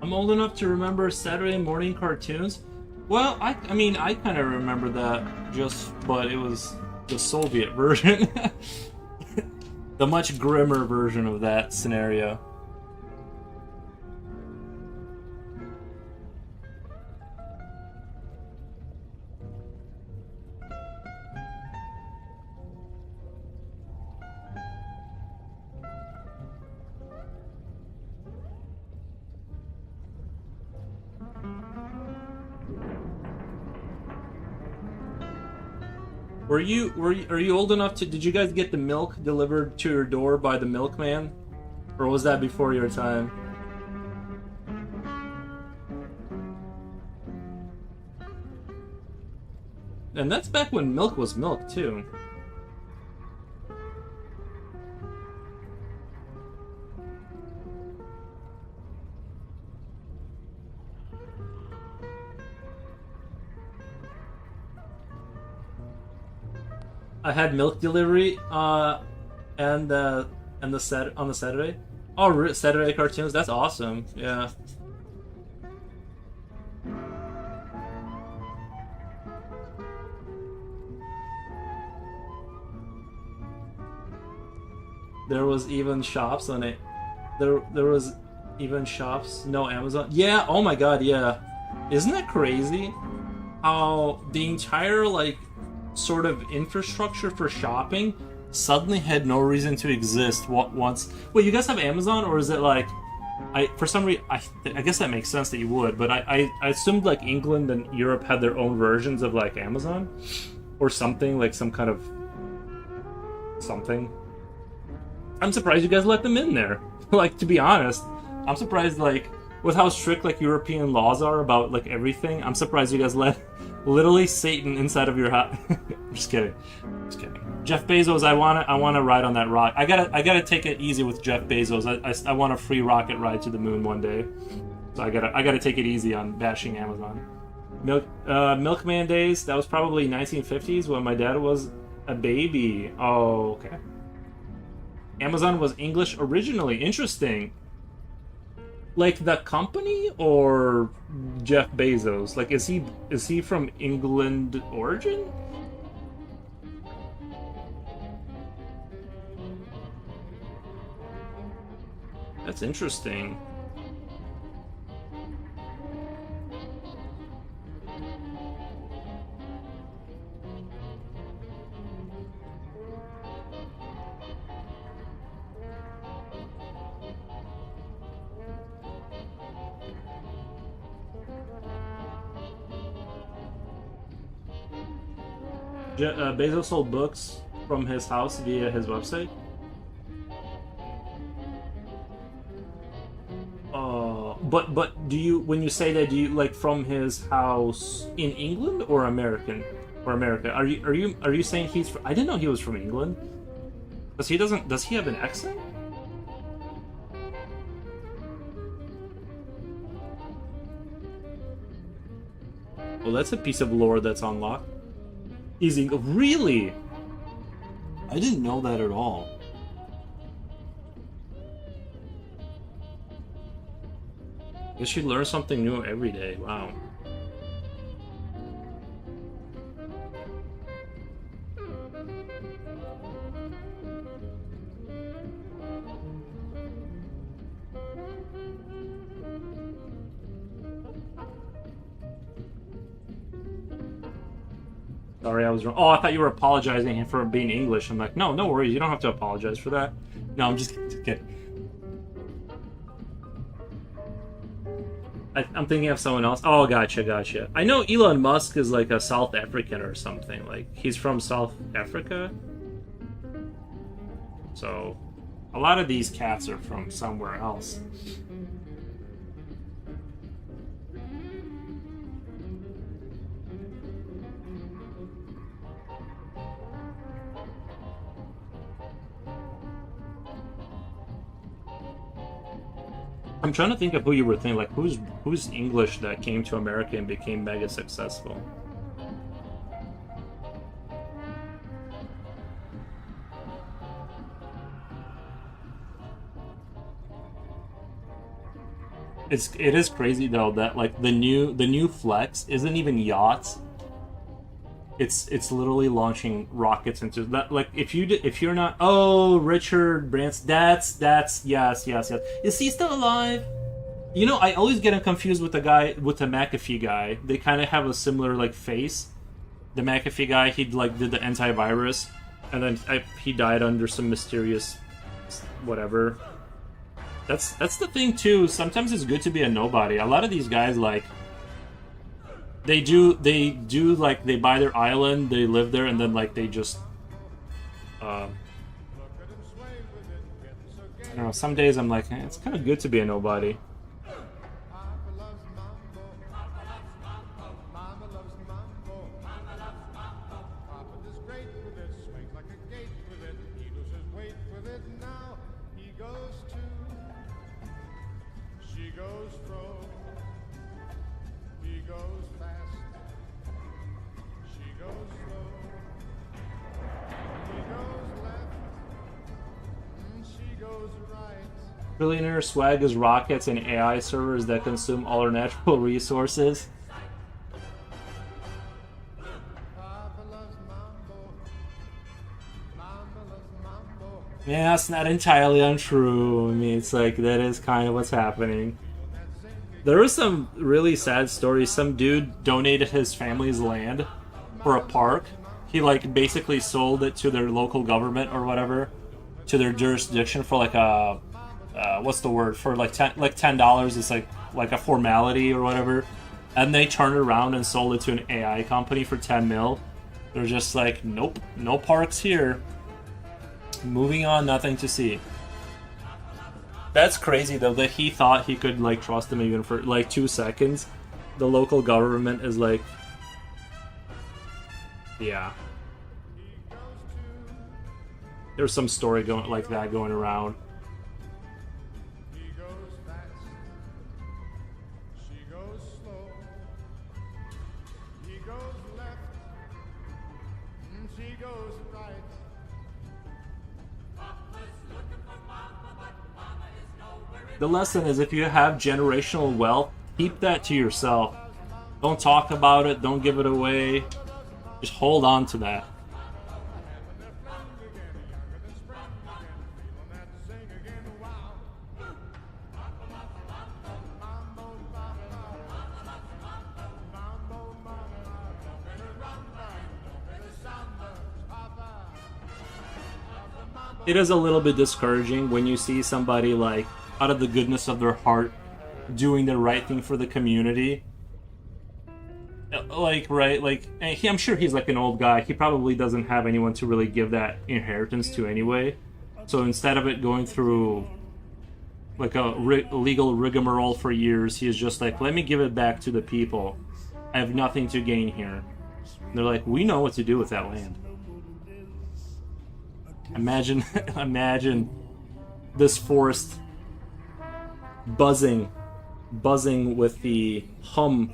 I'm old enough to remember Saturday morning cartoons. Well, I mean, I kind of remember that, but it was the Soviet version. The much grimmer version of that scenario. Are you old enough to, did you guys get the milk delivered to your door by the milkman? Or was that before your time? And that's back when milk was milk, too. I had milk delivery and the set on the Saturday. Oh, Saturday cartoons. That's awesome. Yeah. There was even shops on it. There was even shops. No Amazon. Yeah. Oh my God. Yeah. Isn't that crazy? How the entire like sort of infrastructure for shopping suddenly had no reason to exist once. Wait, you guys have Amazon, or is it like for some reason I guess that makes sense that you would, but I assumed like England and Europe had their own versions of like Amazon or something, like some kind of something. I'm surprised you guys let them in there. Like, to be honest, I'm surprised, like, with how strict like European laws are about like everything. I'm surprised you guys let literally Satan inside of your house. Just kidding. Just kidding. Jeff Bezos, I wanna ride on that rock. I gotta take it easy with Jeff Bezos. I want a free rocket ride to the moon one day. So I gotta take it easy on bashing Amazon. Milkman days. That was probably 1950s when my dad was a baby. Oh, okay. Amazon was English originally. Interesting. Like the company or Jeff Bezos? Like, is he from England origin? That's interesting. Bezos sold books from his house via his website. But do you, when you say that, do you like from his house in England or American or America? Are you saying he's I didn't know he was from England. Does he have an accent? Well, that's a piece of lore that's unlocked. Easy. Really? I didn't know that at all. Guess you learn something new every day. Wow. Sorry, I was wrong. Oh, I thought you were apologizing for being English. I'm like, no worries. You don't have to apologize for that. No, I'm just kidding. I'm thinking of someone else. Oh, gotcha. I know Elon Musk is like a South African or something. Like, he's from South Africa. So, a lot of these cats are from somewhere else. I'm trying to think of who you were thinking, like who's English that came to America and became mega successful. It is crazy though that like the new flex isn't even yachts. It's literally launching rockets into that. Like if you're not, oh, Richard Branson, that's yes. Is he still alive? You know, I always get him confused with the McAfee guy. They kind of have a similar like face. The McAfee guy, he like did the antivirus, and then he died under some mysterious whatever. That's the thing too. Sometimes it's good to be a nobody. A lot of these guys like. They do like they buy their island, they live there, and then like they just I don't know, some days I'm like, it's kind of good to be a nobody. Trillionaire swag is rockets and AI servers that consume all our natural resources. Papa loves mambo. Mama loves mambo. Yeah, that's not entirely untrue. I mean, it's like that is kind of what's happening. There were some really sad stories. Some dude donated his family's land for a park. He like basically sold it to their local government or whatever, to their jurisdiction for like a what's the word for like $10. It's like a formality or whatever, and they turned around and sold it to an AI company for 10 mil. They're just like, nope, no parks here. Moving on, nothing to see. That's crazy though that he thought he could like trust them even for like 2 seconds. The local government is like, yeah. There's some story going like that going around. He goes fast. She goes slow. He goes left. She goes right. The lesson is if you have generational wealth, keep that to yourself. Don't talk about it, don't give it away. Just hold on to that. It is a little bit discouraging when you see somebody like out of the goodness of their heart doing the right thing for the community. Like, right, like, I'm sure he's like an old guy. He probably doesn't have anyone to really give that inheritance to anyway. So instead of it going through like a legal rigmarole for years, he is just like, let me give it back to the people. I have nothing to gain here. And they're like, we know what to do with that land. Imagine, imagine this forest buzzing with the hum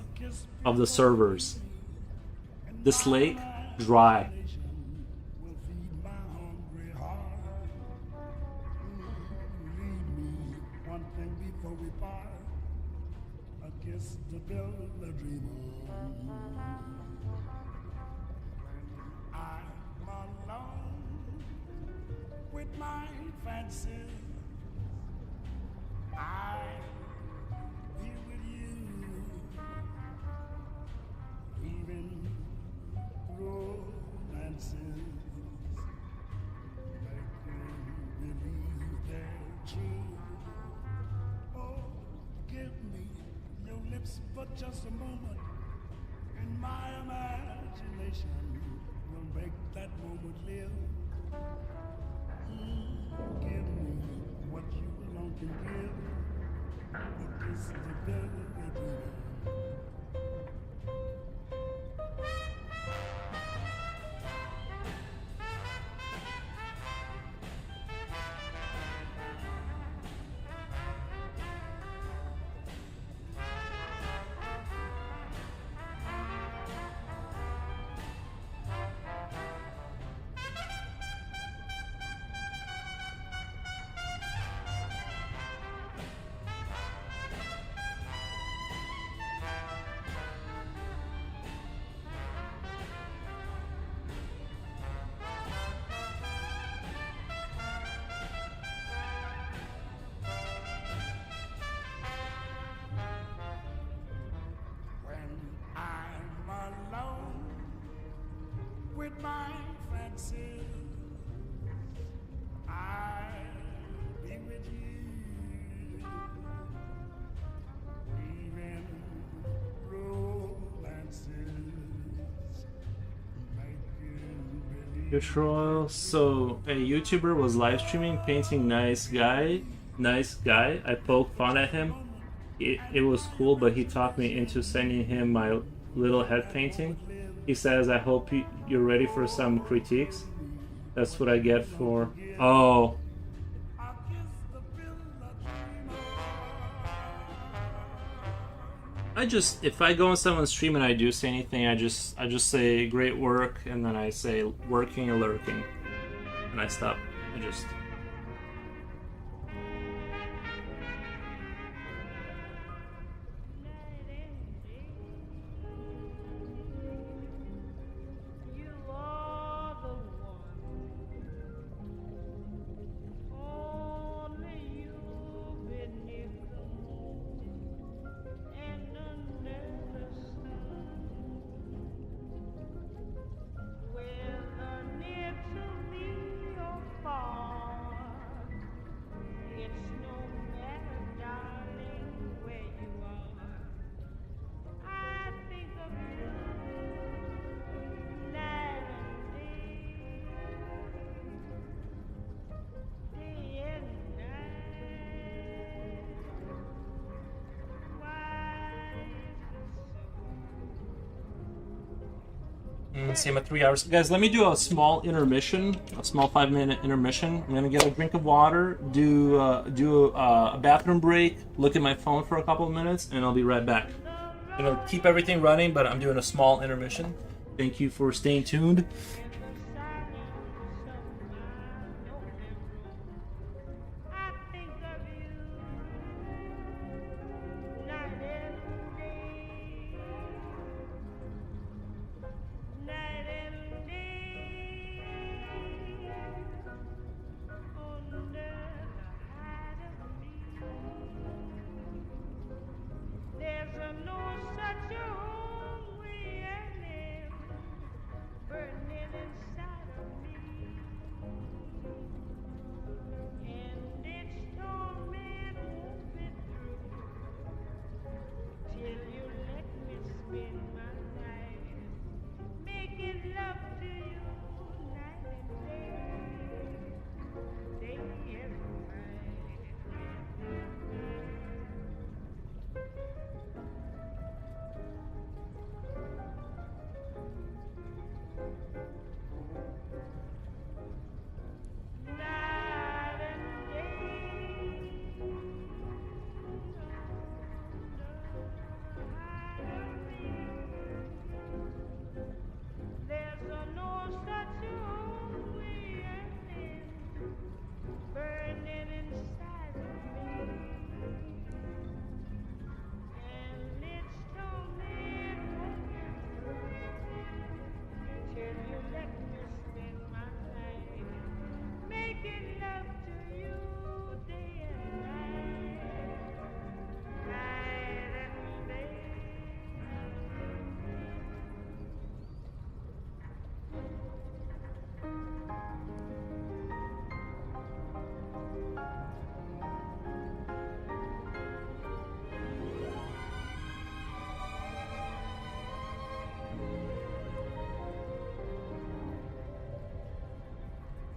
of the servers. This lake, dry. With my fancy, I be with you, even romances make you believe they're true. Oh, give me your lips for just a moment, and my imagination will make that moment live. Give me what you alone can give. A kiss to build a dream. With my fancy, I'll be with you. Even romances make you believe. So a YouTuber was live streaming painting nice guy. I poked fun at him. It was cool, but he talked me into sending him my little head painting. He says, I hope you're ready for some critiques. That's what I get for... Oh. If I go on someone's stream and I do say anything, I just say great work, and then I say working and lurking. And I stop. See, I'm at 3 hours. Guys, let me do a small intermission, a small 5-minute intermission. I'm gonna get a drink of water, do a bathroom break, look at my phone for a couple of minutes, and I'll be right back. I'm gonna keep everything running, but I'm doing a small intermission. Thank you for staying tuned.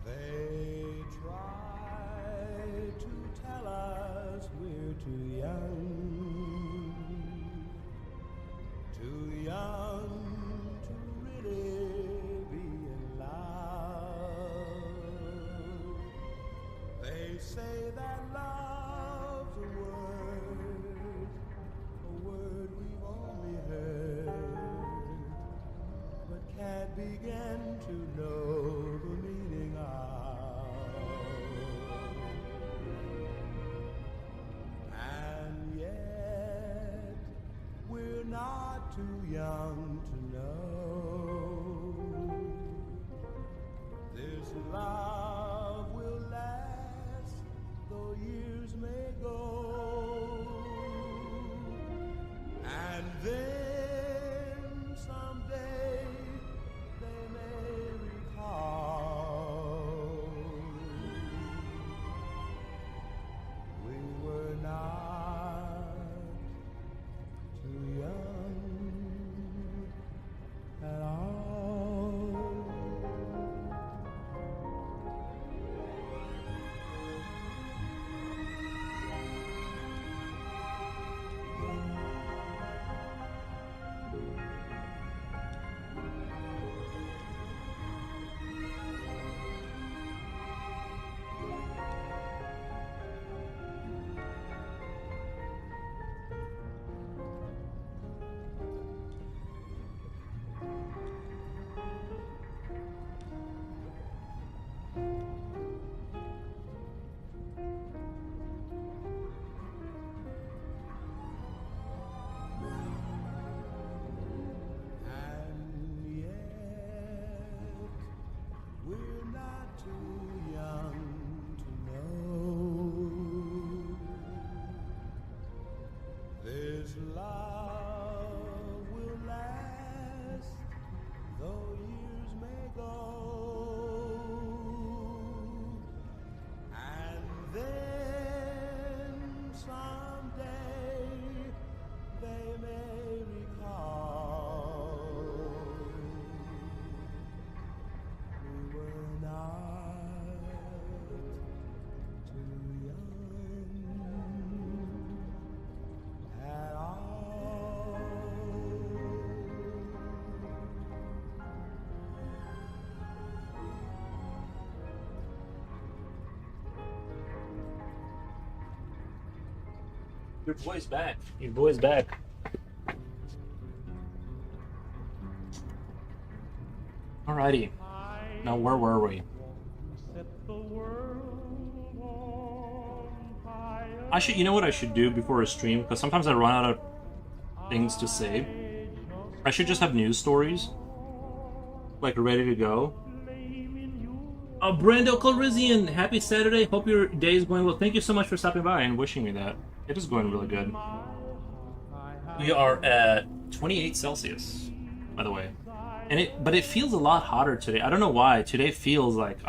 They try to tell us we're too young to really be in love. They say that love's a word we've only heard, but can't begin to know the meaning of. And yet we're not too young to know this love will last, though years may go. And then someday they may recall we were not too young at all. And yet we're not too young to know this love will last, though years may go. And then someday they may recall we were not too young at all. Your boy's back. Your boy's back. Alrighty. Now where were we? You know what I should do before a stream? Because sometimes I run out of things to say. I should just have news stories, like ready to go. Brando Calrissian, happy Saturday. Hope your day is going well. Thank you so much for stopping by and wishing me that. It is going really good. We are at 28 Celsius, by the way. But it feels a lot hotter today. I don't know why. Today feels like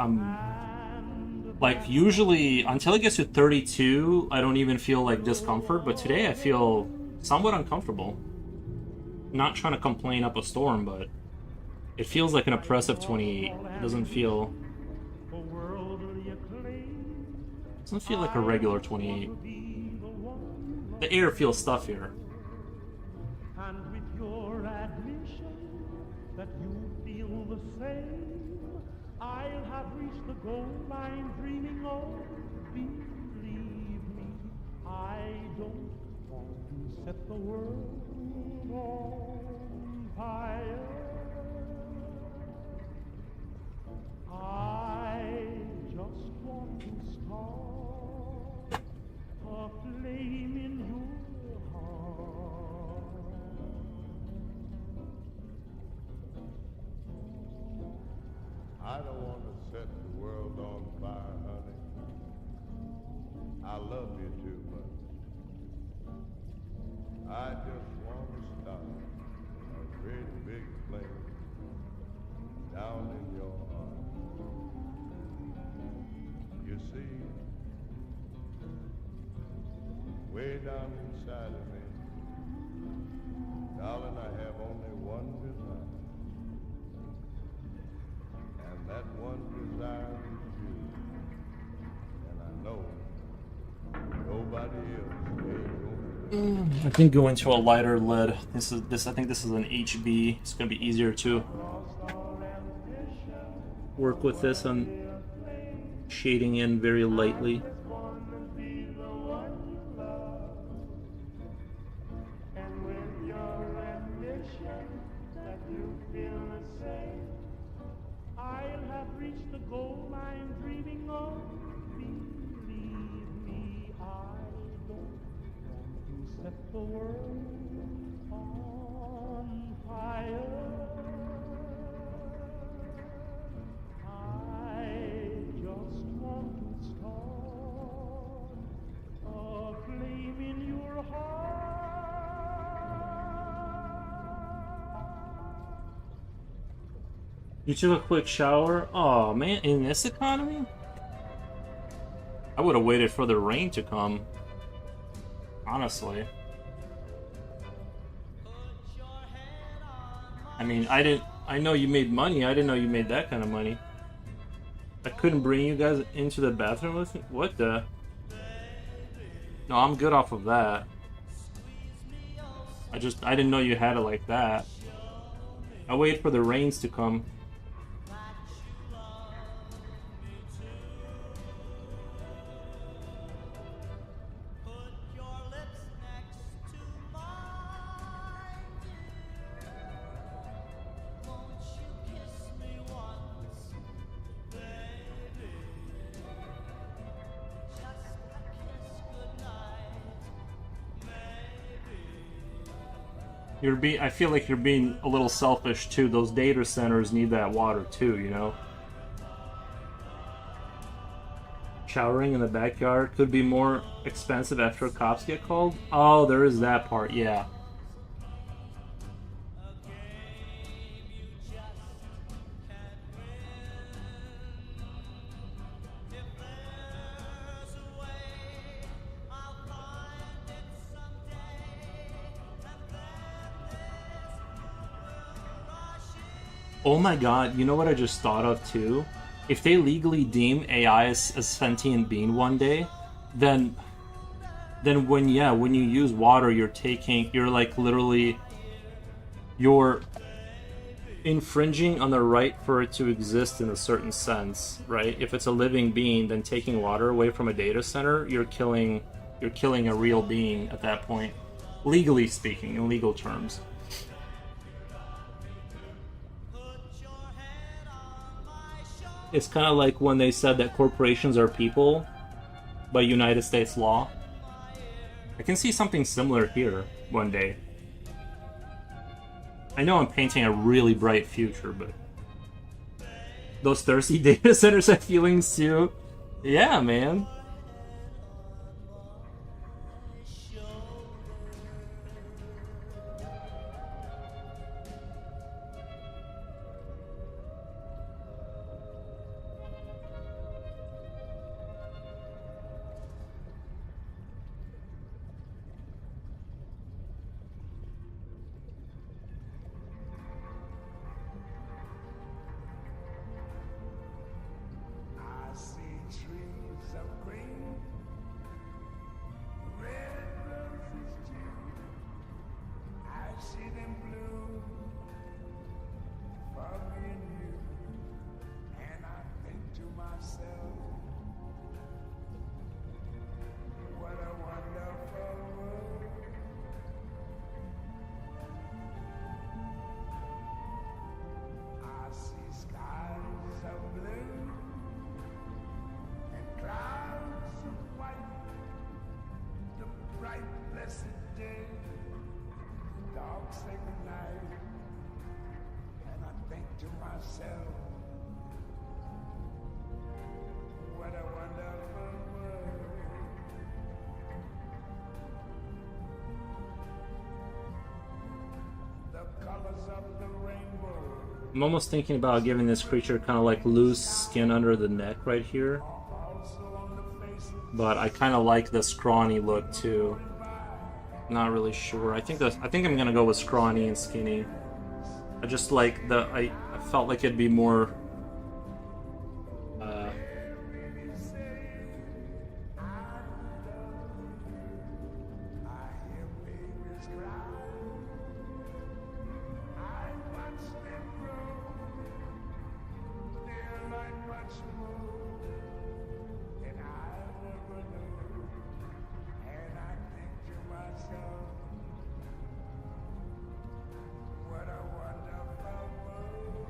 usually until it gets to 32, I don't even feel like discomfort. But today I feel somewhat uncomfortable. Not trying to complain up a storm, but it feels like an oppressive 28. It doesn't feel like a regular 28. The air feels stuffier. And with your admission that you feel the same, I'll have reached the goal line dreaming of. Believe me, I don't want to set the world on fire. I just want to start a flame in your heart. I don't want to set the world on fire, honey. I love you too much. I just want to start a great big flame down in your heart. You see, way down inside of me, darling, I have only one desire. And that one desire is you. And I know nobody else ain't gonna. I think going to a lighter lead. I think this is an HB. It's gonna be easier to work with this on shading in very lightly. The world on fire. I just want to start a flame in your heart. You took a quick shower? Oh man, in this economy? I would have waited for the rain to come. Honestly. I mean, I know you made money. I didn't know you made that kind of money. I couldn't bring you guys into the bathroom with me? What the? No, I'm good off of that. I didn't know you had it like that. I waited for the rains to come. I feel like you're being a little selfish too. Those data centers need that water too, you know? Showering in the backyard could be more expensive after cops get called? Oh, there is that part, yeah. Oh my god, you know what I just thought of too? If they legally deem AI as a sentient being one day, then when you use water, you're like literally, you're infringing on the right for it to exist in a certain sense, right? If it's a living being, then taking water away from a data center, you're killing you're killing a real being at that point, legally speaking, in legal terms. It's kind of like when they said that corporations are people by United States law. I can see something similar here one day. I know I'm painting a really bright future, but those thirsty data centers have feelings too. Yeah, man. I see trees of green, red roses too. I see them bloom for me and you, and I think to myself, what a wonderful world. I see skies of blue and clouds of white, the bright blessed day, the dark sacred night, and I think to myself, what a wonderful world. The colors of the rainbow I'm almost thinking about giving this creature kind of like loose skin under the neck right here. also on the faces. But I kind of like the scrawny look too. Not really sure. I think I'm gonna go with scrawny and skinny. I just like I felt like it'd be more. I hear babies cry. I watch them grow. They'll learn much more than I ever knew. And I think to myself, what a wonderful world.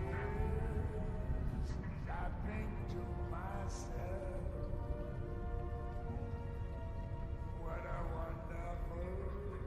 Yes, I think to myself, what a wonderful world.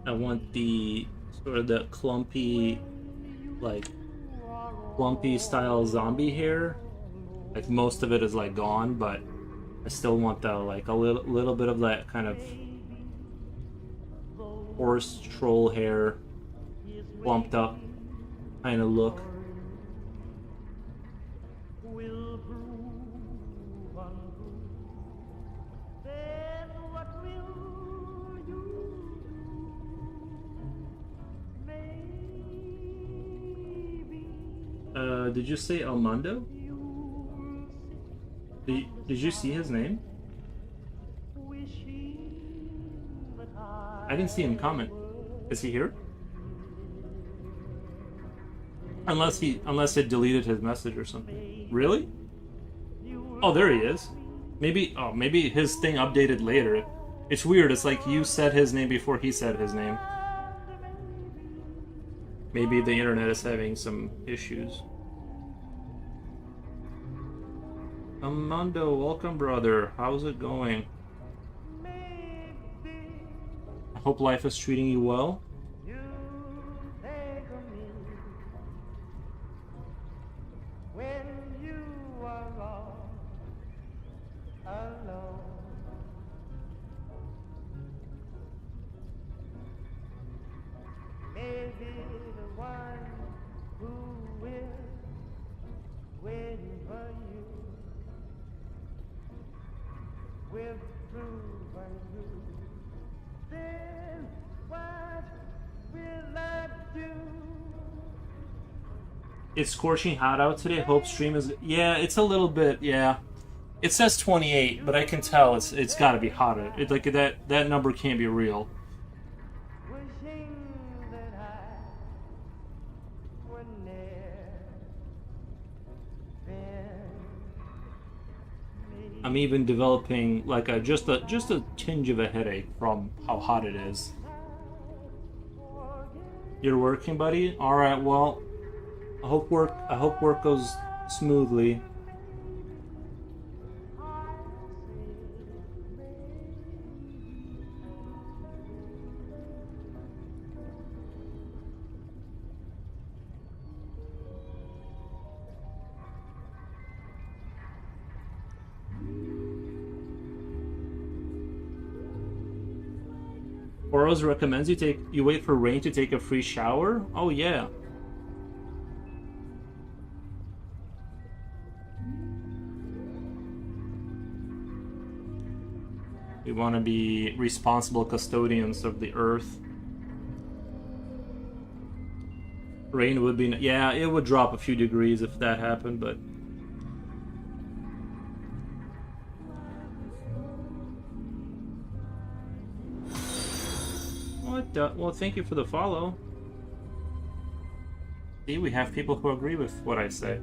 I want the sort of the clumpy, like clumpy style zombie hair. Like most of it is like gone, but I still want the like a little bit of that kind of horse troll hair, clumped up kind of look. will prove untrue, then what will you do? Maybe Did you say Armando? Did you see his name? wishing that I didn't see him comment. Is he here? Unless it deleted his message or something. Really? Oh, there he is. Maybe his thing updated later. It's weird. It's like you said his name before he said his name. Maybe the internet is having some issues. Armando, welcome, brother. How's it going? I hope life is treating you well. when you are all alone. Maybe the one who will for you. We're proven you. Then what will I do? It's scorching hot out today. Hope stream is. Yeah, it's a little bit. Yeah, it says 28, but I can tell it's got to be hotter. It like that number can't be real. Wishing that I were near. Then I'm even developing like a tinge of a headache from how hot it is. You're working, buddy? All right. Well, I hope work goes smoothly. Boros recommends you wait for rain to take a free shower. Oh yeah. We want to be responsible custodians of the earth. Rain would be, yeah, it would drop a few degrees if that happened, but what? Well, thank you for the follow. See, we have people who agree with what I say.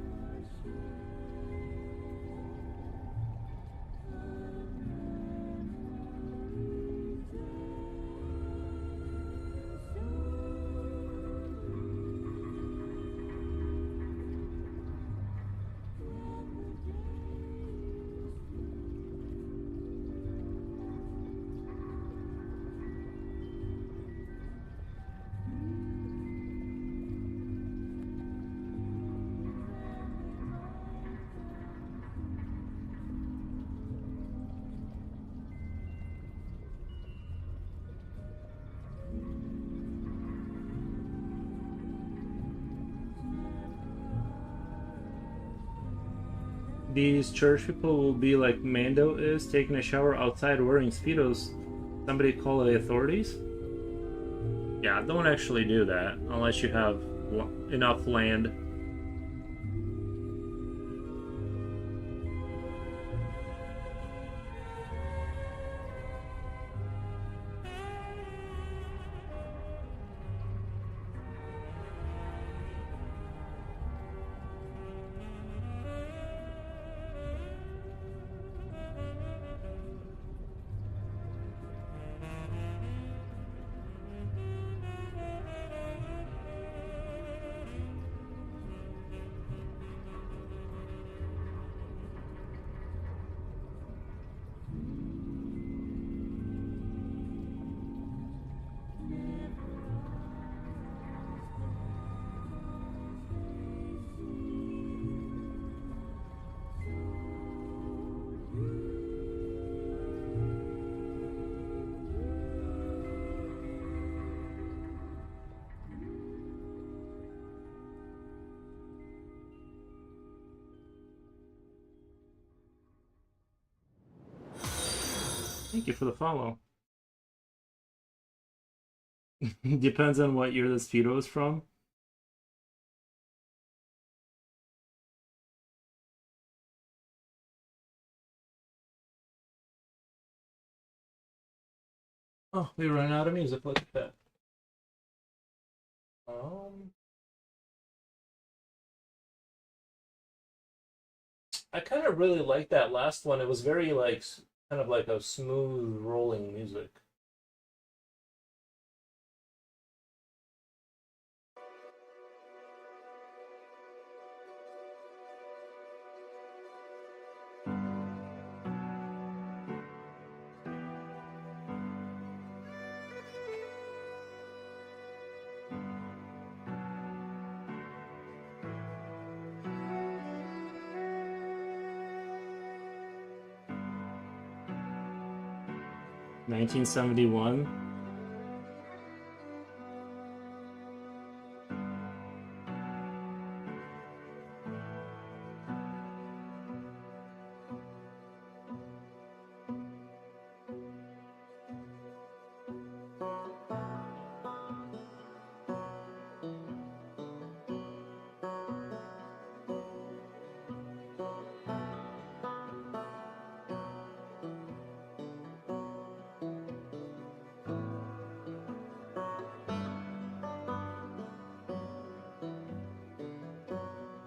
These church people will be like Mando is, taking a shower outside wearing Speedos. Somebody call the authorities? Yeah, don't actually do that unless you have enough land. Thank you for the follow. Depends on what year this Speedo is from. Oh, we ran out of music. Look at that. I kind of really liked that last one. It was very like kind of like a smooth rolling music. (1971).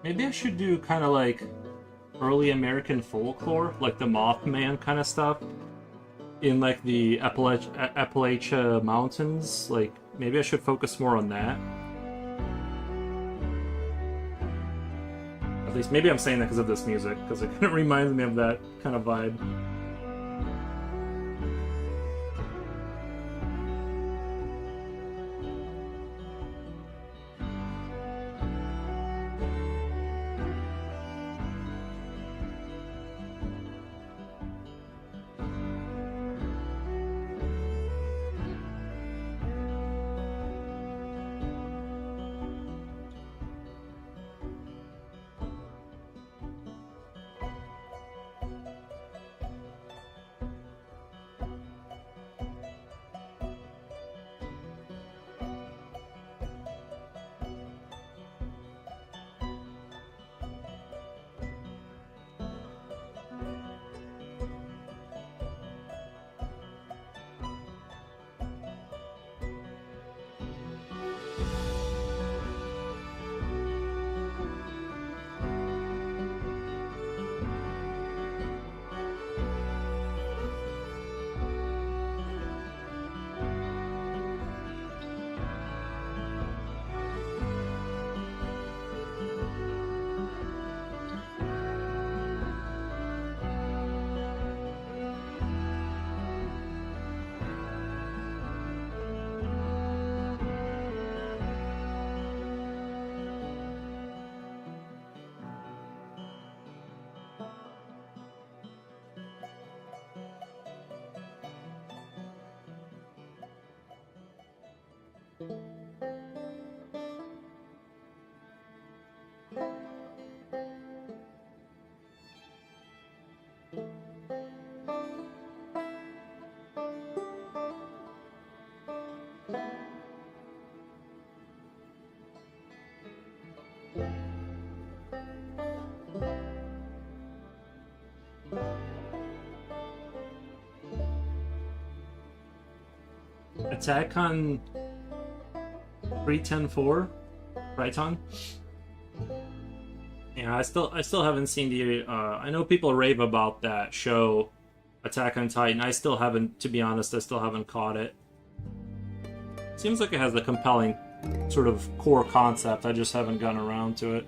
Maybe I should do kind of like early American folklore, like the Mothman kind of stuff, in like the Appalachia Mountains. Like, maybe I should focus more on that. At least, maybe I'm saying that because of this music, because it kind of reminds me of that kind of vibe. Attack on 310-4, Triton. Yeah, I still haven't seen the. I know people rave about that show, Attack on Titan. I still haven't, to be honest. I still haven't caught it. Seems like it has a compelling sort of core concept. I just haven't gotten around to it.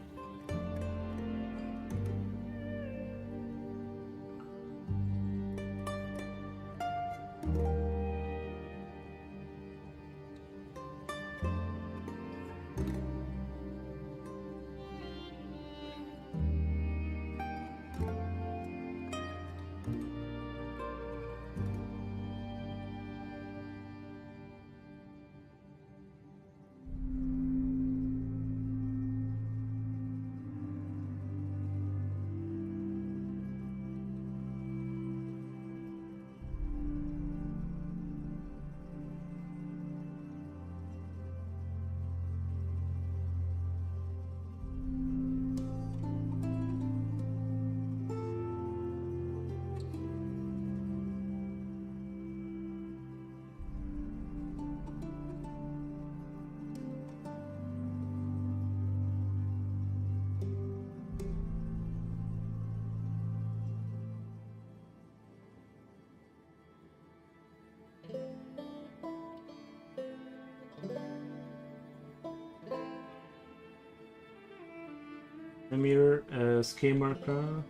Meter, scale marker.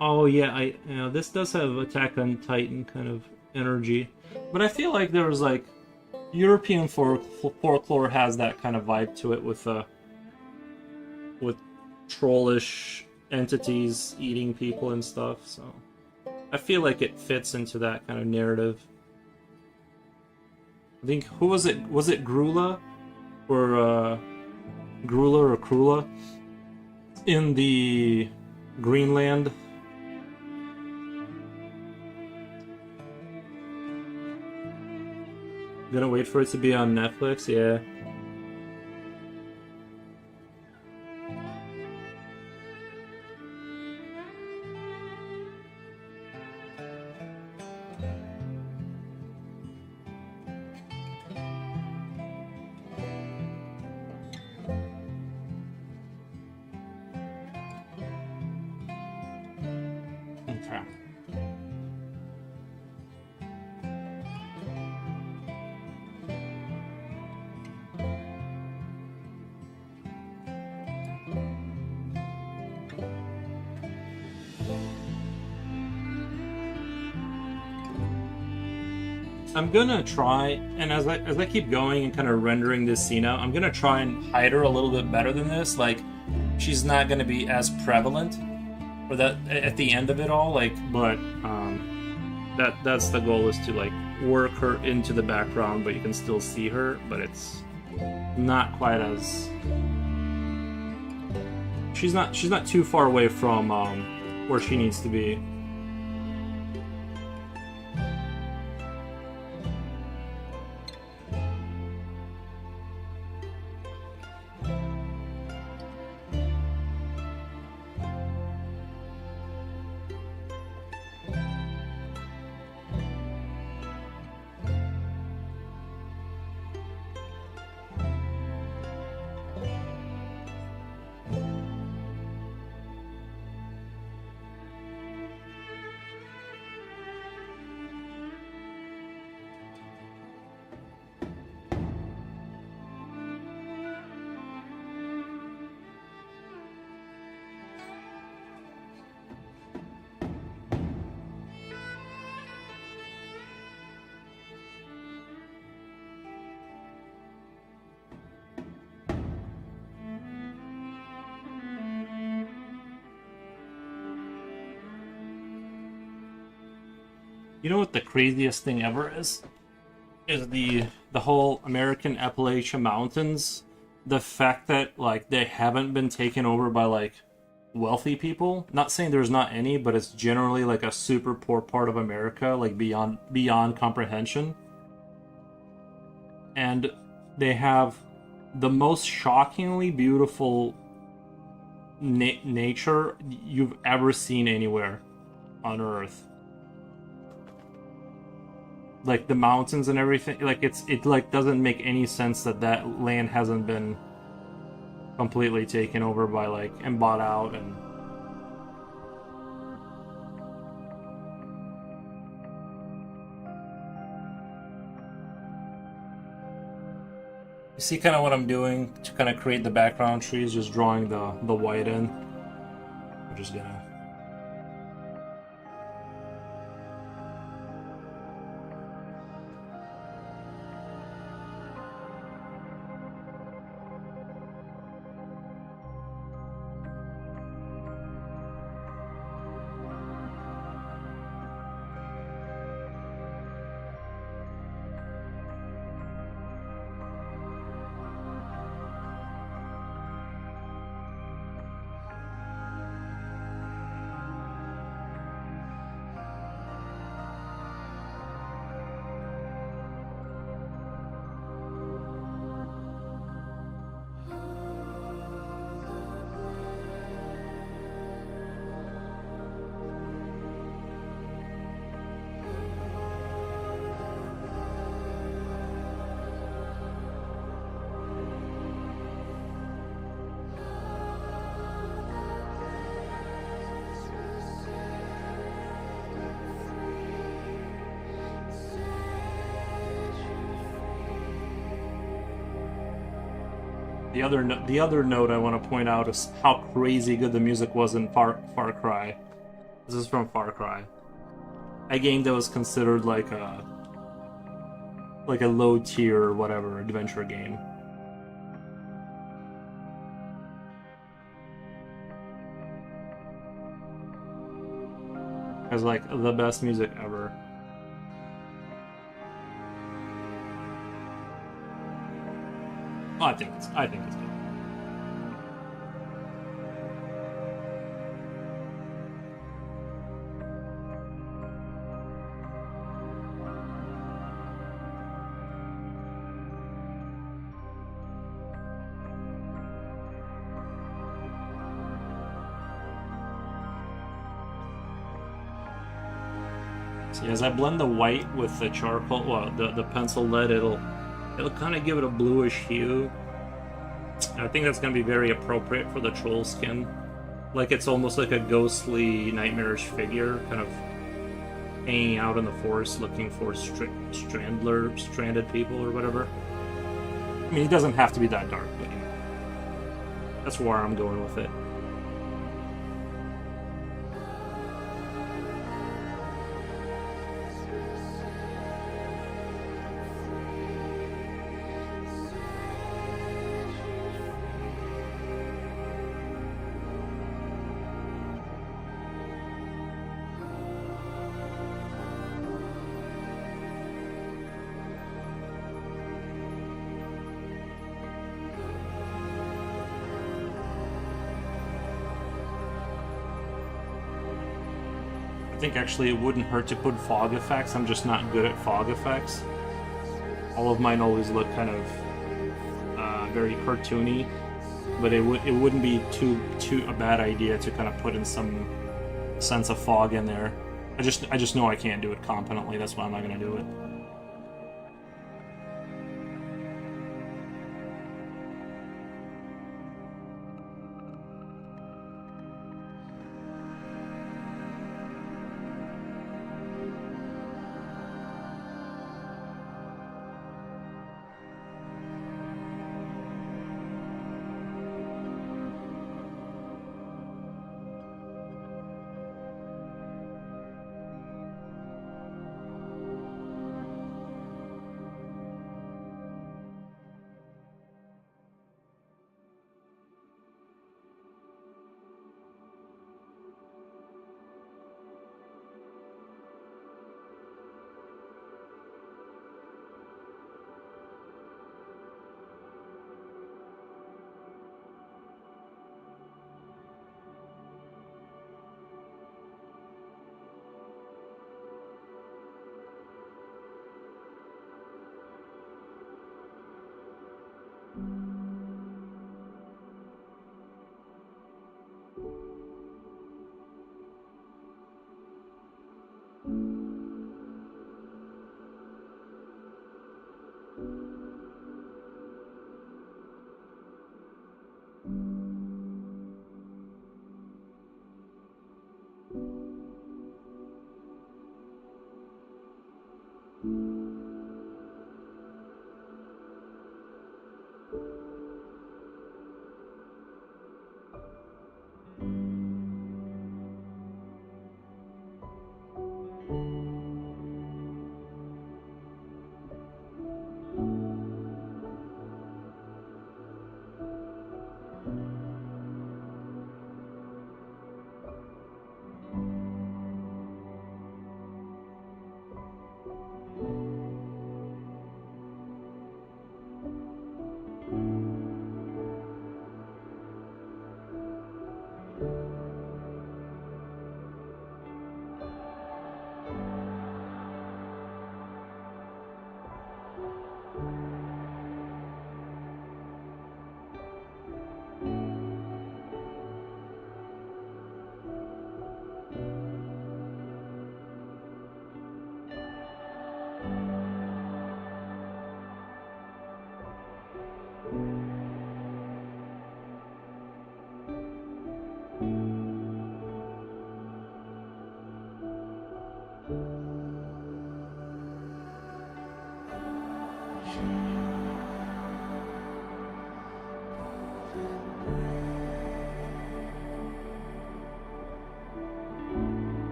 Oh yeah, this does have Attack on Titan kind of energy, but I feel like there was like European folklore has that kind of vibe to it with trollish entities eating people and stuff. So I feel like it fits into that kind of narrative. I think who was it? Was it Grula or Grula or Krula in the Greenland? Gonna wait for it to be on Netflix, yeah. Okay. I'm gonna try, and as I keep going and kind of rendering this scene out, I'm gonna try and hide her a little bit better than this. Like, she's not gonna be as prevalent, or that at the end of it all. Like, but that's the goal, is to like work her into the background, but you can still see her. But it's not quite as she's not too far away from where she needs to be. You know what the craziest thing ever is? Is the whole American Appalachian Mountains. The fact that like they haven't been taken over by like wealthy people. Not saying there's not any, but it's generally like a super poor part of America, like beyond comprehension. And they have the most shockingly beautiful nature you've ever seen anywhere on Earth. Like the mountains and everything, like it like doesn't make any sense that land hasn't been completely taken over by like and bought out. And you see kind of what I'm doing to kind of create the background trees, just drawing the white in. We're just gonna The other note I want to point out is how crazy good the music was in Far Cry. This is from Far Cry, a game that was considered like a low tier or whatever adventure game. Has like the best music ever. I think it's good. See, as I blend the white with the charcoal, well, the pencil lead, it'll kind of give it a bluish hue. I think that's going to be very appropriate for the troll skin. Like it's almost like a ghostly, nightmarish figure, kind of hanging out in the forest looking for stranded people or whatever. I mean, it doesn't have to be that dark, but that's where I'm going with it. I think actually it wouldn't hurt to put fog effects. I'm just not good at fog effects. All of mine always look kind of very cartoony, but it wouldn't be too a bad idea to kind of put in some sense of fog in there. I just know I can't do it competently. That's why I'm not gonna do it.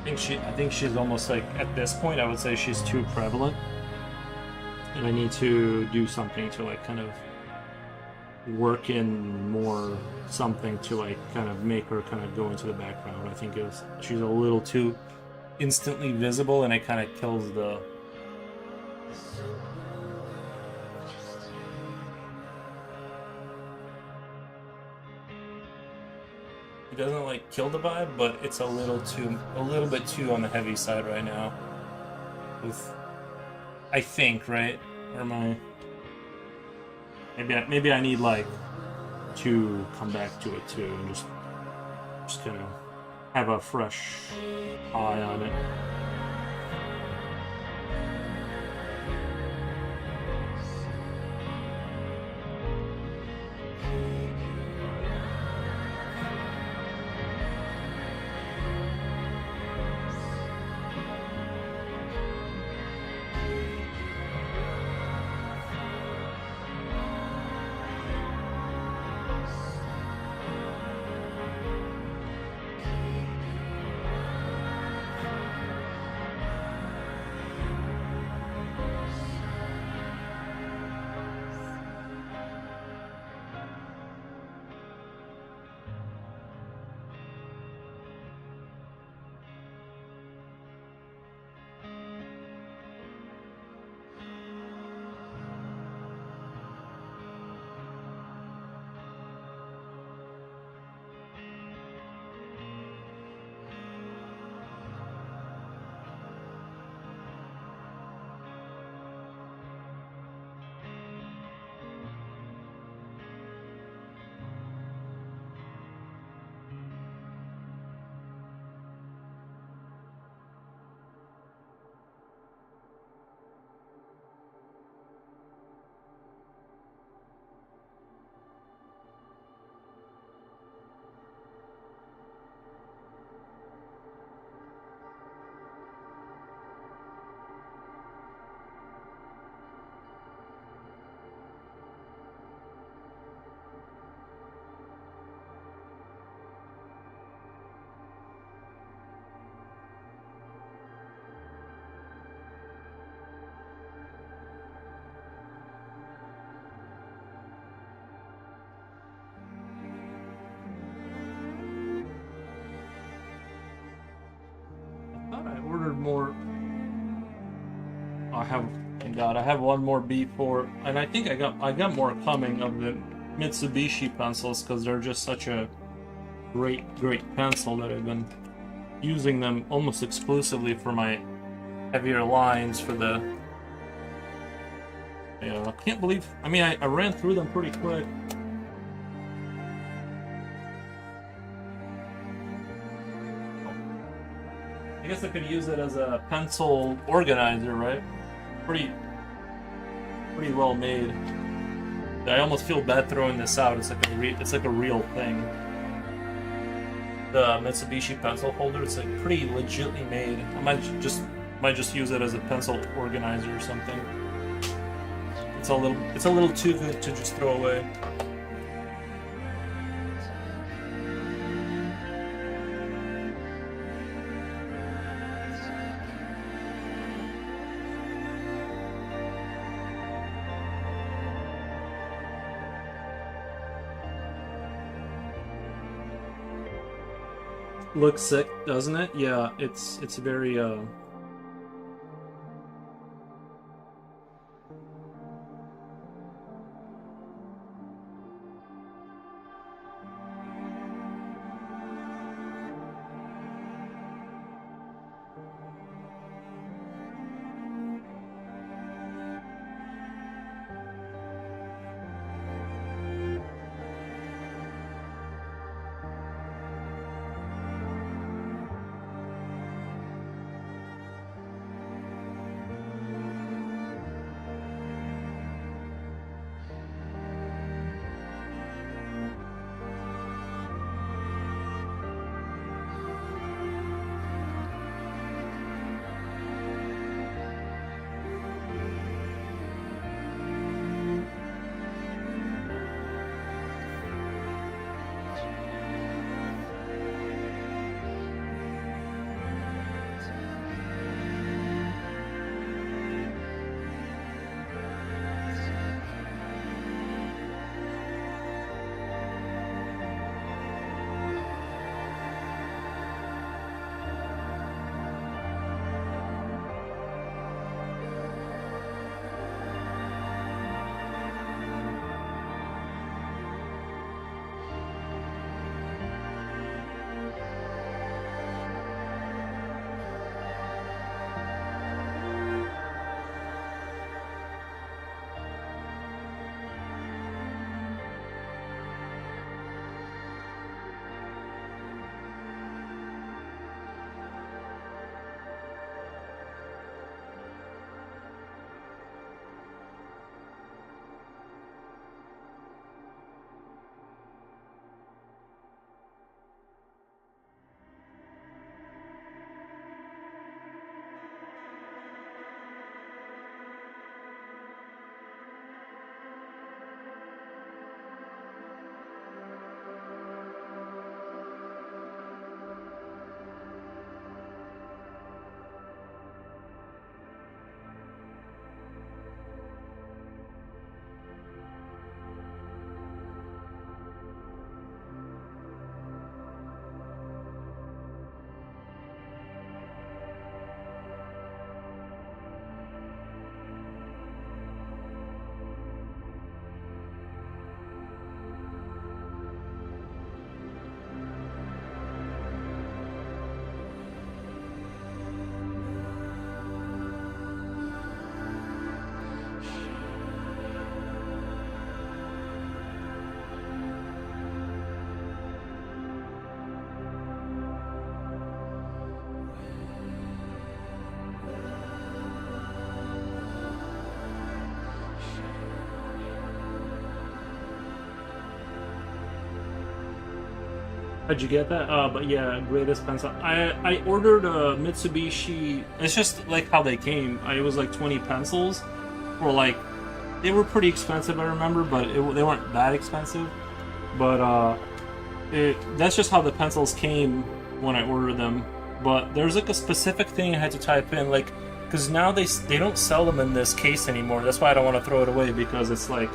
I think she's almost like at this point I would say she's too prevalent. And I need to do something to like kind of work in more something to like kind of make her kind of go into the background. I think she's a little too instantly visible and it kind of kills the it doesn't like kill the vibe, but it's a little bit too on the heavy side right now. With I think, right? Or am I maybe I need like to come back to it too and just kind of have a fresh eye on it. ordered more. I have, thank God, I have one more B4, and I think I got more coming of the Mitsubishi pencils because they're just such a great pencil that I've been using them almost exclusively for my heavier lines for the. Yeah, I can't believe. I mean, I ran through them pretty quick. I guess I could use it as a pencil organizer, right? Pretty well made. I almost feel bad throwing this out. It's like a real thing. The Mitsubishi pencil holder, it's like pretty legitly made. I might just use it as a pencil organizer or something. It's a little too good to just throw away. Looks sick, doesn't it? Yeah, it's very How'd you get that? But yeah, greatest pencil. I ordered a Mitsubishi. It's just like how they came. It was like 20 pencils, or like they were pretty expensive. I remember, but they weren't that expensive. But that's just how the pencils came when I ordered them. But there's like a specific thing I had to type in, like, because now they don't sell them in this case anymore. That's why I don't want to throw it away, because it's like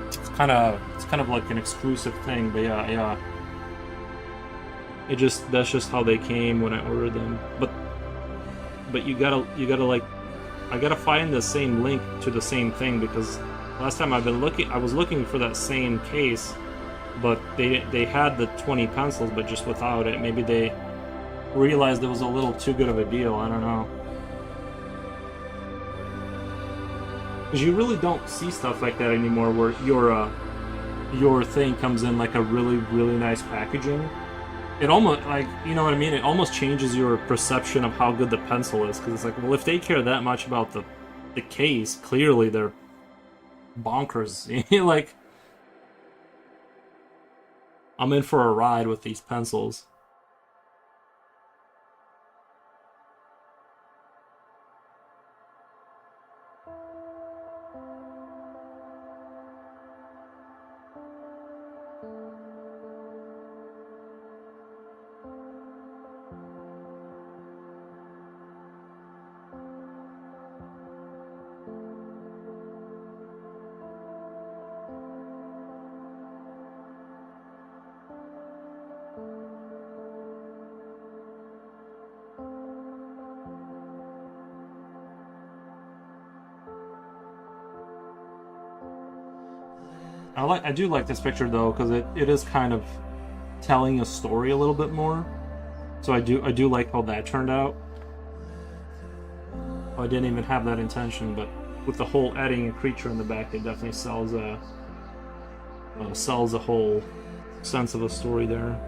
it's kind of like an exclusive thing. But yeah, that's just how they came when I ordered them. But but you gotta like, I gotta find the same link to the same thing, because last time I was looking for that same case, but they had the 20 pencils, but just without it. Maybe they realized it was a little too good of a deal. I don't know. Because you really don't see stuff like that anymore, where your thing comes in like a really, really nice packaging. It almost, like, you know what I mean? It almost changes your perception of how good the pencil is, because it's like, well, if they care that much about the case, clearly they're bonkers. Like, I'm in for a ride with these pencils. I do like this picture though, because it is kind of telling a story a little bit more. So I do like how that turned out. I didn't even have that intention, but with the whole adding a creature in the back, it definitely sells a whole sense of a story there.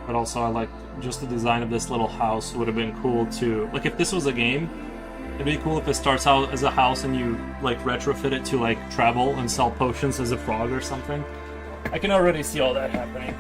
But also I like just the design of this little house. Would have been cool to, like, if this was a game, it'd be cool if it starts out as a house and you like retrofit it to like travel and sell potions as a frog or something. I can already see all that happening.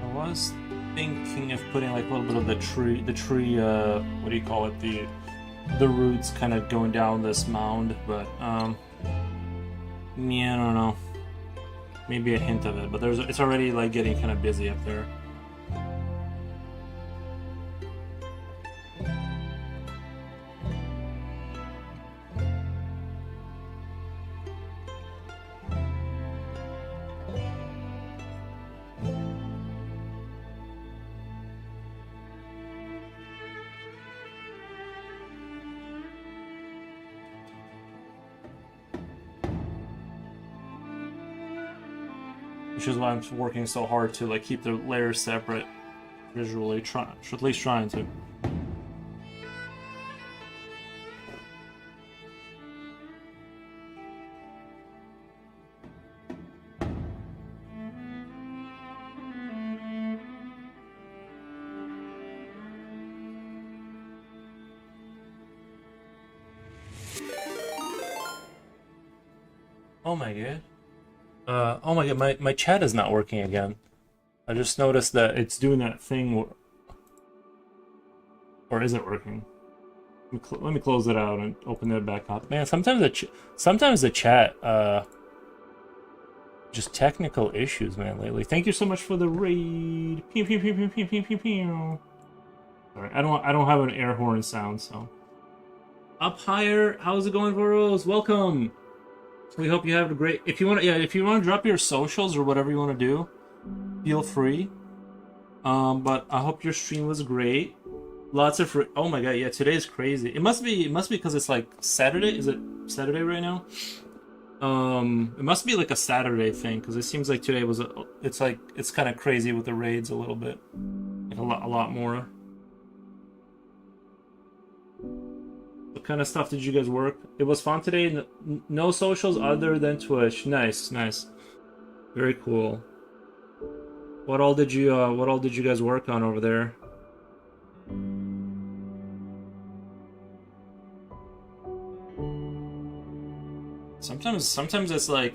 I was thinking of putting like a little bit of the tree, what do you call it, the roots kind of going down this mound, but yeah, I don't know, maybe a hint of it, but it's already like getting kind of busy up there. Which is why I'm working so hard to like keep the layers separate visually, at least trying to. Oh my god. Oh my god, my chat is not working again. I just noticed that it's doing that thing, or is it working? Let me close it out and open it back up. Man, sometimes the chat, just technical issues, man, lately. Thank you so much for the raid. Pew pew pew pew pew pew pew pew. Sorry, I don't have an air horn sound, so. Up higher, how's it going, Voros? Welcome. We hope you have a great. If you want, yeah, if you want to drop your socials or whatever you want to do, feel free. But I hope your stream was great. Lots of free. Oh my god, yeah, today is crazy. It must be because it's like Saturday. Is it Saturday right now? It must be like a Saturday thing because it seems like today was. It's like it's kind of crazy with the raids a little bit, like a lot more. What kind of stuff did you guys work? It was fun today. No socials other than Twitch. Nice, nice, very cool. What all did you guys work on over there? Sometimes it's like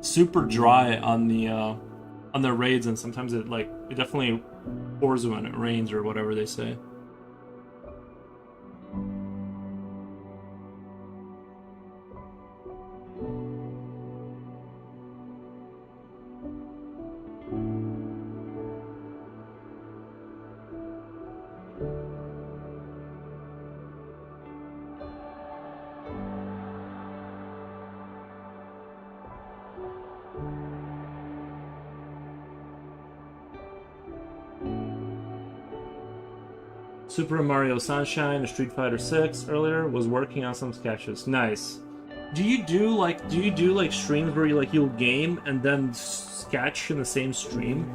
super dry on the raids, and sometimes it definitely pours when it rains or whatever they say. Super Mario Sunshine and Street Fighter 6 earlier was working on some sketches. Nice. Do you do like streams where you'll game and then sketch in the same stream?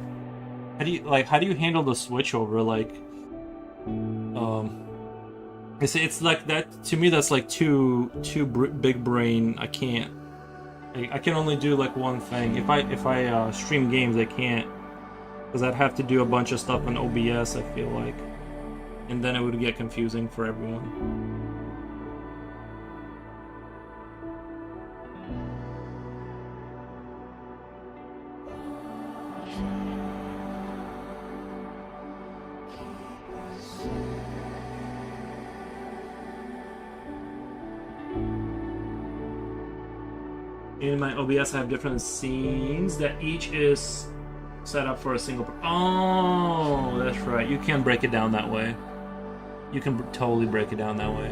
How do you handle the switch over it's like that to me. That's like too big brain. I can't. I can only do like one thing. If I stream games, I can't because I'd have to do a bunch of stuff on OBS. I feel like. And then it would get confusing for everyone. In my OBS, I have different scenes that each is set up for a single. Oh, that's right. You can break it down that way. You can totally break it down that way.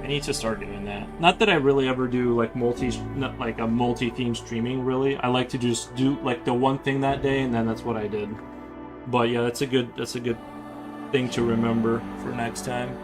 I need to start doing that. Not that I really ever do like a multi-theme streaming. Really, I like to just do like the one thing that day, and then that's what I did. But yeah, that's a good thing to remember for next time.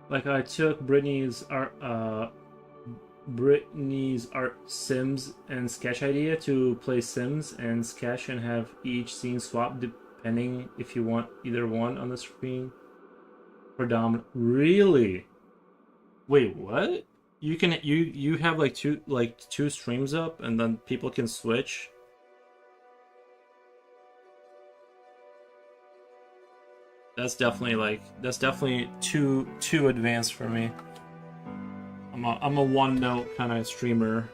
Like I took Brittany's art Sims and sketch idea to play Sims and sketch and have each scene swap depending if you want either one on the screen. Predominant. Really? Wait, what? You can you have like two streams up and then people can switch. That's definitely too advanced for me. I'm a one note kind of streamer.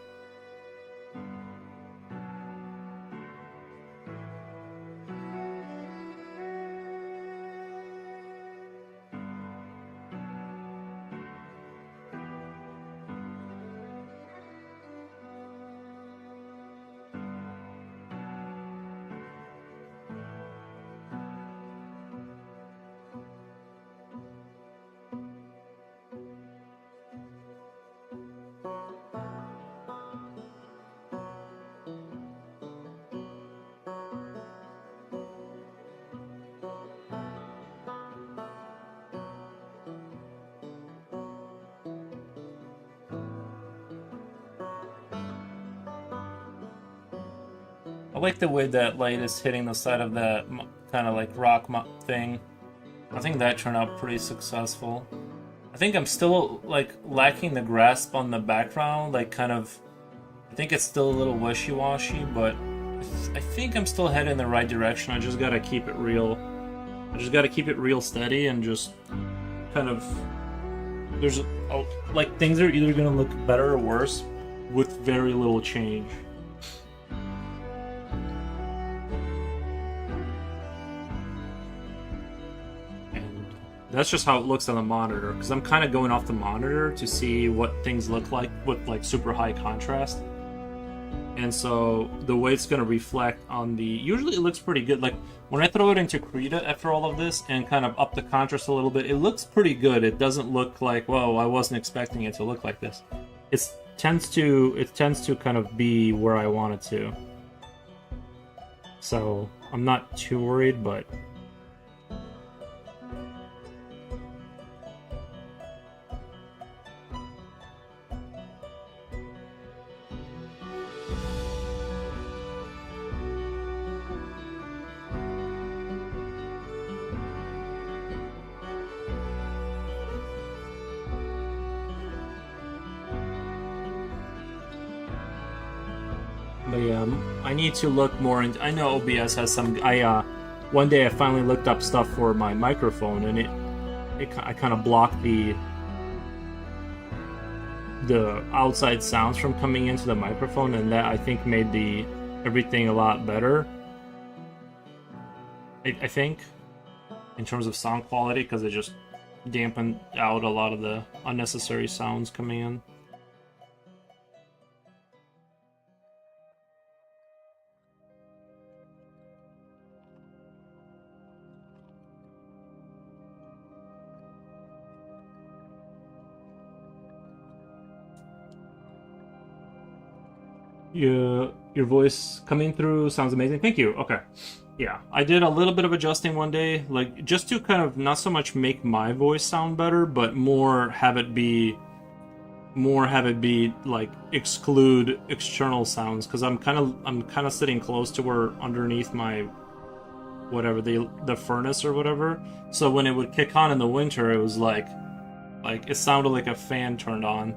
like the way that light is hitting the side of that kind of like rock thing. I think that turned out pretty successful. I think I'm still like lacking the grasp on the background, like kind of. I think it's still a little wishy-washy, but I think I'm still heading in the right direction. I just gotta keep it real. I just gotta keep it real steady and just kind of. There's like things are either gonna look better or worse with very little change. That's just how it looks on the monitor, because I'm kind of going off the monitor to see what things look like with like super high contrast. And so the way it's going to reflect on the... Usually it looks pretty good. Like when I throw it into Krita after all of this and kind of up the contrast a little bit, it looks pretty good. It doesn't look like, whoa, I wasn't expecting it to look like this. It tends to kind of be where I want it to. So I'm not too worried, but... But yeah, I need to look more into... I know OBS has some... one day I finally looked up stuff for my microphone, and I kind of blocked the outside sounds from coming into the microphone, and that I think made everything a lot better. I think, in terms of sound quality, because it just dampened out a lot of the unnecessary sounds coming in. Your voice coming through sounds amazing. Thank you. Okay. Yeah, I did a little bit of adjusting one day, like just to kind of not so much make my voice sound better, but more have it be like exclude external sounds, because I'm kind of sitting close to where underneath my whatever the furnace or whatever. So when it would kick on in the winter, it was like it sounded like a fan turned on.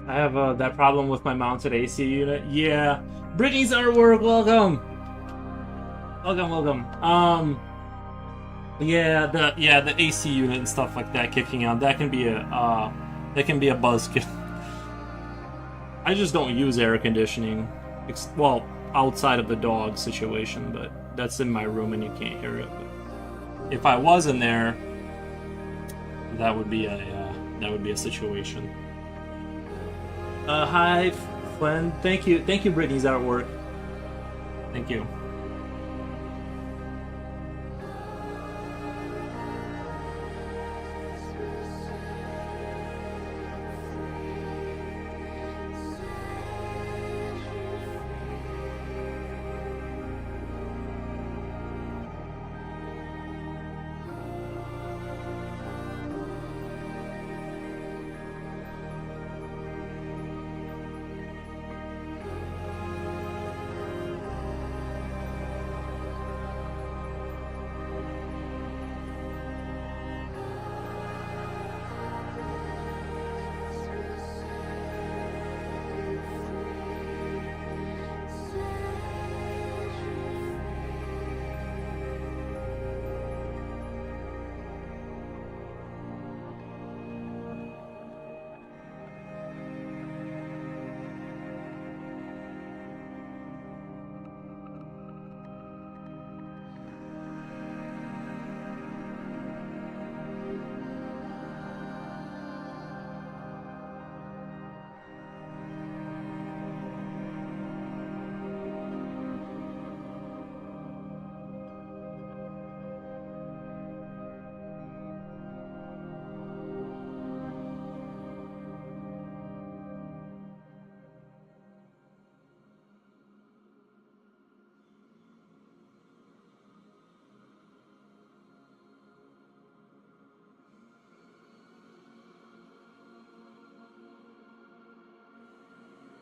I have that problem with my mounted AC unit. Yeah. Brittany's artwork, welcome! Welcome. Yeah, the AC unit and stuff like that kicking on, that can be a buzzkill. I just don't use air conditioning. Well, outside of the dog situation, but that's in my room and you can't hear it. But if I was in there, that would be a situation. Hi, Flynn. Thank you, Brittany's artwork. Thank you.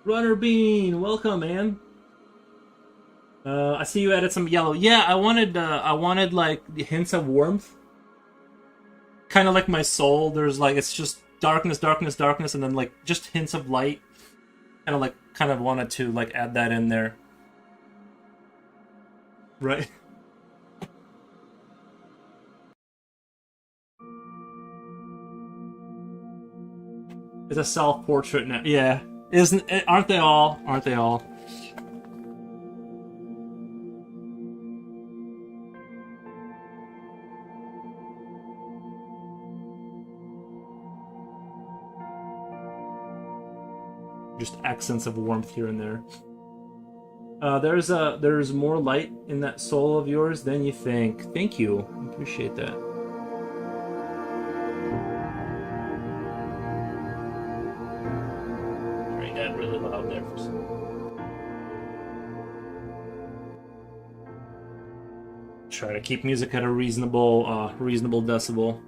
Runner Bean, welcome, man. I see you added some yellow. Yeah, I wanted like hints of warmth, kind of like my soul. There's like it's just darkness, darkness, darkness, and then like just hints of light. And I like kind of wanted to like add that in there, right? It's a self-portrait now. Yeah, isn't it? Aren't they all? Aren't they all? Just accents of warmth here and there. There's more light in that soul of yours than you think. Thank you. I appreciate that. Turning that really loud there for some. Try to keep music at a reasonable decibel.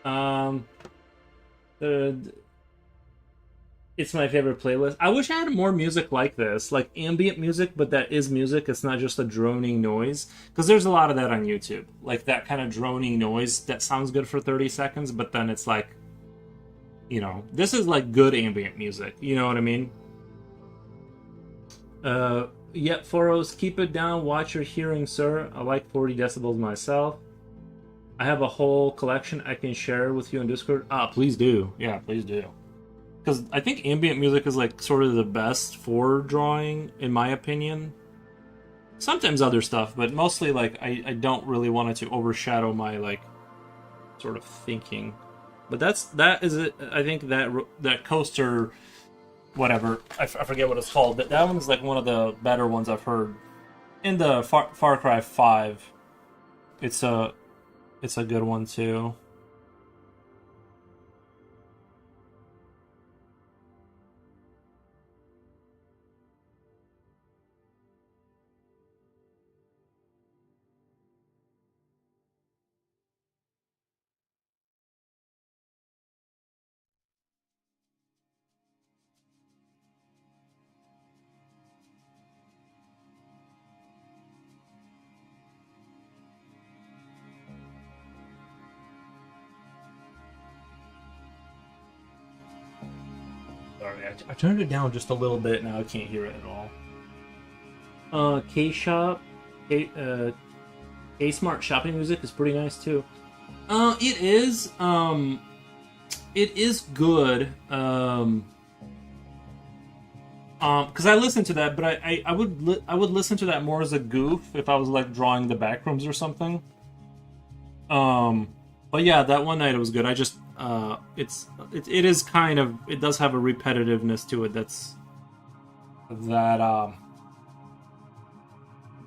um, it's my favorite playlist. I wish I had more music like this, like ambient music, but that is music. It's not just a droning noise. Because there's a lot of that on YouTube, like that kind of droning noise that sounds good for 30 seconds, but then it's like, you know, this is like good ambient music. You know what I mean? Yep, Foros, keep it down. Watch your hearing, sir. I like 40 decibels myself. I have a whole collection I can share with you on Discord. Ah, please do. Yeah, please do. Because I think ambient music is like sort of the best for drawing, in my opinion. Sometimes other stuff, but mostly like I don't really want it to overshadow my like sort of thinking. But that is it. I think that coaster whatever. I forget what it's called. That one's like one of the better ones I've heard. In the Far Cry 5, it's a good one too. Sorry, I turned it down just a little bit. Now I can't hear it at all. K-Shop, K-Smart shopping music is pretty nice too. It is. It is good. Because I listen to that, but I would listen to that more as a goof if I was like drawing the backrooms or something. But yeah, that one night it was good. I just it is kind of, it does have a repetitiveness to it that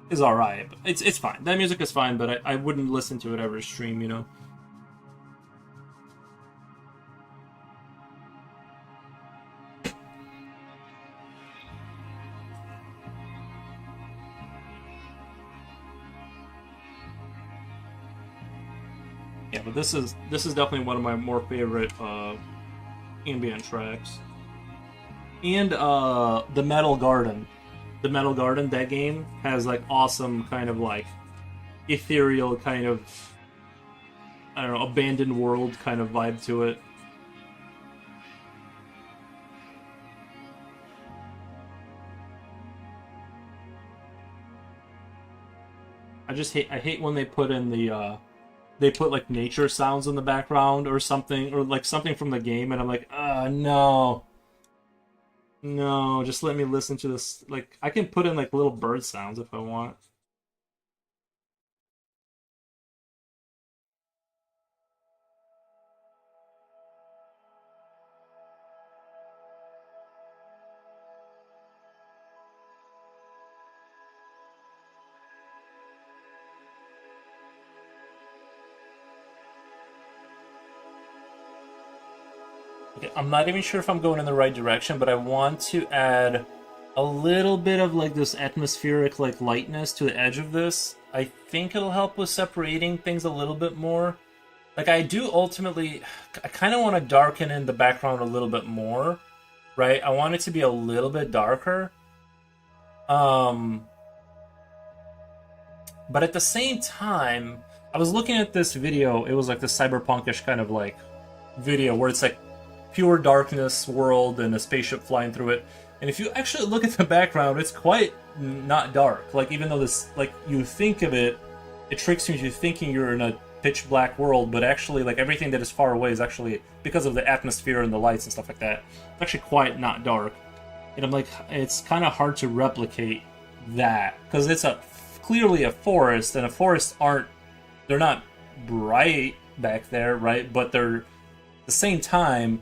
is all right. It's fine. That music is fine, but I wouldn't listen to it every stream, you know. Yeah, but this is definitely one of my more favorite ambient tracks. And the Metal Garden. The Metal Garden, that game has like awesome kind of like ethereal kind of, I don't know, abandoned world kind of vibe to it. I hate when they put in the they put like nature sounds in the background or something, or like something from the game, and I'm like, no. No, just let me listen to this. Like, I can put in like little bird sounds if I want. Okay, I'm not even sure if I'm going in the right direction, but I want to add a little bit of like this atmospheric like lightness to the edge of this. I think it'll help with separating things a little bit more. Like I do ultimately, I kind of want to darken in the background a little bit more, right? I want it to be a little bit darker. But at the same time, I was looking at this video. It was like this cyberpunkish kind of like video where it's like pure darkness world and a spaceship flying through it. And if you actually look at the background, it's quite not dark. Like even though this, like you think of it, it tricks you into thinking you're in a pitch black world, but actually like everything that is far away is actually, because of the atmosphere and the lights and stuff like that, it's actually quite not dark. And I'm like, it's kind of hard to replicate that because it's clearly a forest, and a forest they're not bright back there, right? But they're, at the same time,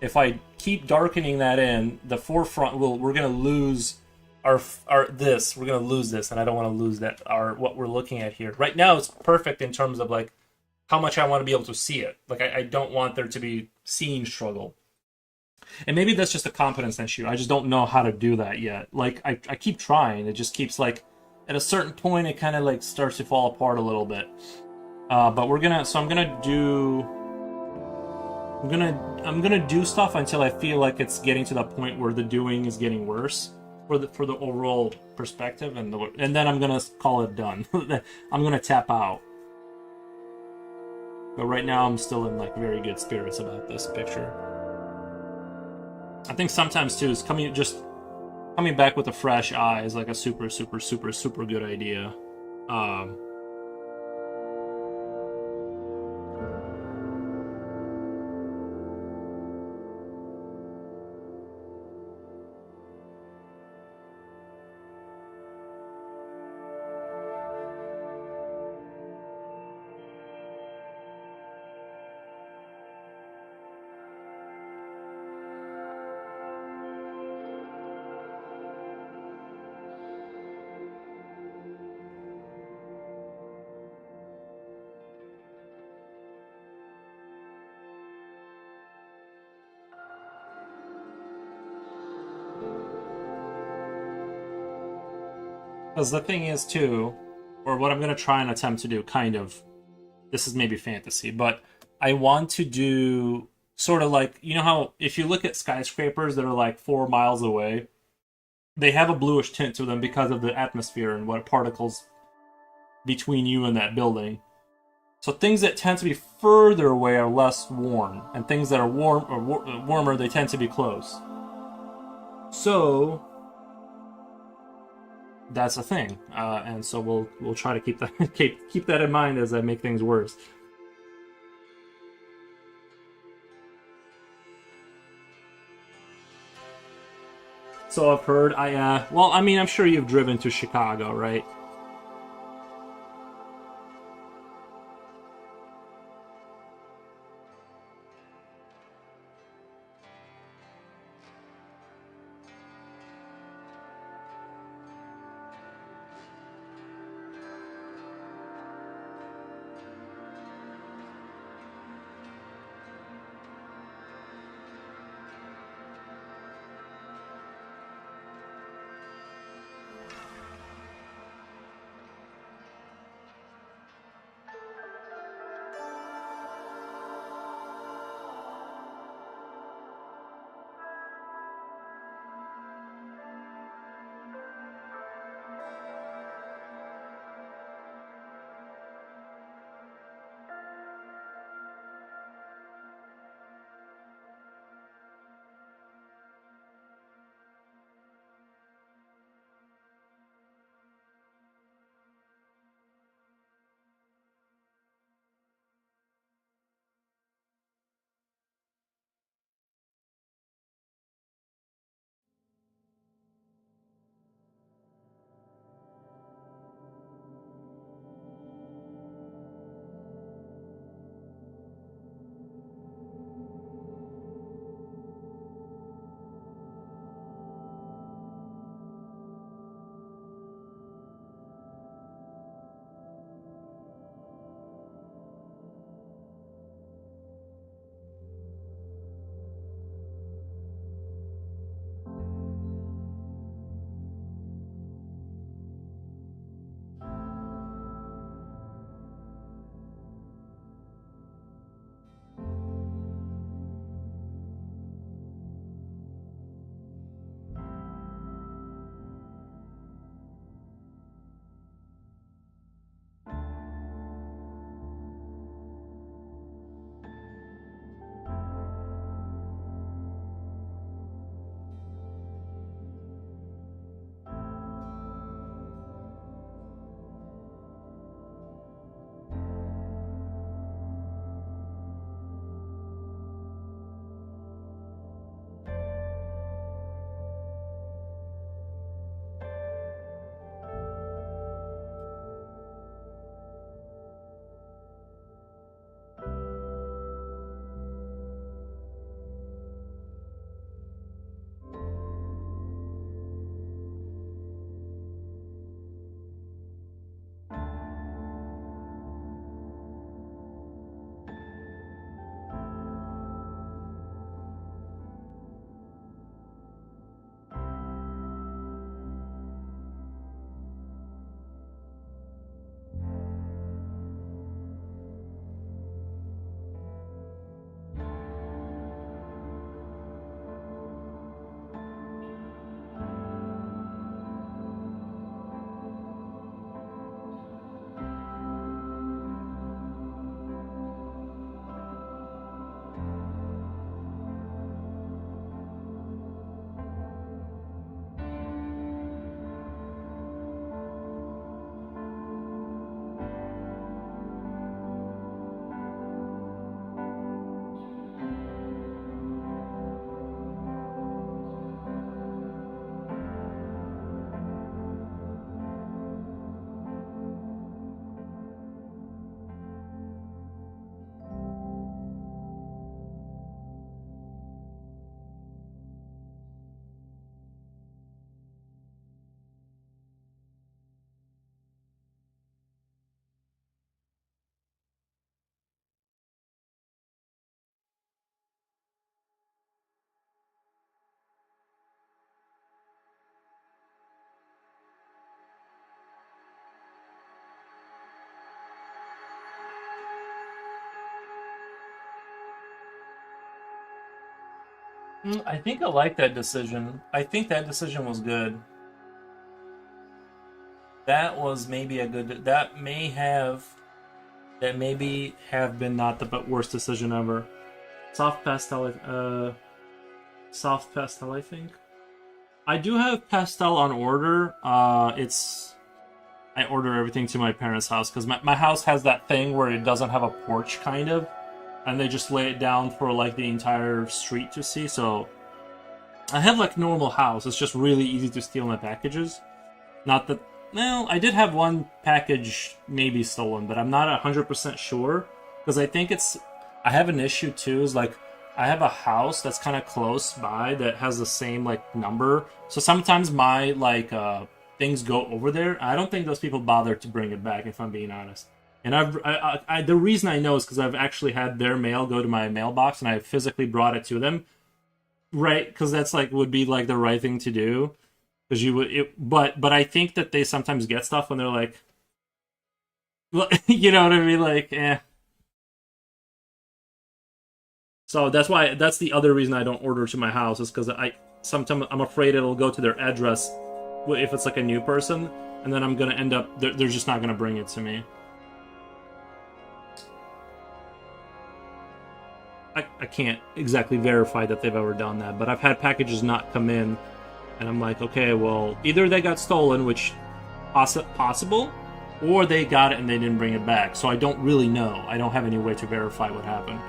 if I keep darkening that in, the forefront we're gonna lose we're gonna lose this, and I don't want to lose that what we're looking at here. Right now it's perfect in terms of like how much I want to be able to see it. Like I don't want there to be seeing struggle. And maybe that's just a competence issue. I just don't know how to do that yet. Like I keep trying. It just keeps like at a certain point it kind of like starts to fall apart a little bit. But I'm gonna do stuff until I feel like it's getting to the point where the doing is getting worse for the overall perspective, and then I'm gonna call it done. I'm gonna tap out. But right now I'm still in like very good spirits about this picture. I think sometimes too is coming back with a fresh eye is like a super good idea. Because the thing is, too, or what I'm going to try and attempt to do, kind of, this is maybe fantasy, but I want to do sort of like, you know how if you look at skyscrapers that are like 4 miles away, they have a bluish tint to them because of the atmosphere and what particles between you and that building. So things that tend to be further away are less warm, and things that are warmer, they tend to be close. So that's a thing, and so we'll try to keep that keep that in mind as I make things worse. So I've heard. Well, I mean, I'm sure you've driven to Chicago, right? I think I like that decision. I think that decision was good. That was maybe a good. That maybe have been not the worst decision ever. Soft pastel. Soft pastel. I think I do have pastel on order. It's I order everything to my parents' house because my house has that thing where it doesn't have a porch, kind of, and they just lay it down for like the entire street to see. So I have like normal house. It's just really easy to steal my packages. Not that. Well, I did have one package maybe stolen, but I'm not 100% sure because I think it's. I have an issue too. Is like I have a house that's kind of close by that has the same like number. So sometimes my like things go over there. I don't think those people bother to bring it back. If I'm being honest. And the reason I know is because I've actually had their mail go to my mailbox and I physically brought it to them. Right, because that's like would be like the right thing to do. Because you would, but I think that they sometimes get stuff when they're like, well, you know what I mean, like, eh. So that's the other reason I don't order to my house is because I sometimes I'm afraid it'll go to their address if it's like a new person, and then I'm gonna end up they're just not gonna bring it to me. I can't exactly verify that they've ever done that, but I've had packages not come in, and I'm like, okay, well, either they got stolen, which possible, or they got it and they didn't bring it back. So I don't really know. I don't have any way to verify what happened.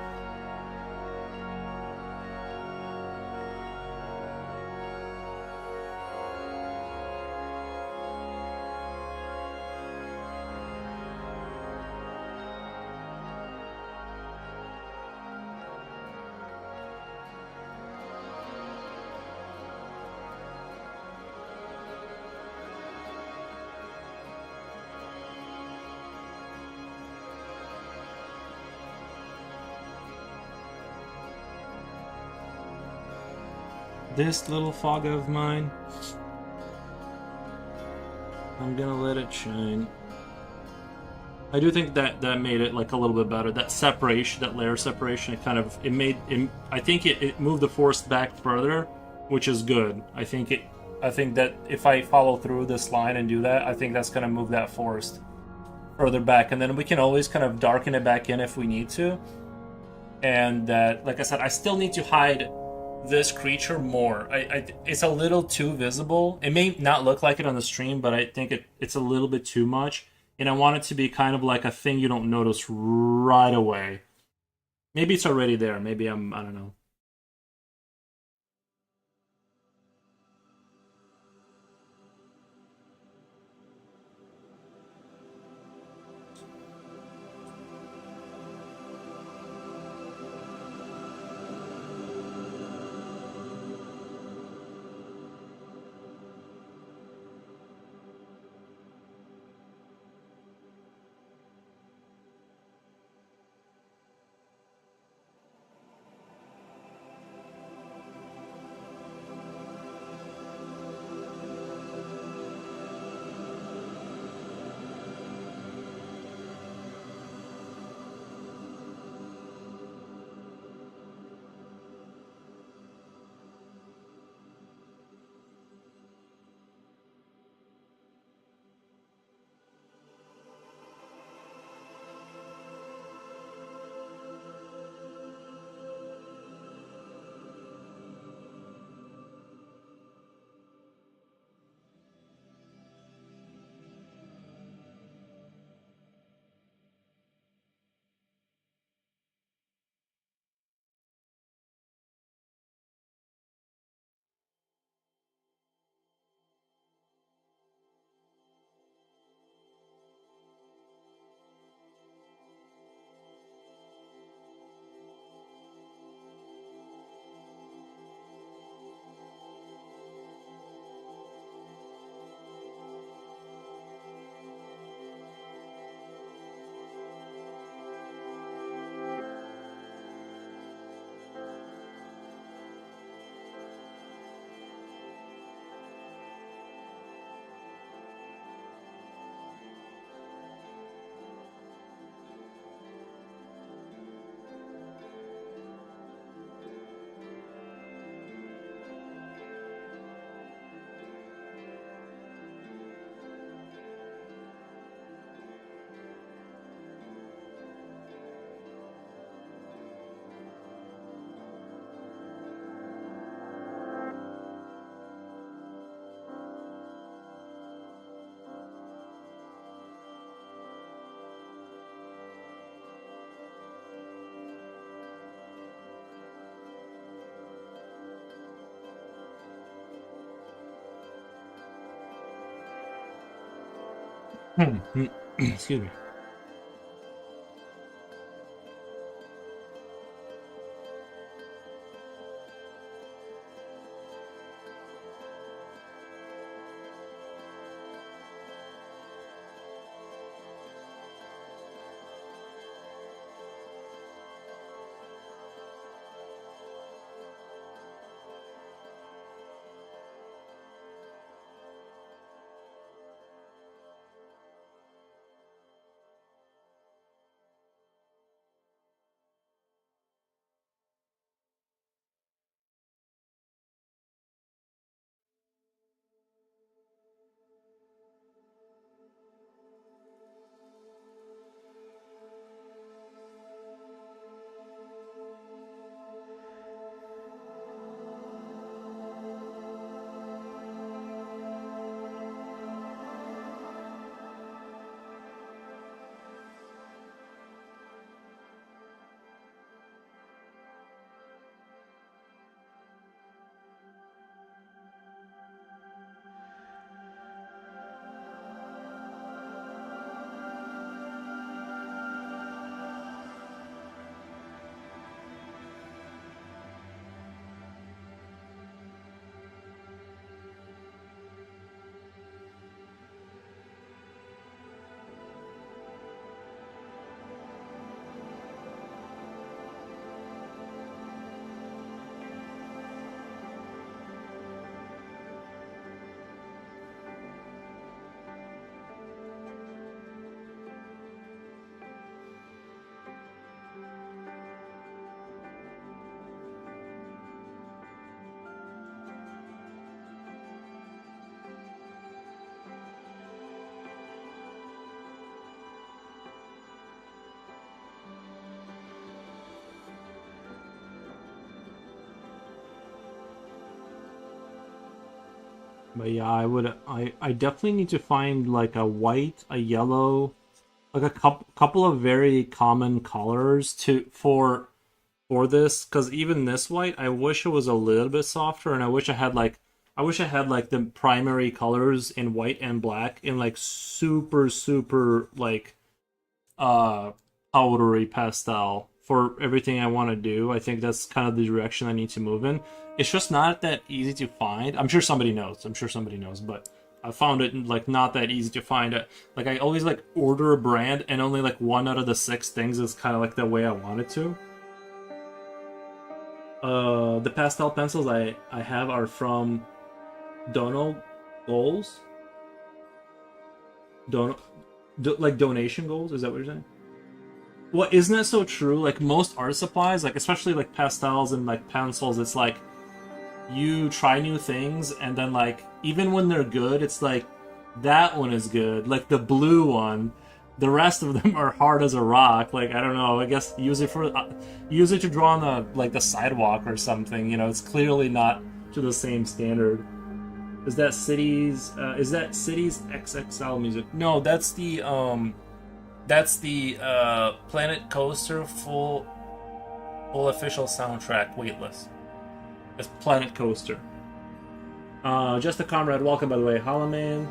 This little fog of mine, I'm gonna let it shine. I do think that made it like a little bit better. That separation, that layer separation, it made it. I think it moved the forest back further, which is good. I think that if I follow through this line and do that, I think that's gonna move that forest further back, and then we can always kind of darken it back in if we need to. And that, like I said, I still need to hide this creature more. It's a little too visible. It may not look like it on the stream, but I think it's a little bit too much. And I want it to be kind of like a thing you don't notice right away. Maybe it's already there. Maybe I don't know. Excuse me. But yeah, I definitely need to find like a white, a yellow, like a couple of very common colors for this, because even this white, I wish it was a little bit softer, and I wish I had like the primary colors in white and black in like super like uh powdery pastel for everything I want to do. I think that's kind of the direction I need to move in. It's just not that easy to find. I'm sure somebody knows. But I found it like not that easy to find. Like I always like order a brand, and only like one out of the 6 things is kind of like the way I want it to. The pastel pencils I have are from Dono Goals. Like donation goals. Is that what you're saying? Well, isn't it so true? Like most art supplies, like especially like pastels and like pencils, it's like you try new things, and then like even when they're good, it's like that one is good, like the blue one. The rest of them are hard as a rock. Like I don't know. I guess use it to draw on the like the sidewalk or something. You know, it's clearly not to the same standard. Is that cities? Is that cities XXL music? No, that's the Planet Coaster full official soundtrack waitlist. It's Planet Coaster. Just a comrade, welcome by the way. Halaman.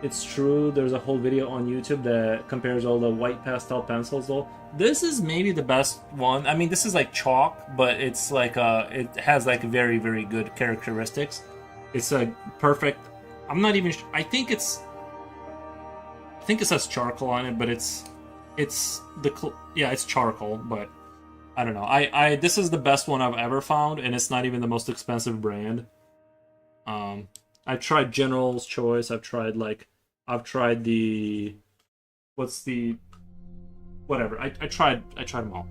It's true, there's a whole video on YouTube that compares all the white pastel pencils though. This is maybe the best one. I mean, this is like chalk, but it's like it has like very, very good characteristics. It's a perfect. I'm not even. I think it says charcoal on it, but it's charcoal, but I don't know. I this is the best one I've ever found, and it's not even the most expensive brand. I've tried General's Choice. I've tried the what's the whatever. I tried them all.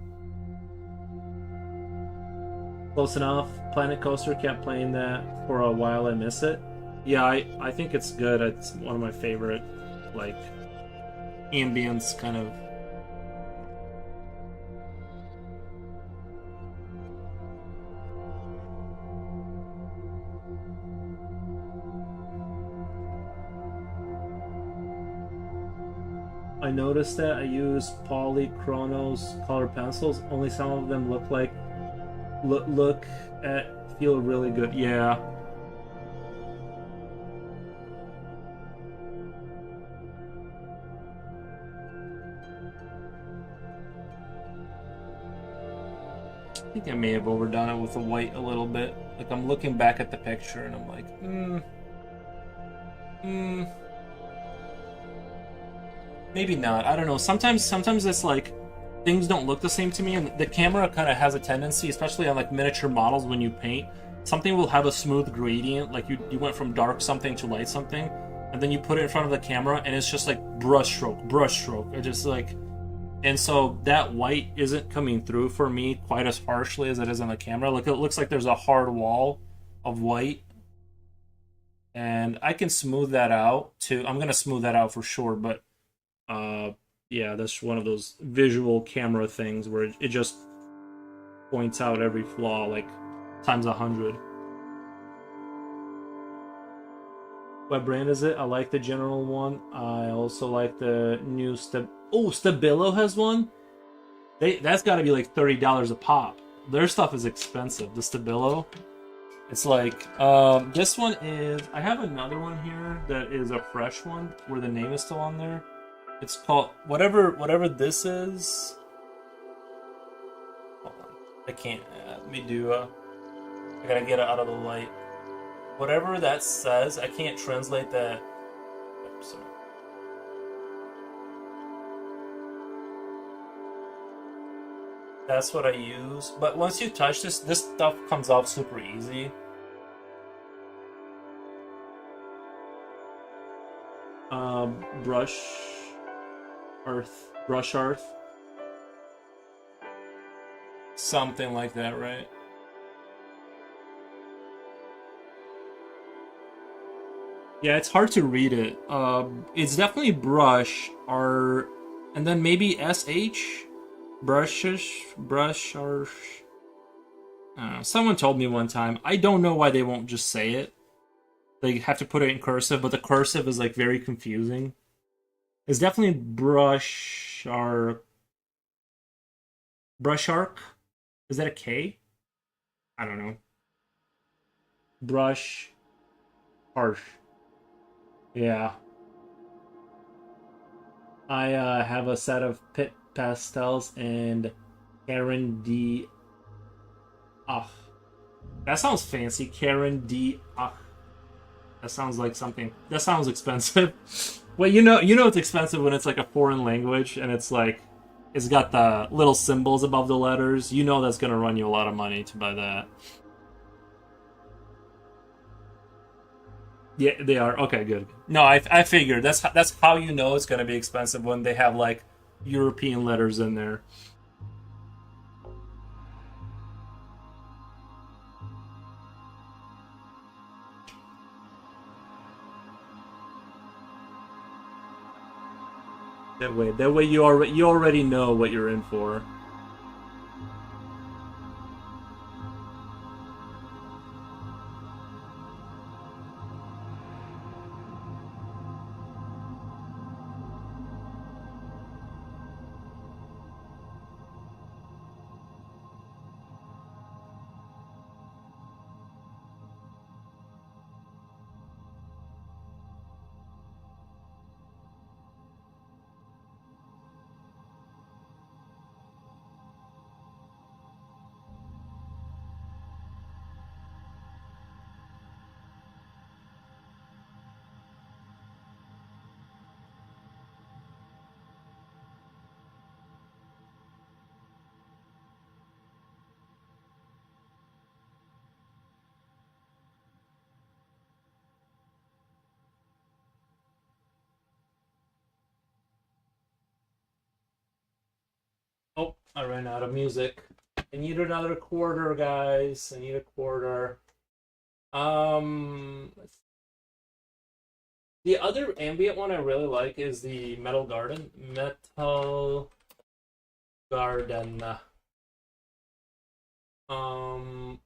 Close enough. Planet Coaster, kept playing that for a while. I miss it. Yeah, I think it's good. It's one of my favorite like ambience kind of. I noticed that I use Polychronos color pencils. Only some of them feel really good. Yeah. I think I may have overdone it with the white a little bit. Like, I'm looking back at the picture and I'm like, maybe not. I don't know. Sometimes it's like things don't look the same to me, and the camera kind of has a tendency, especially on like miniature models when you paint, something will have a smooth gradient, like you went from dark something to light something, and then you put it in front of the camera and it's just like brush stroke. It just like, and so that white isn't coming through for me quite as harshly as it is on the camera. Like, it looks like there's a hard wall of white, and I can smooth that out too. I'm gonna smooth that out for sure, but yeah, that's one of those visual camera things where it just points out every flaw like times 100. What brand is it? I like the general one. I also like the new Stabilo has one. That's got to be like $30 a pop. Their stuff is expensive. The Stabilo. It's like this one is. I have another one here that is a fresh one where the name is still on there. It's called whatever this is. Hold on. I can't. Let me do. I gotta get it out of the light. Whatever that says, I can't translate that. Oops, sorry. That's what I use. But once you touch this stuff comes off super easy. Brush Earth. Something like that, right? Yeah, it's hard to read it. It's definitely brush, or and then maybe SH? Brush, or... someone told me one time. I don't know why they won't just say it. They have to put it in cursive, but the cursive is like very confusing. It's definitely brush arc. Brush arc? Is that a K? I don't know. Brush arc. Yeah. I have a set of Pit Pastels and Karen D. Ach. That sounds fancy. Karen D. Ach. That sounds like something. That sounds expensive. Well, you know it's expensive when it's like a foreign language and it's like it's got the little symbols above the letters. You know that's gonna run you a lot of money to buy that. Yeah, they are. Okay, good. No, I figured that's how you know it's gonna be expensive when they have like European letters in there. That way you already know what you're in for. Oh, I ran out of music. I need another quarter, guys. I need a quarter. The other ambient one I really like is the Metal Garden. Metal Garden. Um,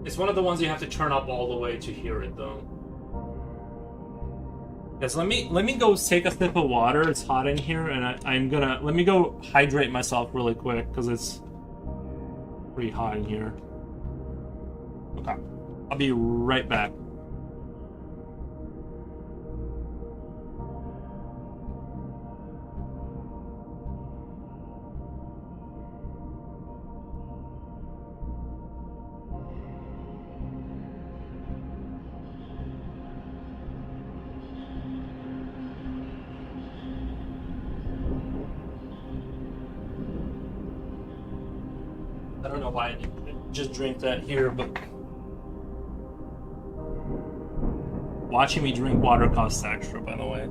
it's one of the ones you have to turn up all the way to hear it, though. Yes, let me go take a sip of water. It's hot in here, and I'm gonna let me go hydrate myself really quick because it's pretty hot in here. Okay. I'll be right back. I don't know why I didn't just drink that here, but watching me drink water costs extra, by the way.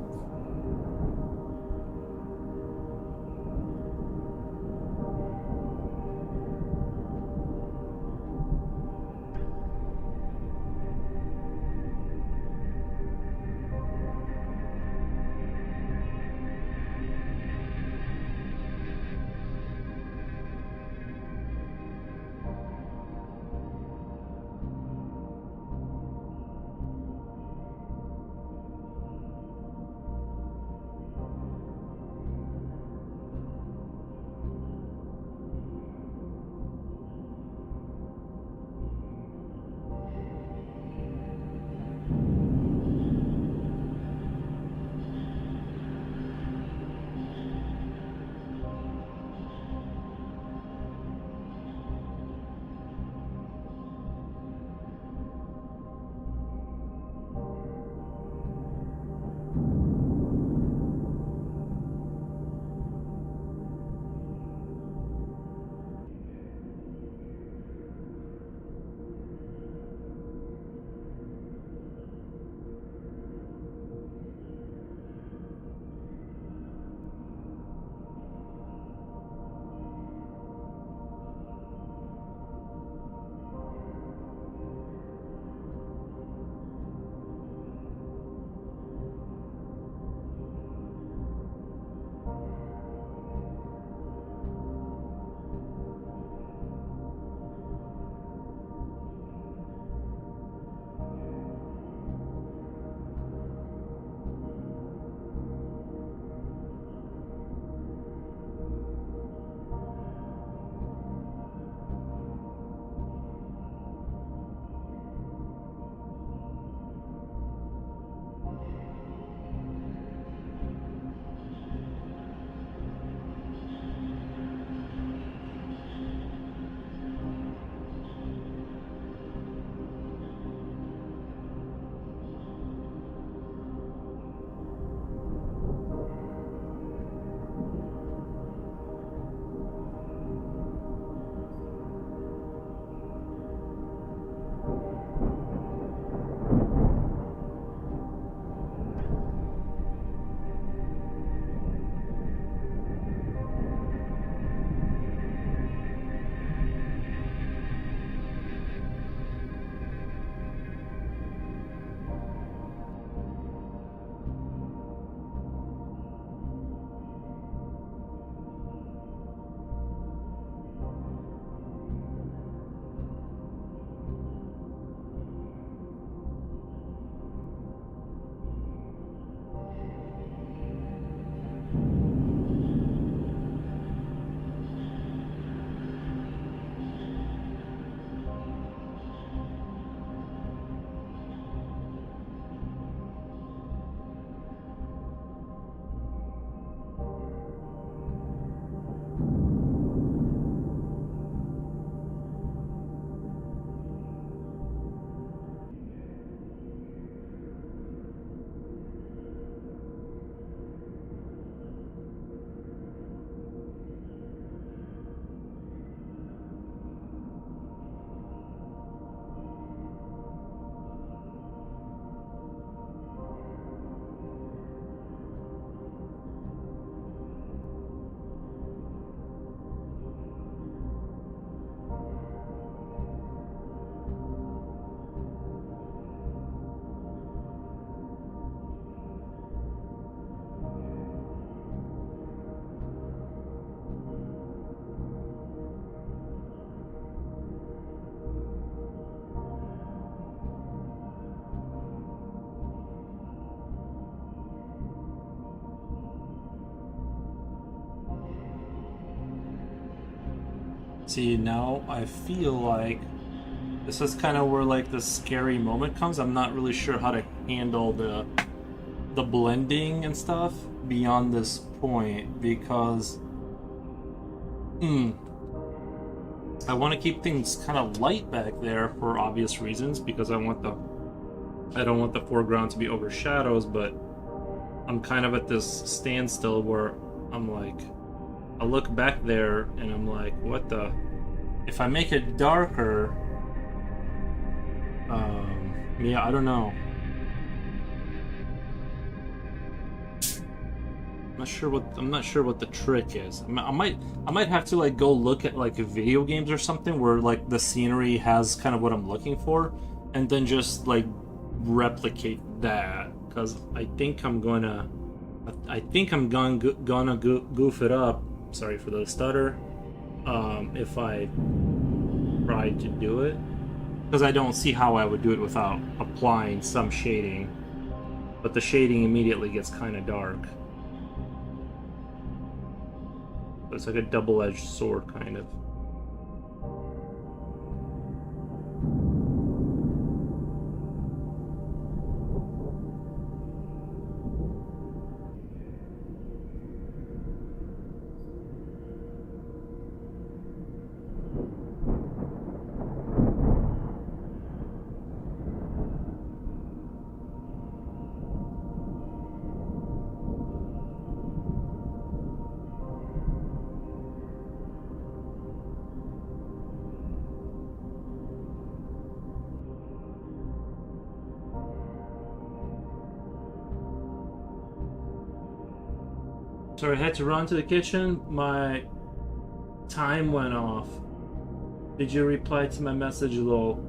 See, now I feel like This is kind of where like the scary moment comes. I'm not really sure how to handle the blending and stuff beyond this point because I want to keep things kind of light back there for obvious reasons because I don't want the foreground to be overshadows, but I'm kind of at this standstill where I'm like, I look back there and I'm like, what the? If I make it darker, yeah, I don't know. I'm not sure what the trick is. I might have to like go look at like video games or something where like the scenery has kind of what I'm looking for, and then just like replicate that because I think I'm gonna goof it up. Sorry for the stutter. If I try to do it, because I don't see how I would do it without applying some shading, but the shading immediately gets kind of dark. It's like a double-edged sword, kind of. Sorry, I had to run to the kitchen. My time went off. Did you reply to my message, lol?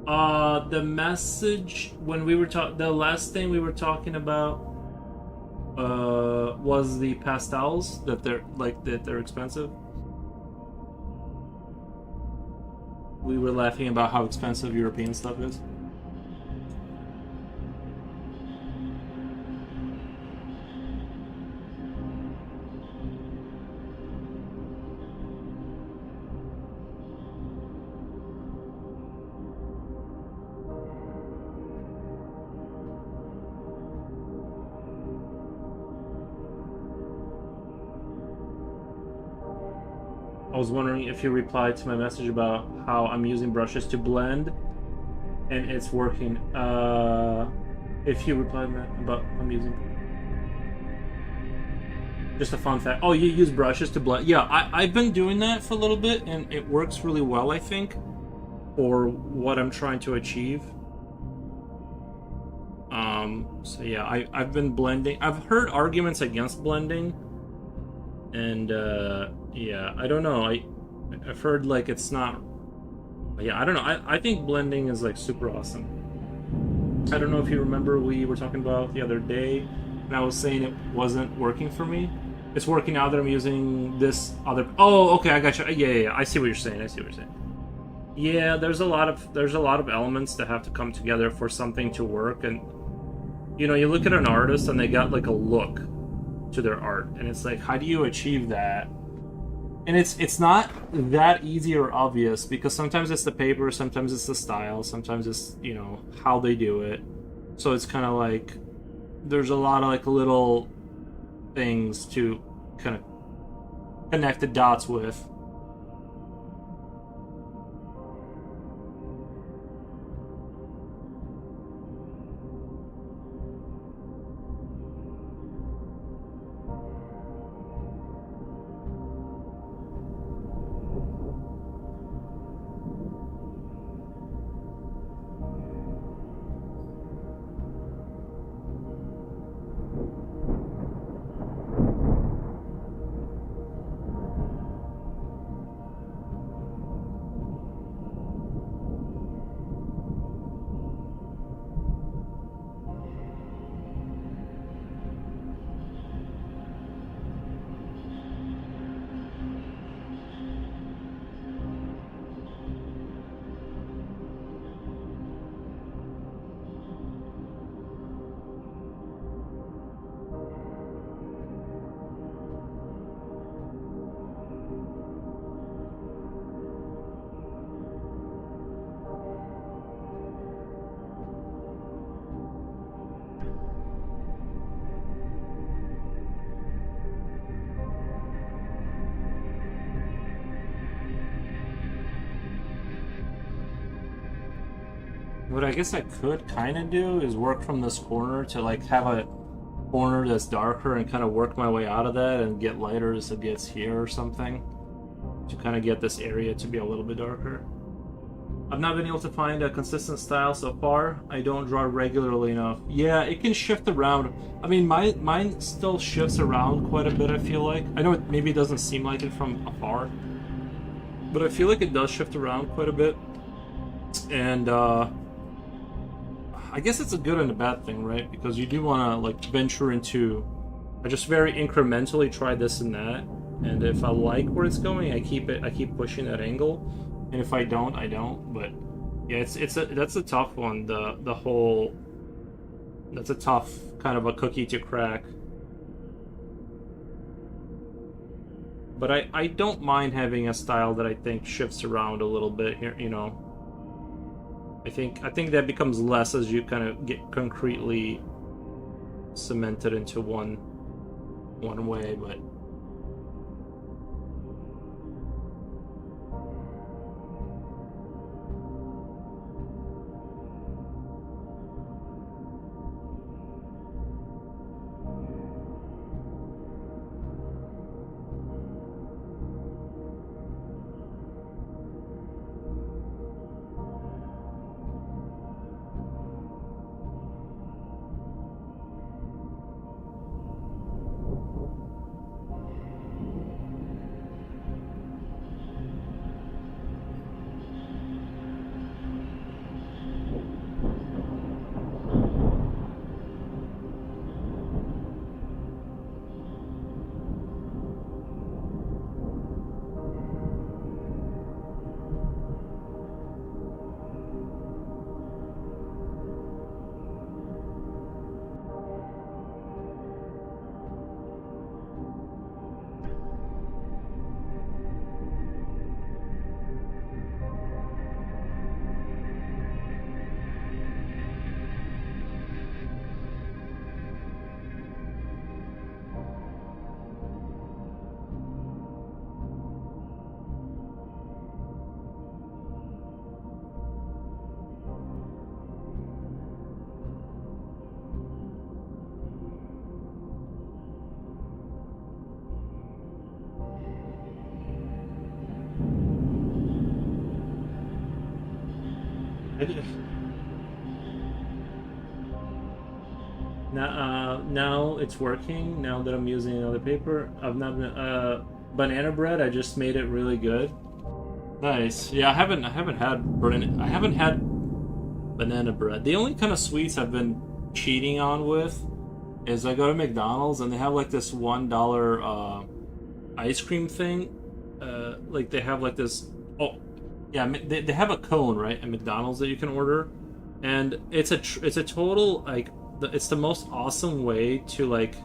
The message when we were the last thing we were talking about was the pastels that they're expensive. We were laughing about how expensive European stuff is. I was wondering if you replied to my message about how I'm using brushes to blend and it's working. If you replied about I'm using... Just a fun fact. Oh, you use brushes to blend? Yeah, I've been doing that for a little bit and it works really well, I think, for what I'm trying to achieve. So yeah, I've been blending. I've heard arguments against blending, and yeah, I don't know. I've heard like it's not. Yeah, I don't know. I think blending is like super awesome. I don't know if you remember we were talking about the other day, and I was saying it wasn't working for me. It's working now that I'm using this other. Oh, okay, I got you. Yeah. I see what you're saying. Yeah, there's a lot of elements that have to come together for something to work, and you know, you look at an artist and they got like a look to their art, and it's like, how do you achieve that? And it's not that easy or obvious because sometimes it's the paper, sometimes it's the style, sometimes it's, you know, how they do it. So it's kind of like there's a lot of like little things to kind of connect the dots with. What I guess I could kind of do is work from this corner to like have a corner that's darker and kind of work my way out of that and get lighter as it gets here or something to kind of get this area to be a little bit darker. I've not been able to find a consistent style so far. I don't draw regularly enough. Yeah, it can shift around. I mean, mine still shifts around quite a bit, I feel like. I know maybe it doesn't seem like it from afar, but I feel like it does shift around quite a bit. And I guess it's a good and a bad thing, right? Because you do want to like venture into, I just very incrementally try this and that, and if I like where it's going, I keep pushing that angle, and if I don't, I don't. But yeah, that's a tough one. The whole, that's a tough kind of a cookie to crack. But I don't mind having a style that I think shifts around a little bit here, you know. I think that becomes less as you kind of get concretely cemented into one way, but now it's working. Now that I'm using another paper, I've not been, banana bread. I just made it really good. Nice. Yeah, I haven't had banana bread. The only kind of sweets I've been cheating on with is I go to McDonald's and they have like this $1 ice cream thing. Like they have like this. Oh, yeah, they have a cone, right, at McDonald's that you can order, and it's a total like it's the most awesome way to like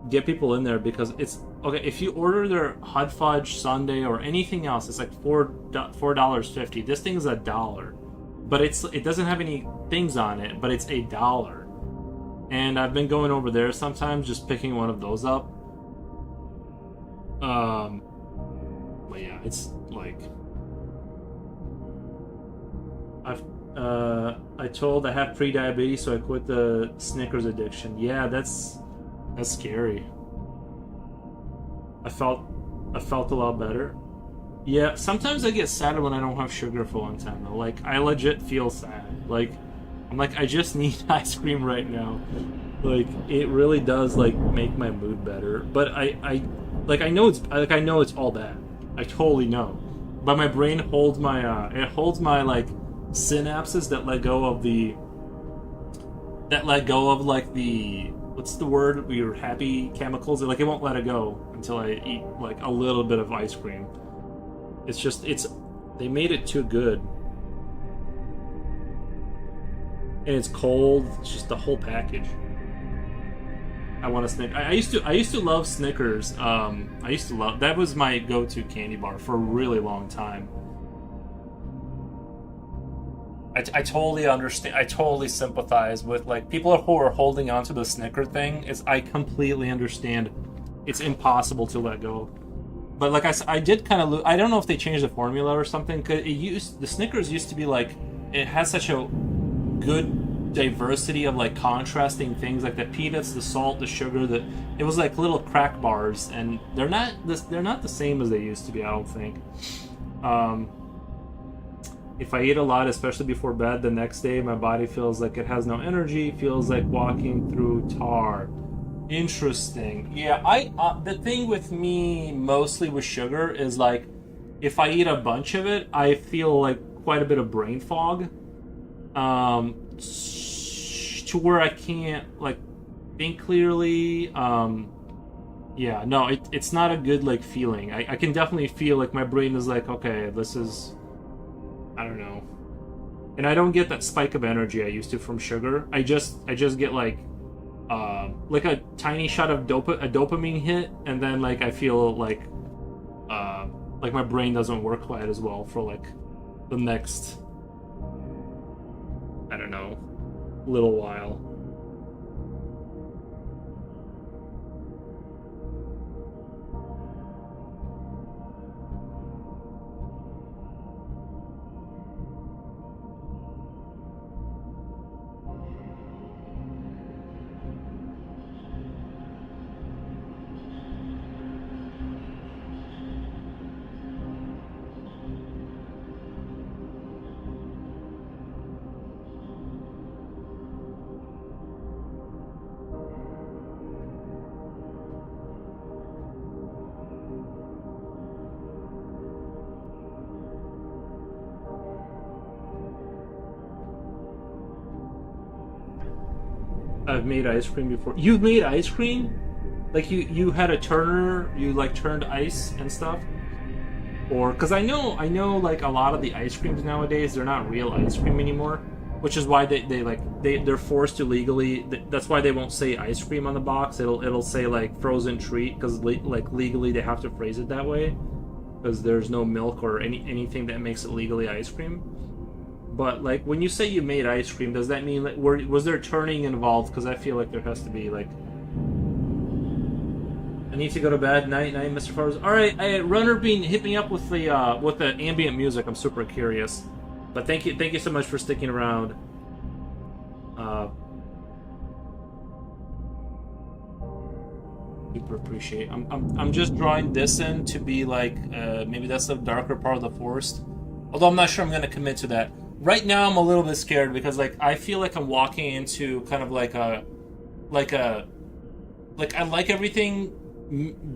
get people in there, because it's okay if you order their hot fudge sundae or anything else, it's like $4.50. This thing is $1, but it doesn't have any things on it, but it's $1. And I've been going over there sometimes, just picking one of those up. But yeah, it's like I told I have pre-diabetes, so I quit the Snickers addiction. Yeah, that's scary. I felt a lot better. Yeah, sometimes I get sad when I don't have sugar for a long time though. Like I legit feel sad. Like I'm like I just need ice cream right now. Like it really does like make my mood better. But I know it's all bad. I totally know. But my brain holds my it holds my like synapses that let go of like the what's the word? Your happy chemicals. Like it won't let it go until I eat like a little bit of ice cream. They made it too good. And it's cold. It's just the whole package. I want a Snickers. I used to love Snickers. That was my go-to candy bar for a really long time. I totally understand. I totally sympathize with like people who are holding on to the Snicker thing. I completely understand. It's impossible to let go. But like I did kind of I don't know if they changed the formula or something. Cause the Snickers used to be like it has such a good diversity of like contrasting things, like the peanuts, the salt, the sugar. It was like little crack bars, and they're not the same as they used to be. I don't think. If I eat a lot, especially before bed, the next day my body feels like it has no energy. Feels like walking through tar. Interesting. Yeah, the thing with me mostly with sugar is like, if I eat a bunch of it, I feel like quite a bit of brain fog, to where I can't like think clearly. Yeah, no, it's not a good like feeling. I can definitely feel like my brain is like, okay, this is, I don't know, and I don't get that spike of energy I used to from sugar. I just get like a tiny shot of a dopamine hit, and then like I feel like my brain doesn't work quite as well for like the next, I don't know, little while. I've made ice cream before. You've made ice cream? Like you had a turner, you like turned ice and stuff? Or because I know like a lot of the ice creams nowadays, they're not real ice cream anymore, which is why they're forced to legally, that's why they won't say ice cream on the box. It'll say like frozen treat, because like legally they have to phrase it that way, because there's no milk or anything that makes it legally ice cream. But like when you say you made ice cream, does that mean like was there turning involved? Because I feel like there has to be. Like, I need to go to bed. Night, Mr. Flowers. All right, Runner Bean, hit me up with the ambient music. I'm super curious. But thank you so much for sticking around. Super appreciate. I'm just drawing this in to be like maybe that's the darker part of the forest. Although I'm not sure I'm gonna commit to that. Right now I'm a little bit scared because like I feel like I'm walking into kind of like I like everything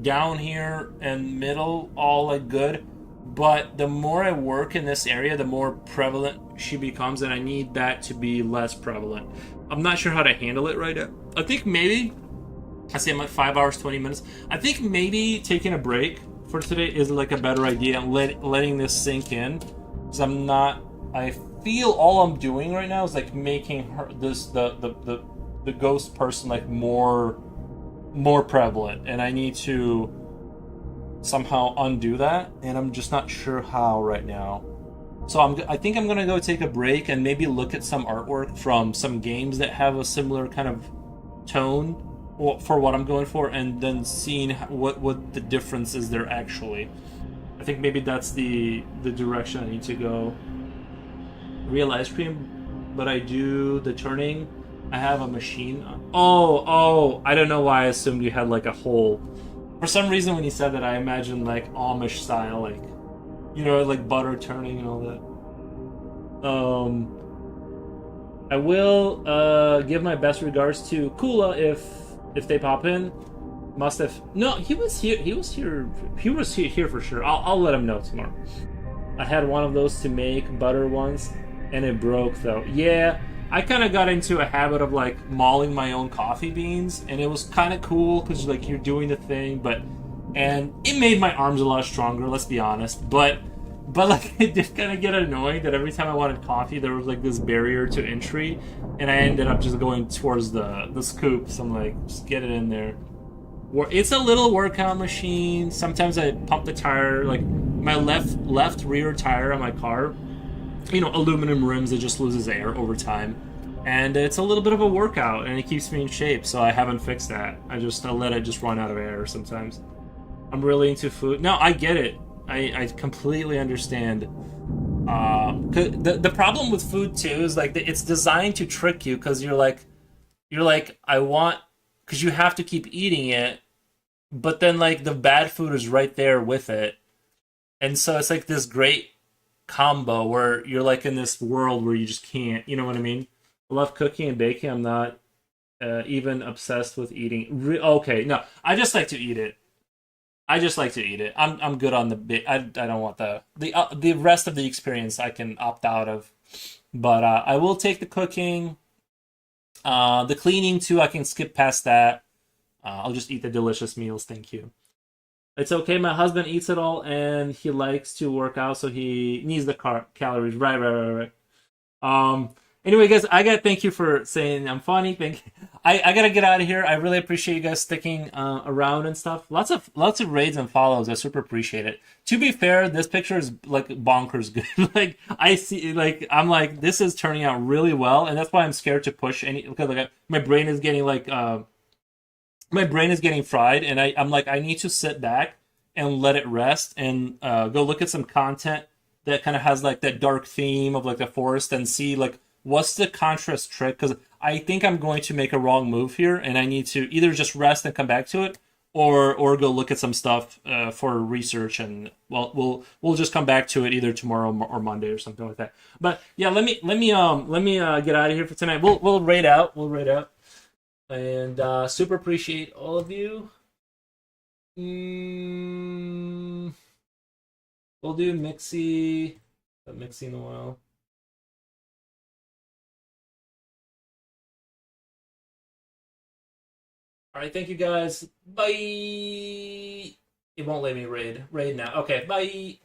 down here and middle all like good, but the more I work in this area, the more prevalent she becomes, and I need that to be less prevalent. I'm not sure how to handle it right now. I think maybe I say I'm at 5 hours 20 minutes. I think maybe taking a break for today is like a better idea, and letting this sink in, because I feel all I'm doing right now is like making her the ghost person like more prevalent, and I need to somehow undo that, and I'm just not sure how right now. So I think I'm gonna go take a break and maybe look at some artwork from some games that have a similar kind of tone for what I'm going for, and then seeing what the difference is there actually. I think maybe that's the direction I need to go. Real ice cream, but I do the turning. I have a machine. Oh, I don't know why I assumed you had like a whole. For some reason, when you said that, I imagined like Amish style, like, you know, like butter turning and all that. I will give my best regards to Kula if they pop in. Must have. No, he was here. He was here for sure. I'll let him know tomorrow. I had one of those to make butter once, and it broke though. Yeah, I kind of got into a habit of like mauling my own coffee beans, and it was kind of cool because like you're doing the thing, and it made my arms a lot stronger. Let's be honest, but like it did kind of get annoying that every time I wanted coffee, there was like this barrier to entry, and I ended up just going towards the scoops. I'm like, just get it in there. It's a little workout machine. Sometimes I pump the tire, like my left rear tire on my car. You know, aluminum rims, it just loses air over time, and it's a little bit of a workout, and it keeps me in shape. So I haven't fixed that. I let it just run out of air sometimes. I'm really into food. No, I get it. I completely understand. The problem with food too is like it's designed to trick you because you're like I want because you have to keep eating it, but then like the bad food is right there with it, and so it's like this great combo where you're like in this world where you just can't. You know what I mean? I love cooking and baking. I'm not even obsessed with eating. Okay, no, I just like to eat it. I just like to eat it. I'm good on the bit. I don't want the rest of the experience. I can opt out of, but I will take the cooking, the cleaning too. I can skip past that. I'll just eat the delicious meals. Thank you. It's okay. My husband eats it all, and he likes to work out, so he needs the calories. Right, right, right, right. Um. Anyway, guys, I got thank you for saying I'm funny. Thank. I gotta get out of here. I really appreciate you guys sticking around and stuff. Lots of raids and follows. I super appreciate it. To be fair, this picture is like bonkers good. Like I see, like I'm like this is turning out really well, and that's why I'm scared to push any because like my brain is getting like my brain is getting fried, and I'm like I need to sit back and let it rest and go look at some content that kind of has like that dark theme of like the forest and see like what's the contrast trick because I think I'm going to make a wrong move here and I need to either just rest and come back to it or go look at some stuff for research and well we'll just come back to it either tomorrow or Monday or something like that. But yeah, let me get out of here for tonight. We'll raid out. And super appreciate all of you. We'll do Mixie. Mixie in a while. All right, thank you guys. Bye. It won't let me raid now. Okay, bye.